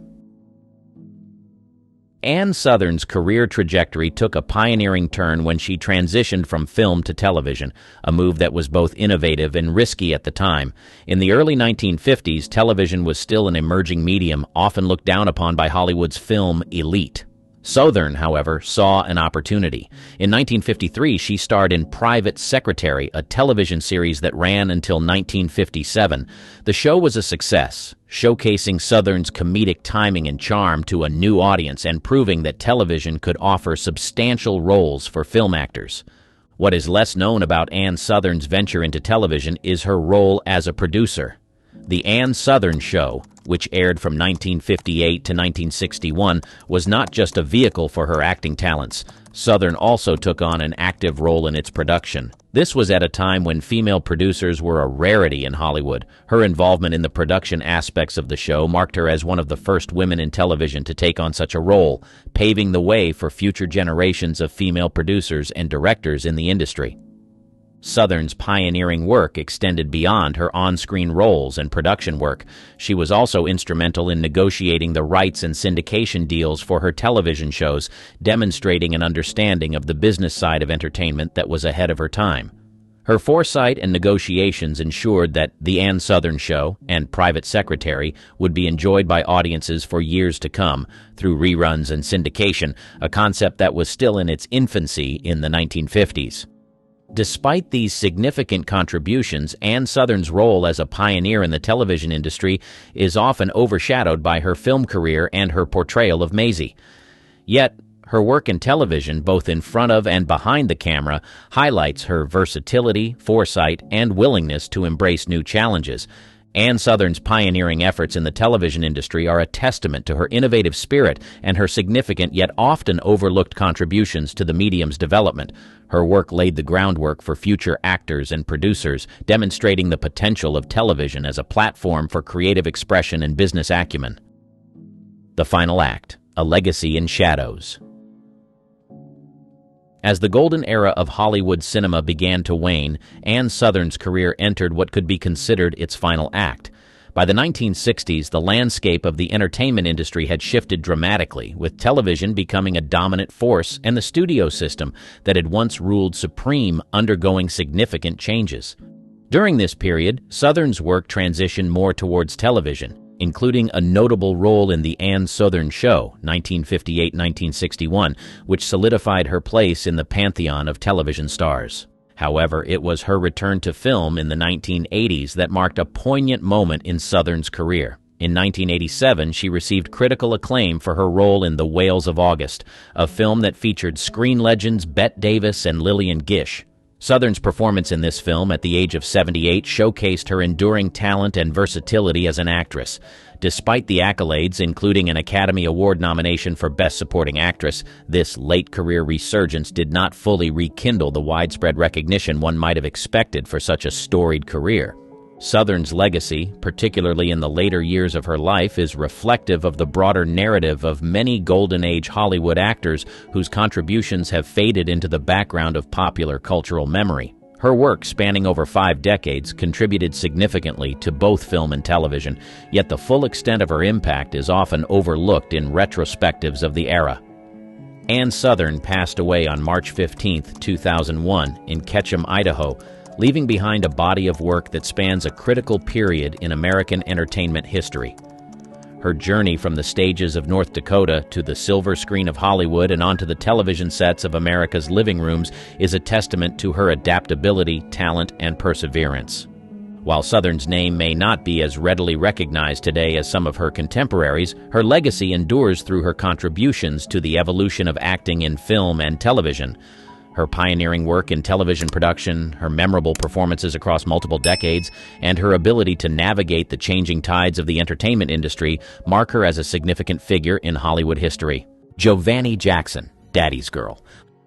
Ann Sothern's career trajectory took a pioneering turn when she transitioned from film to television, a move that was both innovative and risky at the time. In the early 1950s, television was still an emerging medium, often looked down upon by Hollywood's film elite. Sothern, however, saw an opportunity. In 1953, she starred in Private Secretary, a television series that ran until 1957. The show was a success, showcasing Sothern's comedic timing and charm to a new audience and proving that television could offer substantial roles for film actors. What is less known about Ann Sothern's venture into television is her role as a producer. The Ann Sothern Show, which aired from 1958 to 1961, was not just a vehicle for her acting talents. Sothern also took on an active role in its production. This was at a time when female producers were a rarity in Hollywood. Her involvement in the production aspects of the show marked her as one of the first women in television to take on such a role, paving the way for future generations of female producers and directors in the industry. Sothern's pioneering work extended beyond her on-screen roles and production work. She was also instrumental in negotiating the rights and syndication deals for her television shows, demonstrating an understanding of the business side of entertainment that was ahead of her time. Her foresight and negotiations ensured that The Ann Sothern Show and Private Secretary would be enjoyed by audiences for years to come through reruns and syndication, a concept that was still in its infancy in the 1950s. Despite these significant contributions, Ann Sothern's role as a pioneer in the television industry is often overshadowed by her film career and her portrayal of Maisie. Yet, her work in television, both in front of and behind the camera, highlights her versatility, foresight, and willingness to embrace new challenges. Ann Sothern's pioneering efforts in the television industry are a testament to her innovative spirit and her significant yet often overlooked contributions to the medium's development. Her work laid the groundwork for future actors and producers, demonstrating the potential of television as a platform for creative expression and business acumen. The Final Act: A Legacy in Shadows. As the golden era of Hollywood cinema began to wane, Ann Sothern's career entered what could be considered its final act. By the 1960s, the landscape of the entertainment industry had shifted dramatically, with television becoming a dominant force and the studio system that had once ruled supreme undergoing significant changes. During this period, Sothern's work transitioned more towards television, including a notable role in The Ann Sothern Show, 1958-1961, which solidified her place in the pantheon of television stars. However, it was her return to film in the 1980s that marked a poignant moment in Sothern's career. In 1987, she received critical acclaim for her role in The Whales of August, a film that featured screen legends Bette Davis and Lillian Gish. Sothern's performance in this film at the age of 78 showcased her enduring talent and versatility as an actress. Despite the accolades, including an Academy Award nomination for Best Supporting Actress, this late-career resurgence did not fully rekindle the widespread recognition one might have expected for such a storied career. Sothern's legacy, particularly in the later years of her life, is reflective of the broader narrative of many Golden Age Hollywood actors whose contributions have faded into the background of popular cultural memory. Her work, spanning over 5 decades, contributed significantly to both film and television, yet the full extent of her impact is often overlooked in retrospectives of the era. Ann Sothern passed away on March 15, 2001, in Ketchum, Idaho, leaving behind a body of work that spans a critical period in American entertainment history. Her journey from the stages of North Dakota to the silver screen of Hollywood and onto the television sets of America's living rooms is a testament to her adaptability, talent, and perseverance. While Sothern's name may not be as readily recognized today as some of her contemporaries, her legacy endures through her contributions to the evolution of acting in film and television. Her pioneering work in television production, her memorable performances across multiple decades, and her ability to navigate the changing tides of the entertainment industry mark her as a significant figure in Hollywood history. Giovanni Jackson, Daddy's Girl.